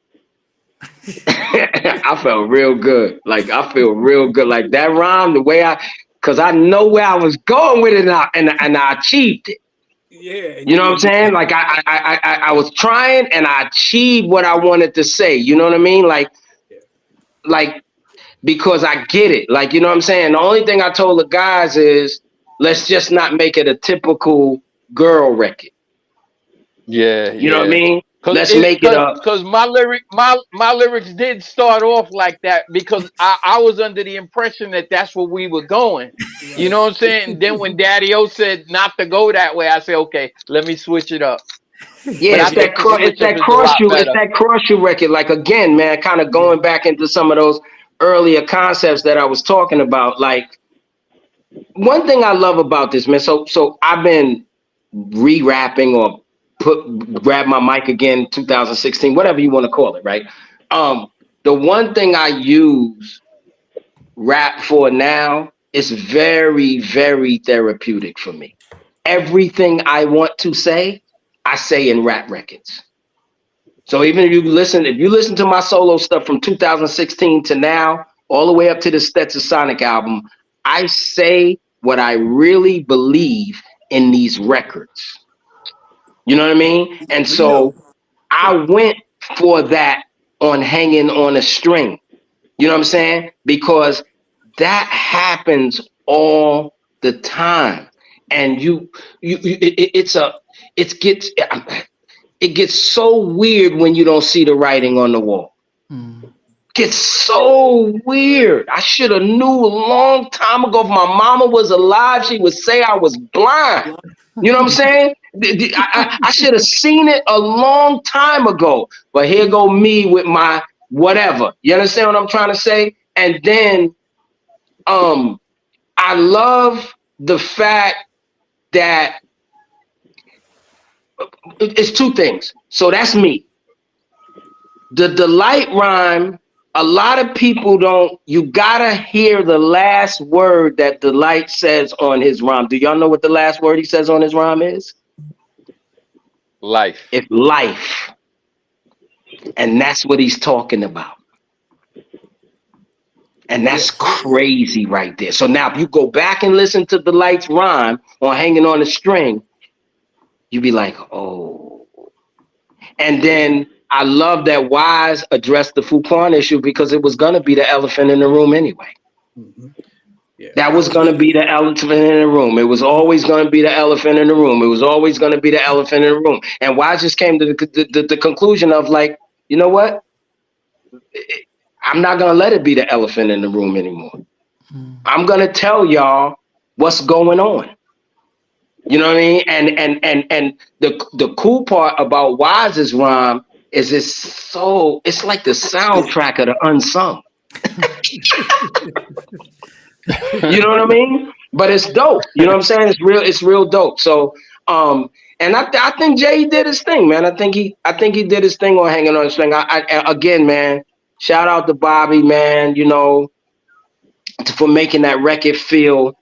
I felt real good. Like I feel real good. Like that rhyme, the way because I know where I was going with it, and I achieved it. Yeah. You know what I'm saying? Like I was trying and I achieved what I wanted to say. You know what I mean? Like because I get it. Like, you know what I'm saying? The only thing I told the guys is let's just not make it a typical girl record. Yeah. You know what I mean? Let's make it up. Because my lyrics did start off like that because I was under the impression that that's where we were going. You know what I'm saying? And then when Daddy-O said not to go that way, I said, okay, let me switch it up. Yeah, it's that cross you record. Like again, man, kind of going back into some of those earlier concepts that I was talking about. Like one thing I love about this, man. So I've been re-rapping or grab my mic again 2016, whatever you want to call it, right? The one thing I use rap for now is very, very therapeutic for me. Everything I want to say, I say in rap records. So even if you listen to my solo stuff from 2016 to now, all the way up to the Stetsasonic album, I say what I really believe in these records. You know what I mean? And so I went for that on Hanging on a String. You know what I'm saying? Because that happens all the time. And it gets so weird when you don't see the writing on the wall. Gets so weird. I should have knew a long time ago. If my mama was alive, she would say I was blind. You know what I'm saying? I should have seen it a long time ago. But here go me with my whatever. You understand what I'm trying to say? And then I love the fact that it's two things. So that's me. the Delite rhyme, a lot of people don't, you gotta hear the last word that Delite says on his rhyme. Do y'all know what the last word he says on his rhyme is? Life. It's life. And that's what he's talking about. And that's crazy right there. So now if you go back and listen to Delite's rhyme on Hanging on the String, you be like, oh. And then I love that Wise addressed the Fruitkwan issue because it was going to be the elephant in the room anyway. Mm-hmm. Yeah. That was going to be the elephant in the room. It was always going to be the elephant in the room. It was always going to be the elephant in the room. And Wise just came to the conclusion of like, you know what? I'm not going to let it be the elephant in the room anymore. I'm going to tell y'all what's going on. You know what I mean? And the cool part about Wise's rhyme is it's like the soundtrack of the unsung. You know what I mean? But it's dope. You know what I'm saying? It's real dope. So and I think Jay did his thing, man. I think he did his thing on Hanging on the String. Again, man, shout out to Bobby, man, you know, for making that record feel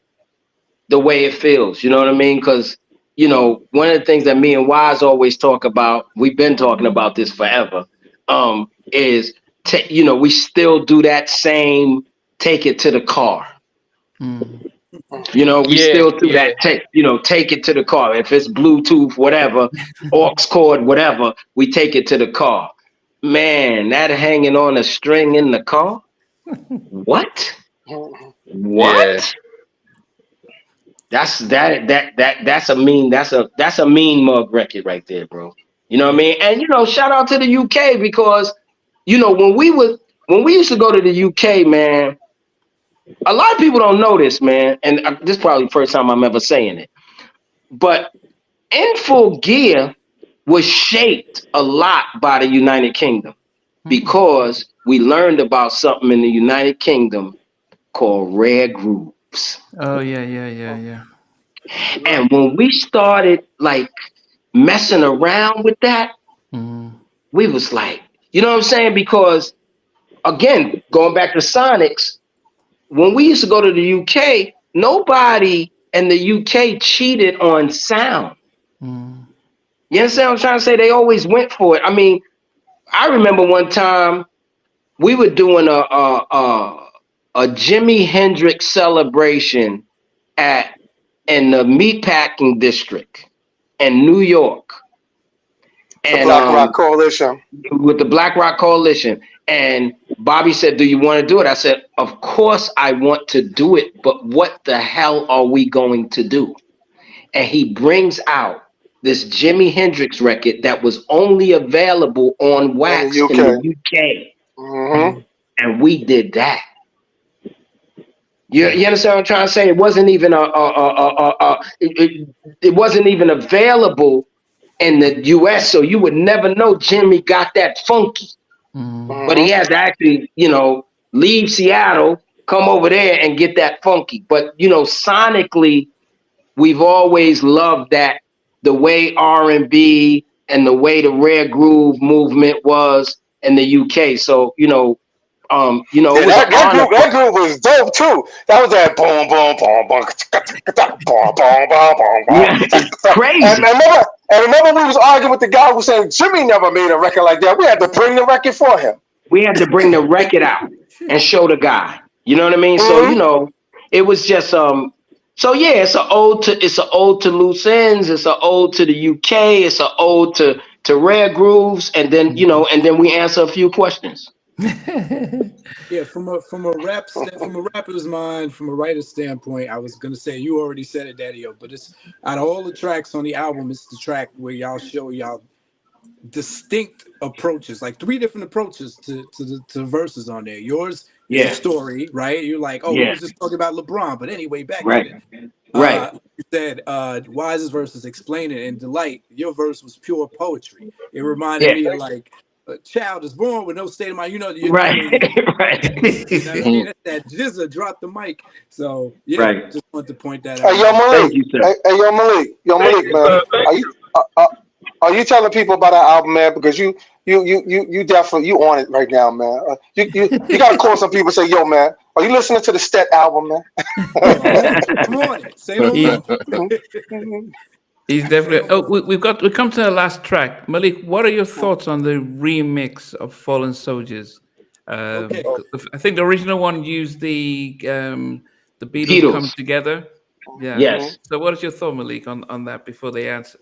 the way it feels. You know what I mean? Because, you know, one of the things that me and Wise always talk about, we've been talking about this forever, is, you know, we still do that same take it to the car. You know, we still do that. Take it to the car. If it's Bluetooth, whatever, aux cord, whatever, we take it to the car. Man, that hanging on a string in the car. What? Yeah. That's a mean mug record right there, bro. You know what I mean? And you know, shout out to the UK because, you know, when we used to go to the UK, man. A lot of people don't know this, man, and this is probably the first time I'm ever saying it. But In Full Gear was shaped a lot by the United Kingdom because we learned about something in the United Kingdom called rare grooves. Oh yeah. And when we started like messing around with that, we was like, you know what I'm saying? Because again, going back to Sonics, when we used to go to the UK, nobody in the UK cheated on sound. You understand what I'm trying to say? They always went for it. I mean, I remember one time we were doing a Jimi Hendrix celebration in the meatpacking district in New York. And the Black Rock Coalition. With the Black Rock Coalition. And Bobby said, do you want to do it? I said, of course I want to do it, but what the hell are we going to do? And he brings out this Jimi Hendrix record that was only available on wax in the UK. And we did that. You understand what I'm trying to say? It wasn't even it wasn't even available in the US, so you would never know Jimmy got that funky. But he had to actually, you know, leave Seattle, come over there and get that funky. But, you know, sonically, we've always loved that, the way R&B and the way the rare groove movement was in the UK. So, you know, that groove was dope too. That was that boom, boom, boom, boom, boom, boom, boom, boom, boom. Yeah, crazy. And remember we was arguing with the guy who said Jimmy never made a record like that. We had to bring the record for him. We had to bring the record out and show the guy. You know what I mean? So, you know, it was just so yeah, it's an ode to loose ends, it's an ode to the UK, it's an ode to rare grooves, and then, you know, and then we answer a few questions. Yeah, from a rapper's mind, from a writer's standpoint, I was gonna say you already said it, Daddy-O, but it's out of all the tracks on the album, it's the track where y'all show y'all distinct approaches, like 3 different approaches to verses on there. Yours is a story, right? You're like, we was just talking about LeBron, but anyway, back then. You said Wise's verses explain it, and Delite, your verse was pure poetry. It reminded me of like a child is born with no state of mind. You know, right. You know what I mean? That Jizza dropped the mic. So just wanted to point that out. Hey, yo, Malik. Thank you, sir. Hey, yo, Malik, man. Are you telling people about our album, man? Because you definitely you on it right now, man. You gotta call some people and say, yo, man, are you listening to the Stet album, man? I'm on it. Say no He- more. He's definitely. Oh, we come to the last track. Malik, what are your thoughts on the remix of Fallen Soldiers? Okay. I think the original one used the Beatles Beatles. come together. Yeah. Yes. So, what is your thought, Malik, on that before they answer?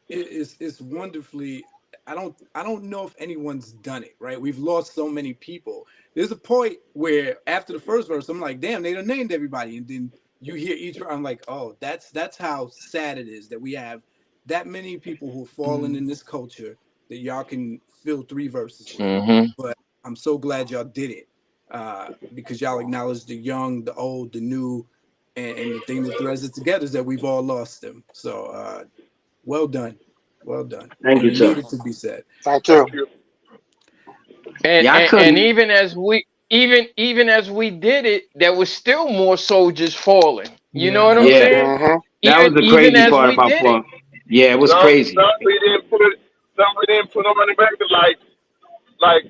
It's wonderfully. I don't know if anyone's done it, right? We've lost so many people. There's a point where after the first verse, I'm like, damn, they done named everybody, and then you hear each. I'm like, oh, that's how sad it is that we have that many people who've fallen in this culture that y'all can fill 3 verses with. Mm-hmm. But I'm so glad y'all did it because y'all acknowledge the young, the old, the new, and the thing that threads it together is that we've all lost them. So well done. Well done. Thank you, It sir. needed to be said. Thank you. And even as we did it, there was still more soldiers falling. You know what I'm Yeah. saying? Mhm. That was the Even crazy as part we about did Paul. it. Yeah, it was Some crazy. we didn't put on the record like X,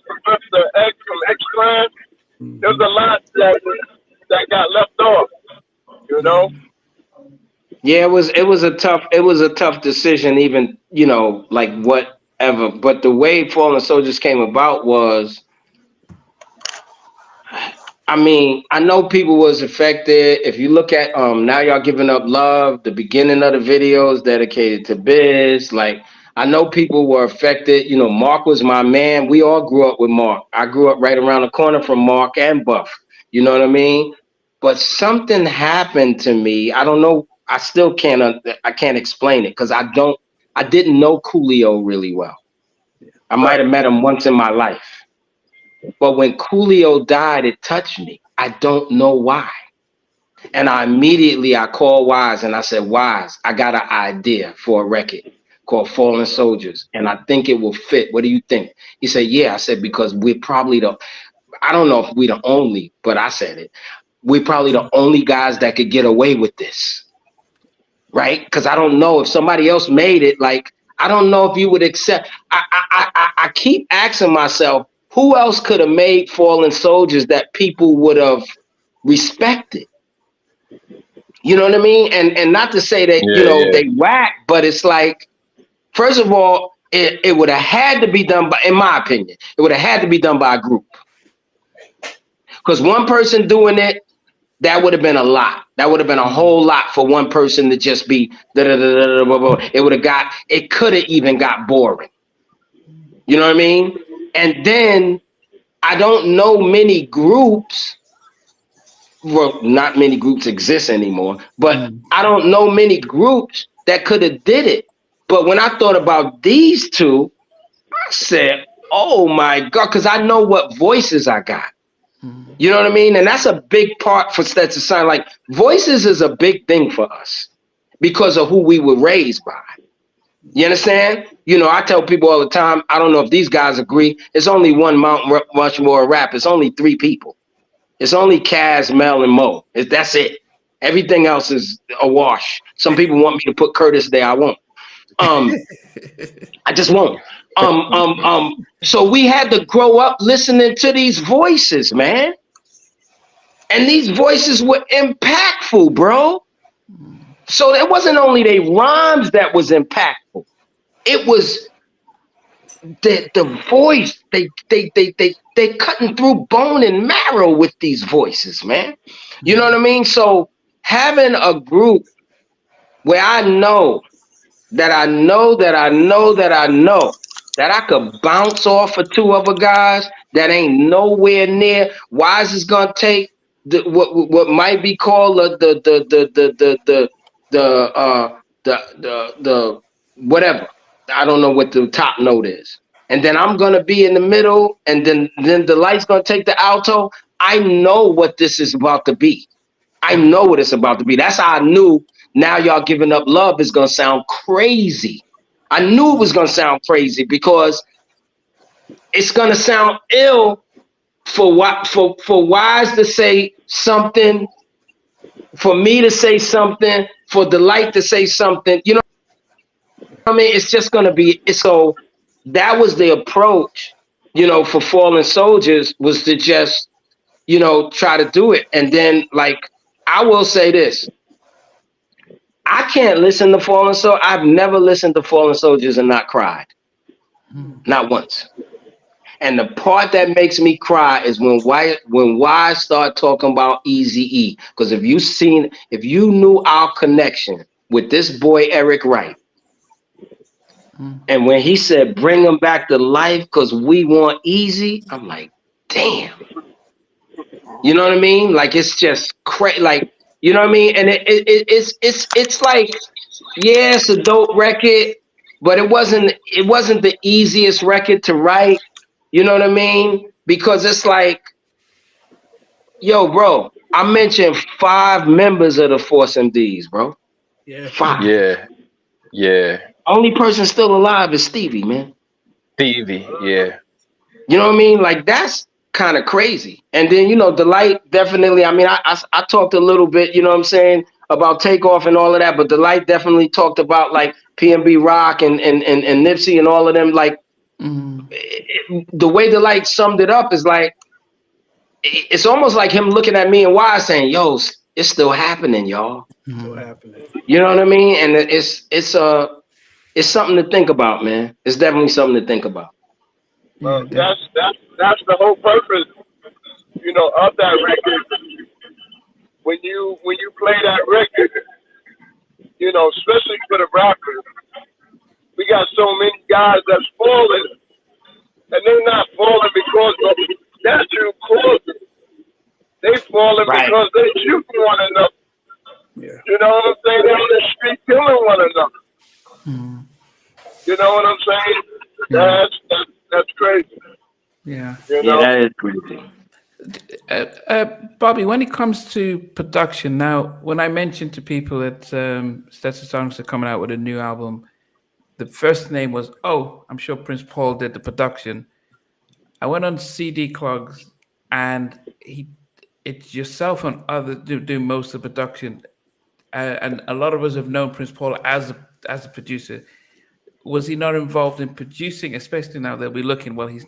Professor X from X Clan. There's a lot that got left off. You know. Yeah, it was a tough decision, even, like whatever. But the way Fallen Soldiers came about was, I mean, I know people was affected. If you look at Now Y'all Giving Up Love, the beginning of the videos dedicated to Biz, like, I know people were affected. Mark was my man. We all grew up with Mark. I grew up right around the corner from Mark and Buff. You know what I mean? But something happened to me. I don't know. I still can't explain it because I didn't know Coolio really well. I might have met him once in my life. But when Coolio died, it touched me. I don't know why. And I called Wise and I said, Wise, I got an idea for a record called Fallen Soldiers, and I think it will fit. What do you think? He said, yeah. I said, because we're probably I don't know if we're the only, but I said it. We're probably the only guys that could get away with this. Right? Because I don't know if somebody else made it. Like, I don't know if you would accept. I keep asking myself, who else could have made Fallen Soldiers that people would have respected? You know what I mean? And not to say that, they whack, but it's like, first of all, it would have had to be done by, in my opinion, it would have had to be done by a group. Because one person doing it, that would have been a lot. That would have been a whole lot for one person to just be it could have even got boring. You know what I mean? And then I don't know many groups. Well, not many groups exist anymore, but I don't know many groups that could have did it. But when I thought about these two, I said, oh my God, because I know what voices I got. You know what I mean? And that's a big part for Stetsasonic. Like, voices is a big thing for us because of who we were raised by. You understand? I tell people all the time, I don't know if these guys agree, it's only one Mount Rushmore rap. It's only 3 people. It's only Kaz, Mel, and Mo. That's it. Everything else is a wash. Some people want me to put Curtis there. I won't. I just won't. So we had to grow up listening to these voices, man. And these voices were impactful, bro. So it wasn't only their rhymes that was impactful. It was the voice. They cutting through bone and marrow with these voices, man. You know what I mean? So having a group where I know that I could bounce off of 2 other guys that ain't nowhere near. Wise is gonna take what might be called the whatever. I don't know what the top note is. And then I'm gonna be in the middle, and then the light's gonna take the alto. I know what this is about to be. I know what it's about to be. That's how I knew Now Y'all Giving Up Love is gonna sound crazy. I knew it was gonna sound crazy because it's gonna sound ill for Wise to say something, for me to say something, for Delite to say something. You know. I mean, it's just gonna be so. That was the approach, you know, for Fallen Soldiers, was to just, you know, try to do it. And then, like, I will say this: I can't listen to Fallen Soldiers. I've never listened to Fallen Soldiers and not cried, not once. And the part that makes me cry is when Y start talking about Eazy-E. Because if you knew our connection with this boy Eric Wright, and when he said bring him back to life because we want Easy, I'm like, damn. You know what I mean? Like, it's just crazy. Like, you know what I mean? And it's like, yeah, it's a dope record, but it wasn't the easiest record to write. You know what I mean? Because it's like, yo, bro, I mentioned 5 members of the Force MDs, bro. Yeah. 5. Yeah. Only person still alive is Stevie, man. Stevie, yeah. You know what I mean? Like, that's kind of crazy. And then, you know, Delite, definitely. I mean, I talked a little bit, you know what I'm saying, about Takeoff and all of that, but Delite definitely talked about like PNB Rock and Nipsey and all of them. Like, the way Delite summed it up is like, it's almost like him looking at me and Y saying, yo, it's still happening, y'all. Still happening. You know what I mean? And it's something to think about, man. It's definitely something to think about. That's the whole purpose, you know, of that record. When you play that record, you know, especially for the rappers, we got so many guys that's falling, and they're not falling because of natural causes. They falling because they shooting one another. Yeah. You know what I'm saying? They're on the street killing one another. You know what I'm saying? Yeah. That's crazy. Yeah. You know? Yeah, that is crazy. Bobby, when it comes to production, now, when I mentioned to people that Stetsasonic are coming out with a new album, the first name was, I'm sure Prince Paul did the production. I went on CD Clogs, and it's yourself and others do most of the production. And a lot of us have known Prince Paul as a producer. Was he not involved in producing, especially now that we're looking? Well, he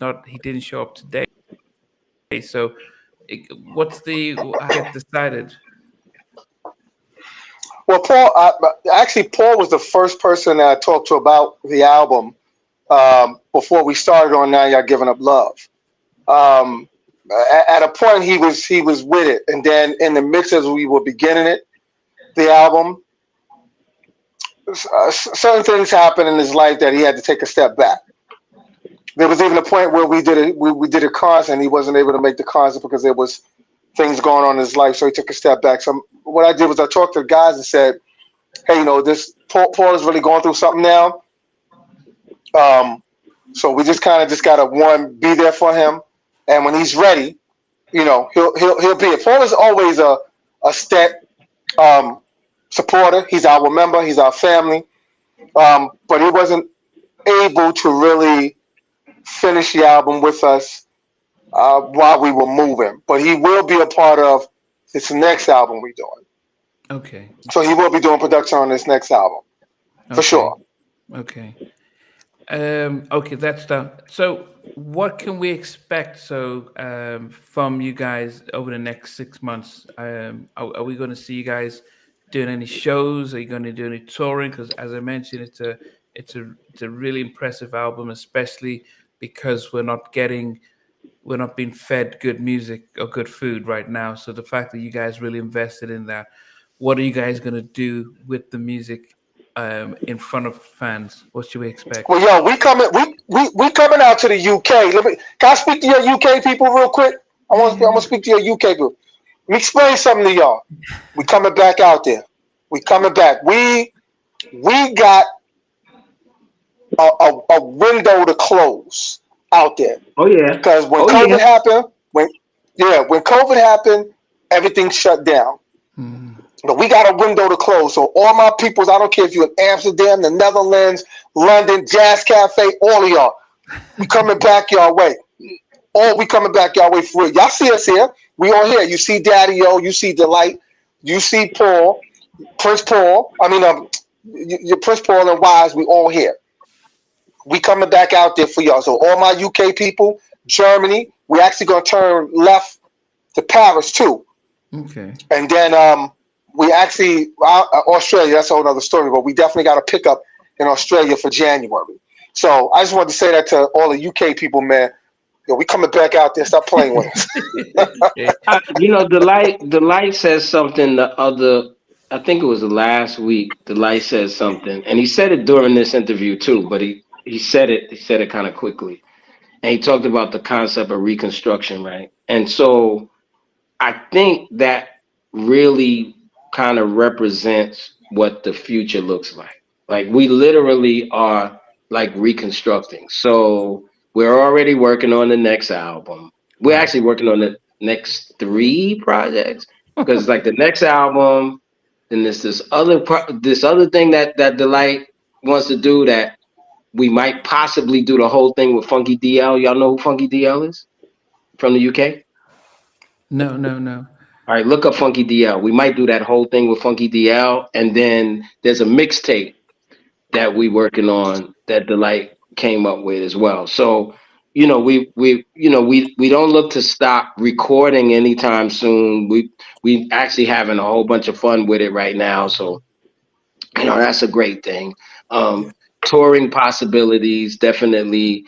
didn't show up today. So what's how it decided? Well, Paul was the first person that I talked to about the album before we started on Now Y'all Giving Up Love. At a point, he was with it, and then in the mix as we were beginning the album, certain things happened in his life that he had to take a step back. There was even a point where we did a concert and he wasn't able to make the concert because there was things going on in his life, so he took a step back. So what I did was I talked to the guys and said, hey, you know, this Paul is really going through something now. So we just kind of gotta be there for him, and when he's ready, you know, he'll be it. Paul is always a Stet supporter. He's our member. He's our family. But he wasn't able to really finish the album with us while we were moving. But he will be a part of this next album we're doing. Okay. So he will be doing production on this next album for sure. Okay. Okay, that's done. So what can we expect from you guys over the next 6 months? Are we going to see you guys doing any shows? Are you going to do any touring? Because as I mentioned, it's a really impressive album, especially because we're not being fed good music or good food right now. So the fact that you guys really invested in that, what are you guys going to do with the music in front of fans? What should we expect? Well, yo, we coming out to the UK. Can I speak to your UK people real quick? I want to speak to your UK group. Let me explain something to y'all. We coming back out there. We coming back. We got a window to close out there. Oh yeah. Because when COVID happened, when COVID happened, everything shut down. But we got a window to close. So all my peoples, I don't care if you're in Amsterdam, the Netherlands, London, Jazz Cafe, all of y'all, we coming back your way. We coming back your way for real. Y'all see us here. We all here. You see Daddy-O, you see Delite, you see Paul, Prince Paul. your Prince Paul and Wise, we all here. We coming back out there for y'all. So all my UK people, Germany, we actually gonna turn left to Paris too. Okay. And then we actually Australia. That's a whole other story. But we definitely got a pickup in Australia for January. So I just wanted to say that to all the UK people, man. Yo, we coming back out there. Stop playing with us. Delite says something the other. I think it was last week. Delite says something, and he said it during this interview too. But he said it kind of quickly, and he talked about the concept of reconstruction, right? And so I think that really kind of represents what the future looks like. Like we literally are like reconstructing. So we're already working on the next album. We're actually working on the next 3 projects because like the next album, then there's this other thing that Delite wants to do that we might possibly do the whole thing with Funky DL. Y'all know who Funky DL is from the UK? No. All right, look up Funky DL. We might do that whole thing with Funky DL, and then there's a mixtape that we working on that Delite came up with as well. So, we don't look to stop recording anytime soon. We actually having a whole bunch of fun with it right now. So, that's a great thing. Touring possibilities, definitely.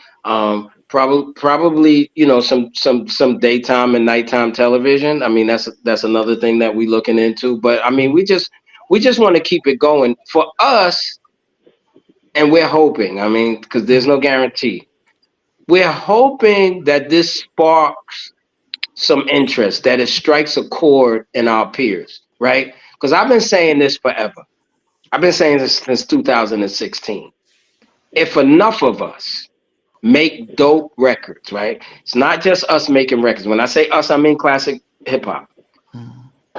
Probably, some daytime and nighttime television. I mean, that's another thing that we looking into. But I mean, we just want to keep it going for us. And we're hoping, I mean, because there's no guarantee. We're hoping that this sparks some interest, that it strikes a chord in our peers, right? Because I've been saying this forever. I've been saying this since 2016. If enough of us make dope records, right? It's not just us making records. When I say us, I mean classic hip hop.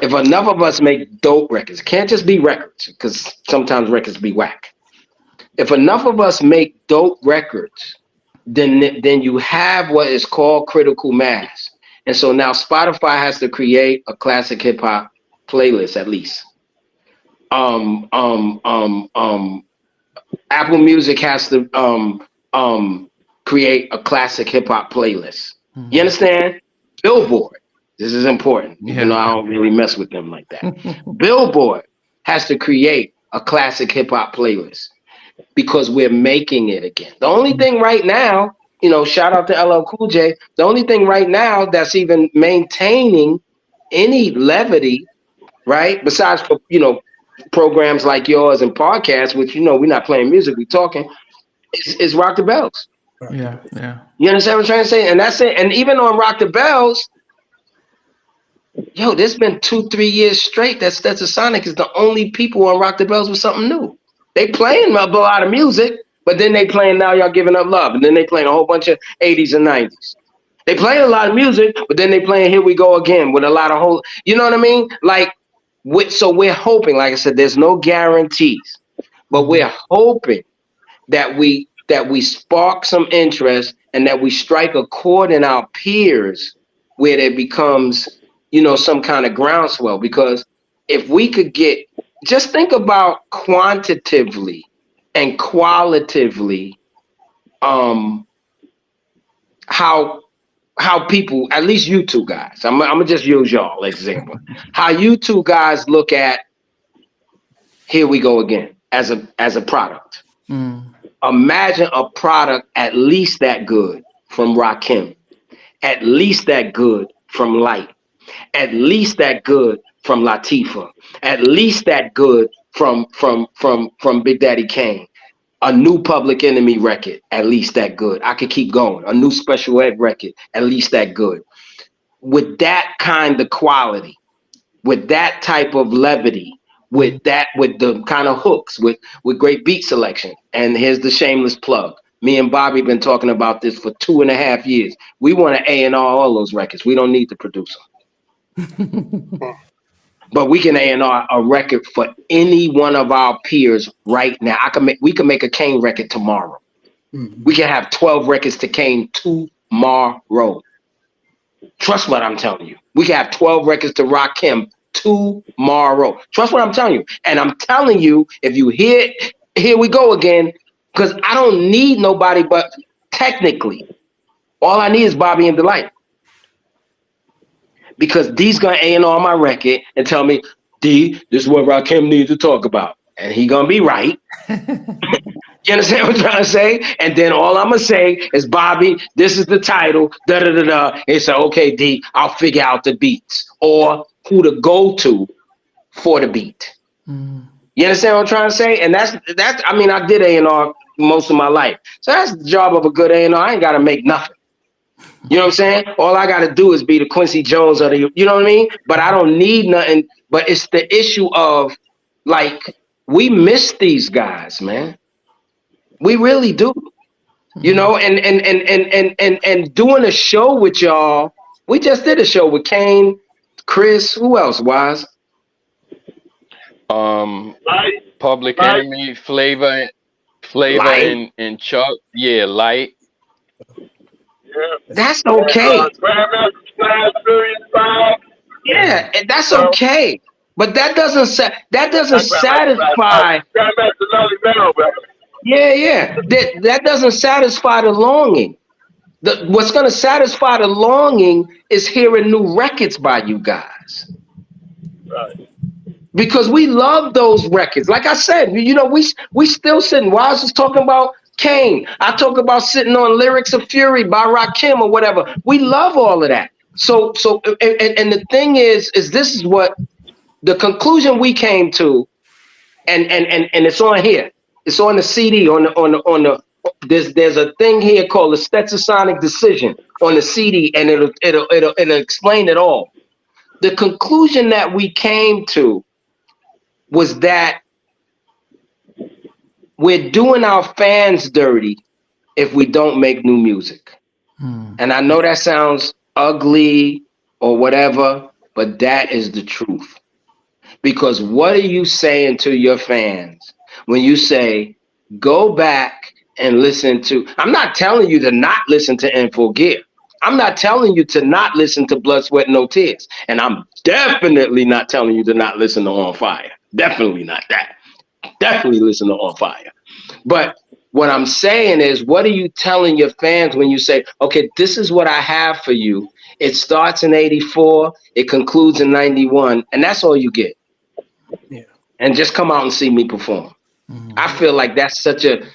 If enough of us make dope records, it can't just be records, because sometimes records be whack. If enough of us make dope records, then you have what is called critical mass. And so now Spotify has to create a classic hip hop playlist at least. Apple Music has to create a classic hip hop playlist. You understand? Billboard. This is important. Even though I don't really mess with them like that. Billboard has to create a classic hip hop playlist, because we're making it again. The only thing right now, shout out to LL Cool J, the only thing right now that's even maintaining any levity, right, besides for, programs like yours and podcasts, which, we're not playing music, we're talking, is Rock the Bells. Yeah. You understand what I'm trying to say? And that's it. And even on Rock the Bells, there's been 2-3 years straight that Stetsasonic is the only people on Rock the Bells with something new. They playing a lot of music, but then they playing Now Y'all Giving Up Love, and then they playing a whole bunch of 80s and 90s. They playing a lot of music, but then they playing Here We Go Again with a lot of you know what I mean? Like, so we're hoping, like I said, there's no guarantees, but we're hoping that we spark some interest and that we strike a chord in our peers where there becomes, some kind of groundswell. Because if we could just think about quantitatively and qualitatively how people, at least you two guys, I'm gonna just use y'all as example, how you two guys look at Here We Go Again as a product. Imagine a product at least that good from Rakim, at least that good from Light, at least that good from Latifah, at least that good from Big Daddy Kane, a new Public Enemy record, at least that good. I could keep going. A new Special Ed record, at least that good. With that kind of quality, with that type of levity, with the kind of hooks, with great beat selection. And here's the shameless plug. Me and Bobby been talking about this for 2.5 years. We want to A&R all those records. We don't need to produce them. But we can A&R a record for any one of our peers right now. We can make a Kane record tomorrow. We can have 12 records to Kane tomorrow. Trust what I'm telling you. We can have 12 records to Rakim tomorrow. Trust what I'm telling you. And I'm telling you, if you hear, here we go again, because I don't need nobody, but technically, all I need is Bobby and Delite. Because D's gonna A&R my record and tell me, D, this is what Rakim needs to talk about. And he gonna be right. You understand what I'm trying to say? And then all I'm gonna say is, Bobby, this is the title, da-da-da-da. And say, okay, D, I'll figure out the beats or who to go to for the beat. Mm. You understand what I'm trying to say? And that's I mean, I did A&R most of my life. So that's the job of a good A&R. I ain't gotta make nothing. You know what I'm saying? All I gotta do is be the Quincy Jones or the, you know what I mean? But I don't need nothing. But it's the issue of, like, we miss these guys, man. We really do. You know, and doing a show with y'all. We just did a show with Kane, Chris, who else, Wise? Public Enemy, Flavor Light. and Chuck. Yeah, Light. That's okay. Yeah, and that's okay. But that doesn't satisfy. Yeah. That doesn't satisfy the longing. What's going to satisfy the longing is hearing new records by you guys. Right. Because we love those records. Like I said, you know, we still sitting. Wise was talking about Kane. I talk about sitting on Lyrics of Fury by Rakim or whatever. We love all of that. So and the thing is this is what the conclusion we came to, and it's on here. It's on the CD, on the there's a thing here called the Stetsasonic decision on the CD, and it'll explain it all. The conclusion that we came to was that we're doing our fans dirty if we don't make new music. And I know that sounds ugly or whatever, but that is the truth. Because what are you saying to your fans when you say, go back and listen to, I'm not telling you to not listen to Info Gear. I'm not telling you to not listen to Blood, Sweat, No Tears. And I'm definitely not telling you to not listen to On Fire. Definitely not that. Definitely listen to On Fire. But what I'm saying is, what are you telling your fans when you say, okay, this is what I have for you. It starts in 84, it concludes in 91, and that's all you get. Yeah. And just come out and see me perform. I feel like that's such a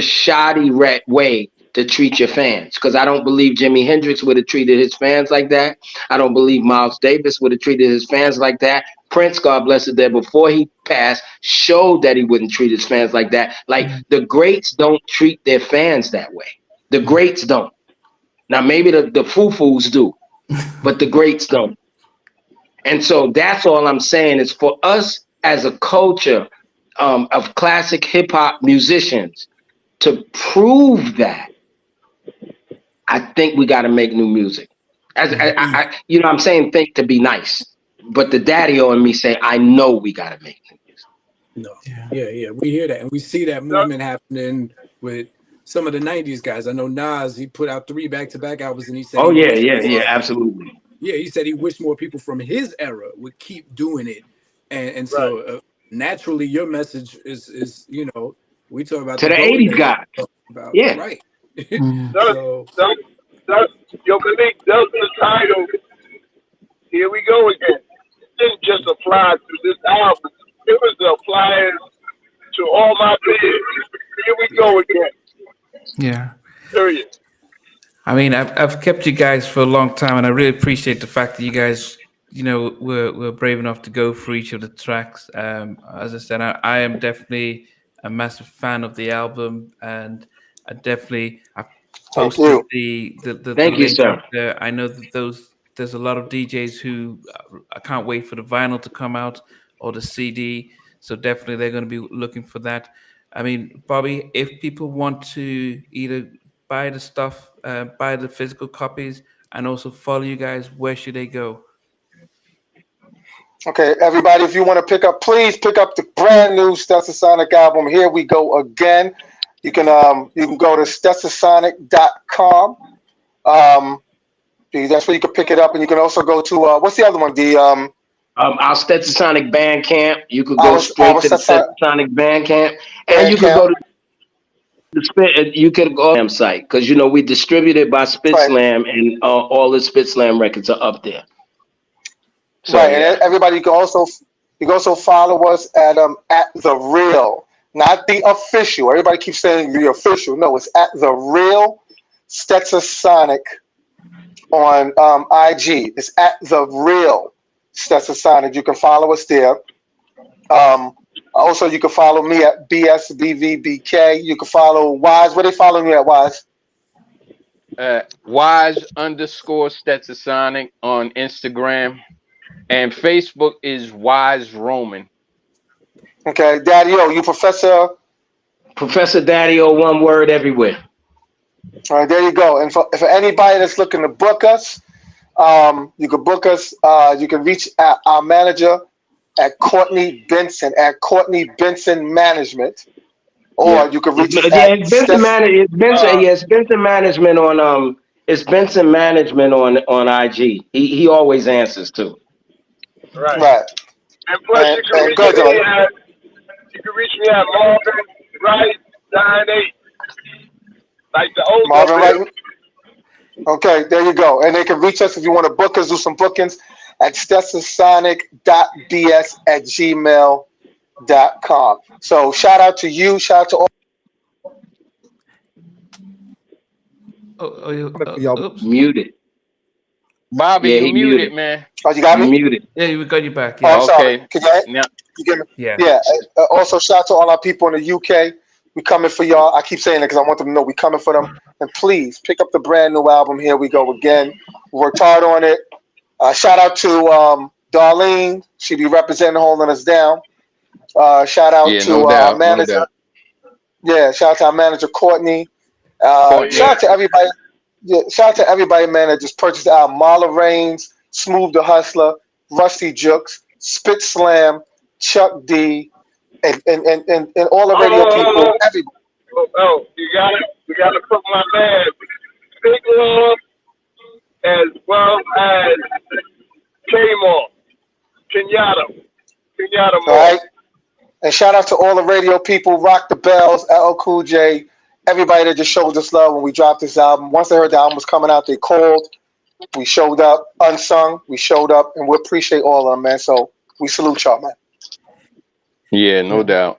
shoddy way to treat your fans, because I don't believe Jimi Hendrix would have treated his fans like that. I don't believe Miles Davis would have treated his fans like that. Prince, God bless his dead, before he passed, showed that he wouldn't treat his fans like that. Like, the greats don't treat their fans that way. The greats don't. Now, maybe the foo-foos do, but the greats don't. And so that's all I'm saying is, for us as a culture of classic hip-hop musicians to prove that, I think we got to make new music. I you know, I'm saying think to be nice, but the daddy on me say, I know we got to make new music. No, yeah, we hear that, and we see that movement happening with some of the '90s guys. I know Nas, he put out 3 back-to-back albums, and he said, "Oh yeah, absolutely." Yeah, he said he wished more people from his era would keep doing it, and so naturally, your message is you know, we talk about to the '80s guys. Yeah, right. Yo, Malik, that's the title. Here we go again. It didn't just apply to this album. It was applying to all my peers. Here we go again. Yeah. Period. I mean, I've kept you guys for a long time, and I really appreciate the fact that you guys, you know, were brave enough to go through each of the tracks. As I said, I am definitely a massive fan of the album, and I posted the Thank you, sir. I know that there's a lot of DJs who I can't wait for the vinyl to come out or the CD. So definitely they're going to be looking for that. I mean, Bobby, if people want to either buy the stuff, buy the physical copies, and also follow you guys, where should they go? Okay, everybody, if you want to please pick up the brand new Stetsasonic album. Here we go again. You can go to Stetsasonic.com. That's where you can pick it up, and you can also go to what's the other one? Our Stetsasonic Bandcamp. You could go straight to the Stetsasonic Bandcamp, and you could go to the Spit. You could go to the site because you know we distribute it by Spitslam, and all the Spitslam records are up there. So, and everybody you can also follow us at the real, not the official. Everybody keeps saying the official. No, it's at the real Stetsasonic on IG. It's at the real Stetsasonic. You can follow us there. Also, you can follow me at BSBVBK. You can follow Wise. Where they follow me at, Wise? Wise_Stetsasonic on Instagram. And Facebook is Wise Roman. Okay, Daddy-O, you Professor Daddy-O, one word everywhere. All right, there you go. And for anybody that's looking to book us, you can book us. You can reach our manager at Courtney Benson at Courtney Benson Management, or you can reach us at Benson Management on it's Benson Management on IG. He always answers too. Right. And plus, you can reach me at Marvin Wright 98, like the old Marvin Wright. Okay, there you go. And they can reach us if you want to book us, do some bookings at stetsasonic.bs@gmail.com. So shout out to you. Shout out to all. Oops. Muted. Bobby, you muted, man. Oh, you got me? Muted. Yeah, we got you back. Oh, Yeah. I'm sorry. Okay. Can you get me? Yeah. Also, shout out to all our people in the UK. We coming for y'all. I keep saying it because I want them to know we coming for them. And please pick up the brand new album. Here we go again. Worked hard on it. Shout out to Darlene. She be representing, holding us down. Shout out to our manager. Yeah, shout out to our manager Courtney. Shout out to everybody. Yeah, shout out to everybody, man, that just purchased the album. Marla Rains, Smooth the Hustler, Rusty Jukes, Spit Slam, Chuck D, and all the radio people. Everybody. We gotta put my man Big Love as well as K-Mall, Kenyatta Mall. All right. And shout out to all the radio people, Rock the Bells, LL Cool J, everybody that just showed us love when we dropped this album. Once they heard the album was coming out, they called. We showed up, unsung. We showed up, and we appreciate all of them, man. So we salute y'all, man. Yeah, no doubt.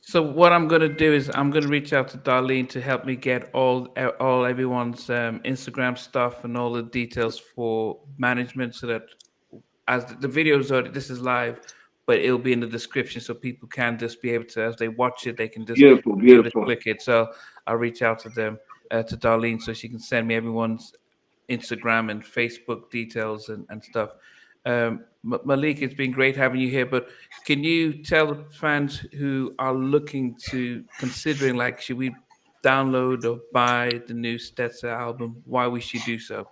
So what I'm gonna do is I'm gonna reach out to Darlene to help me get all everyone's Instagram stuff and all the details for management, so that as the videos are, this is live, but it'll be in the description so people can just be able to, as they watch it, they can just beautiful. click it. So I'll reach out to them, to Darlene, so she can send me everyone's Instagram and Facebook details and stuff. Malik, it's been great having you here, but can you tell the fans who are looking to considering, like, should we download or buy the new Stetsa album, why we should do so?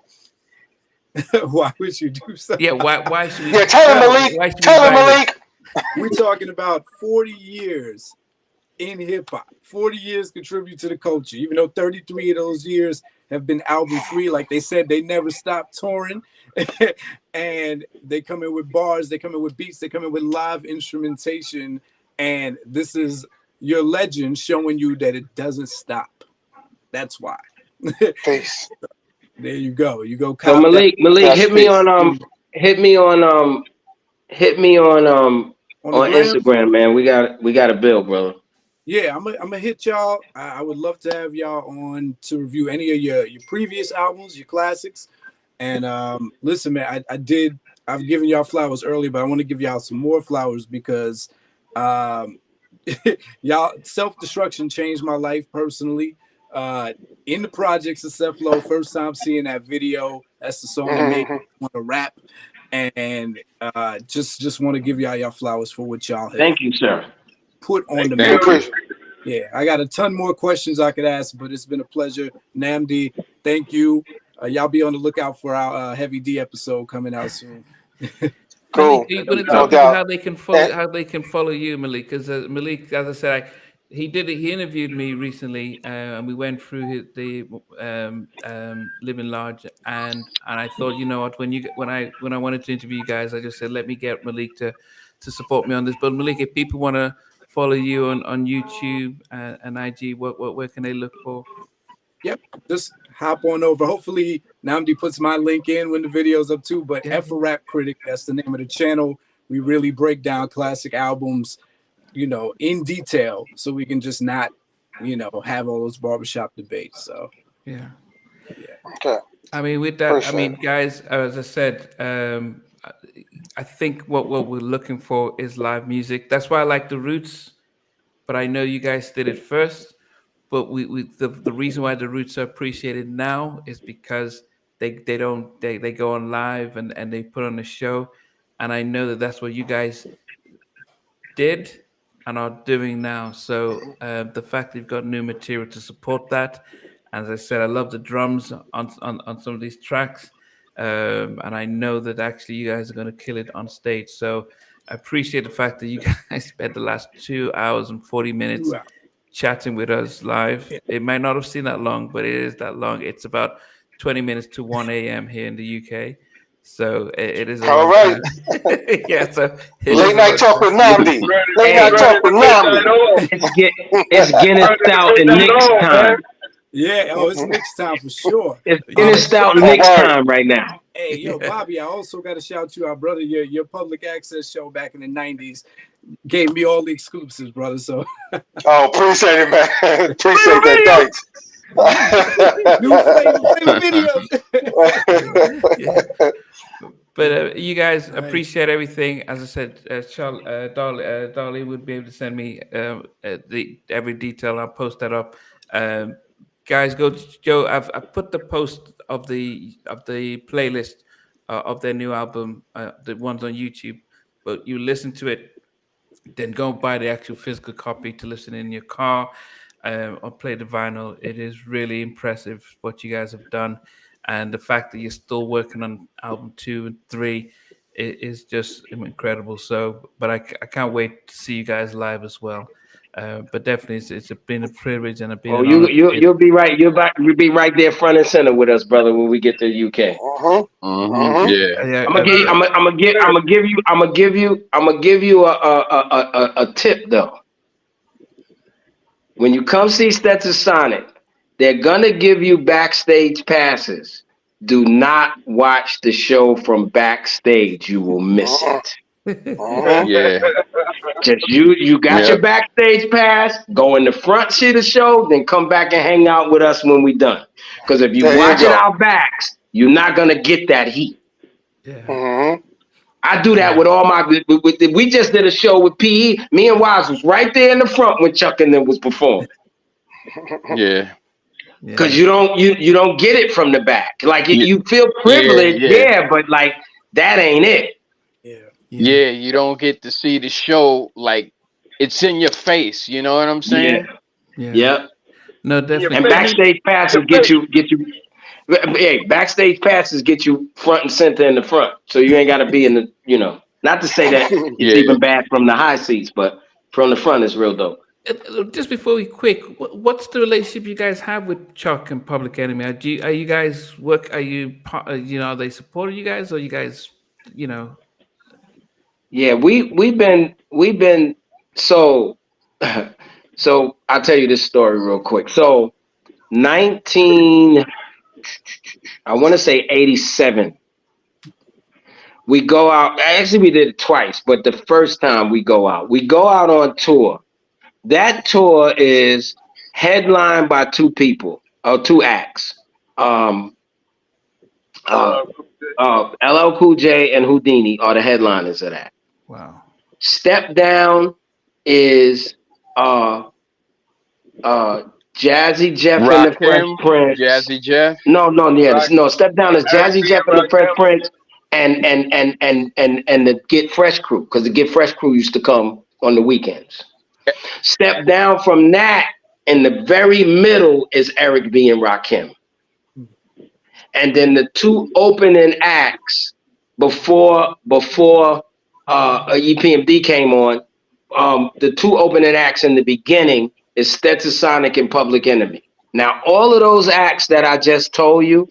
Why would you do so? Yeah, why should we? Yeah, tell him, Malik. Tell him, Malik. We're talking about 40 years in hip hop. 40 years contribute to the culture, even though 33 of those years have been album free. Like they said, they never stopped touring. And they come in with bars, they come in with beats, they come in with live instrumentation. And this is your legend showing you that it doesn't stop. That's why. Peace. There you go. You go. So Malik, hit me on Instagram, man. We got a bill, brother. Yeah, I'm gonna hit y'all. I would love to have y'all on to review any of your previous albums, your classics. And listen, man, I've given y'all flowers early, but I want to give y'all some more flowers because y'all self-destruction changed my life personally. In the projects of Cephalo, first time seeing that video. That's the song that made me want to rap. And just want to give y'all flowers for what y'all have. Thank you, sir. Put on the map. Yeah, I got a ton more questions I could ask, but it's been a pleasure. Namdi, thank you. Y'all be on the lookout for our Heavy D episode coming out soon. Cool. You're going to tell people how they can follow you, Malik, because Malik, as I said, he did it. He interviewed me recently, and we went through the Living Large, and I thought, you know what, when I wanted to interview you guys, I just said, let me get Malik to support me on this. But Malik, if people want to follow you on YouTube and IG, where can they look for? Yep, just hop on over. Hopefully Namdi puts my link in when the video's up too. But Yeah. F Rap Critic, that's the name of the channel. We really break down classic albums, you know, in detail, so we can just not, you know, have all those barbershop debates. So Yeah. Okay. I mean, with that, Appreciate I mean, guys, as I said, I think what we're looking for is live music. That's why I like the Roots, but I know you guys did it first. But the reason why the Roots are appreciated now is because they go on live and they put on a show, and I know that that's what you guys did and are doing now. So the fact that you've got new material to support that, as I said, I love the drums on some of these tracks, and I know that actually you guys are going to kill it on stage. So I appreciate the fact that you guys spent the last 2 hours and 40 minutes chatting with us live. Yeah. It might not have seemed that long, but it is that long. It's about 20 minutes to 1 a.m. here in the UK. So it is a All long right. time. Yeah, so Late night talk with Namdi. Late night talk with Namdi. It's Guinness Stout and Nick's time. Yeah, oh, it's Nick's time for sure. It's Guinness Stout and Nick's time right now. Hey, yo, Bobby, I also got to shout you out, brother. Your public access show back in the 90s gave me all the exclusives, brother. So Oh, appreciate it, man. Appreciate that. Thanks. new flavor videos. But you guys Nice. appreciate everything. As I said, Dolly would be able to send me every detail. I'll post that up. Guys, go to Joe. I've put the post of the playlist of their new album, the ones on YouTube. But you listen to it, then go buy the actual physical copy to listen in your car or play the vinyl. It is really impressive what you guys have done. And the fact that you're still working on album 2 and 3 is just incredible. So, but I can't wait to see you guys live as well. But definitely, it's been a privilege and a been. Oh, you'll be right. You'll be right there, front and center with us, brother, when we get to the UK. Yeah. I'm gonna give you a tip though. When you come see Stetsasonic, they're gonna give you backstage passes. Do not watch the show from backstage. You will miss it. Yeah. Just you got your backstage pass. Go in the front, see the show, then come back and hang out with us when we done. Because if you watching our backs, you're not gonna get that heat. Yeah. I do that with all my. We just did a show with PE. Me and Wise was right there in the front when Chuck and them was performing. Yeah. Because you don't get it from the back. Like you feel privileged, but like that ain't it. Yeah, you don't get to see the show like it's in your face. You know what I'm saying? Yeah. No, definitely. And backstage passes get you. Hey, backstage passes get you front and center in the front, so you ain't got to be in the. Not to say that it's even bad from the high seats, but from the front is real dope. Just before we quick, what's the relationship you guys have with Chuck and Public Enemy? Are you guys work? Are you are they supporting you guys, or you guys, Yeah, we've been so I'll tell you this story real quick. So 87. We go out. Actually, we did it twice, but the first time we go out on tour. That tour is headlined by two acts. LL Cool J and Houdini are the headliners of that. Wow. Step Down is Jazzy Jeff and the Fresh Prince. Jazzy Jeff? No. Step Down is Jazzy Jeff and the Fresh Prince and the Get Fresh crew, because the Get Fresh crew used to come on the weekends. Step down from that, in the very middle is Eric B and Rakim. And then the two opening acts before EPMD came on, the two opening acts in the beginning is Stetsasonic and Public Enemy. Now, all of those acts that I just told you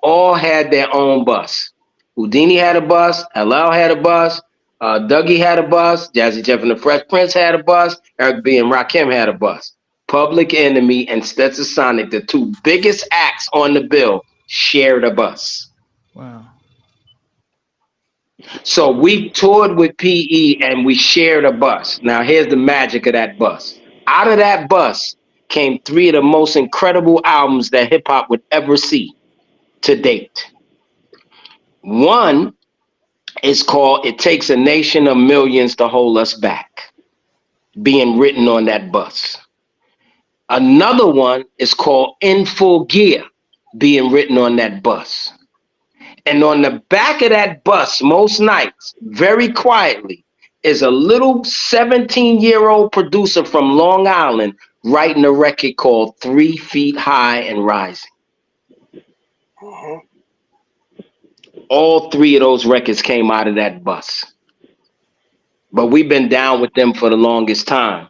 all had their own bus. Houdini had a bus, LL had a bus, Dougie had a bus, Jazzy Jeff and the Fresh Prince had a bus, Eric B. and Rakim had a bus. Public Enemy and Stetsasonic, the two biggest acts on the bill, shared a bus. Wow. So we toured with PE and we shared a bus. Now here's the magic of that bus. Out of that bus came 3 of the most incredible albums that hip hop would ever see to date. One is called It Takes a Nation of Millions to Hold Us Back, being written on that bus. Another one is called In Full Gear, being written on that bus. And on the back of that bus, most nights, very quietly, is a little 17-year-old producer from Long Island writing a record called 3 Feet High and Rising. All 3 of those records came out of that bus. But we've been down with them for the longest time.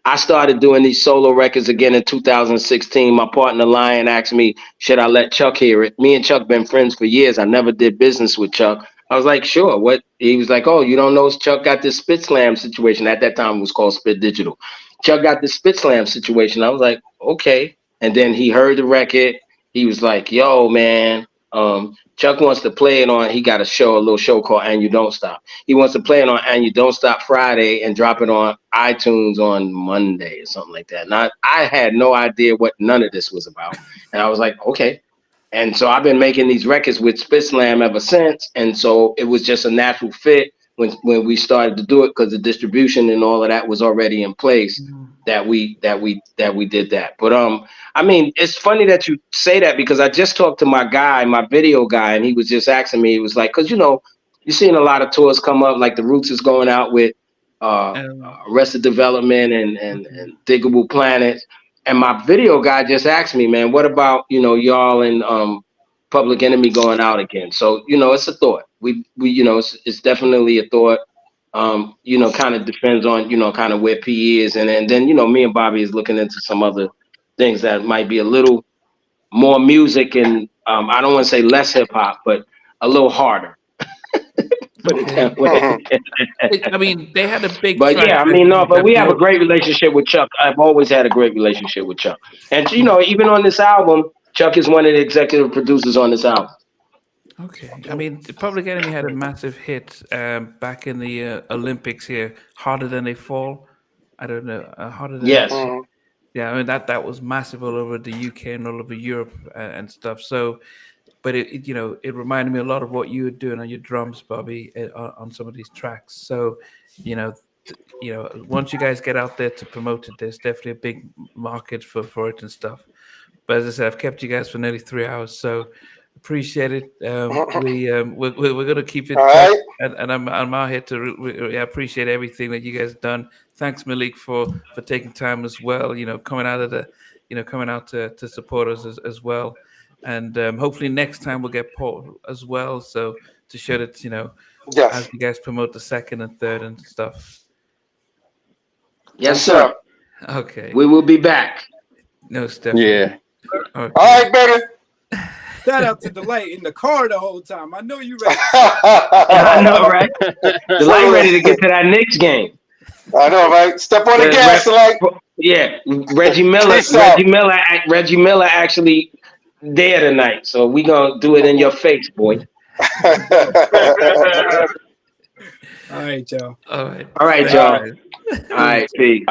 I started doing these solo records again in 2016. My partner Lion asked me, should I let Chuck hear it? Me and Chuck been friends for years. I never did business with Chuck. I was like, sure. What? He was like, oh, you don't know Chuck got this Spit Slam situation. At that time, it was called Spit Digital. Chuck got this Spit Slam situation. I was like, okay. And then he heard the record. He was like, yo, man, Chuck wants to play it on, he got a little show called And You Don't Stop. He wants to play it on And You Don't Stop Friday and drop it on iTunes on Monday or something like that. And I had no idea what none of this was about. And I was like, okay. And so I've been making these records with Spit Slam ever since. And so it was just a natural fit when we started to do it, because the distribution and all of that was already in place, that we did that. But I mean, it's funny that you say that, because I just talked to my video guy, and he was just asking me, he was like, because you're seeing a lot of tours come up, like the Roots is going out with Arrested Development and Diggable Planets. And my video guy just asked me, man, what about, y'all and Public Enemy going out again? So, it's a thought. We it's definitely a thought. Kind of depends on, kind of where P is. And then, me and Bobby is looking into some other things that might be a little more music and I don't want to say less hip hop, but a little harder. Put it that way. I mean, they had a big. But yeah, I mean, no, but we have a great relationship with Chuck. I've always had a great relationship with Chuck. And, even on this album, Chuck is one of the executive producers on this album. Okay. I mean, the Public Enemy had a massive hit back in the Olympics here, Harder Than They Fall. I don't know. Harder Than Yes. Yeah, I mean, that was massive all over the UK and all over Europe and stuff. So, but it reminded me a lot of what you were doing on your drums, Bobby, on some of these tracks. So, once you guys get out there to promote it, there's definitely a big market for it and stuff. But as I said, I've kept you guys for nearly 3 hours, so appreciate it. We're gonna keep it tight, and I'm out here to appreciate everything that you guys done. Thanks, Malik, for taking time as well. Coming out to support us as well. And hopefully next time we'll get Paul as well, so to show that yes, as you guys promote the second and third and stuff. Yes, sir. Okay. We will be back. No, Steph. Yeah. Okay. All right, baby. Shout out to Delite in the car the whole time. I know you ready. I know, right? Delite ready to get to that Knicks game. I know, right? Step on the gas, Delite. Yeah, Reggie Miller actually there tonight, so we gonna do it in your face, boy. All right, y'all. All right, y'all. All right, peace.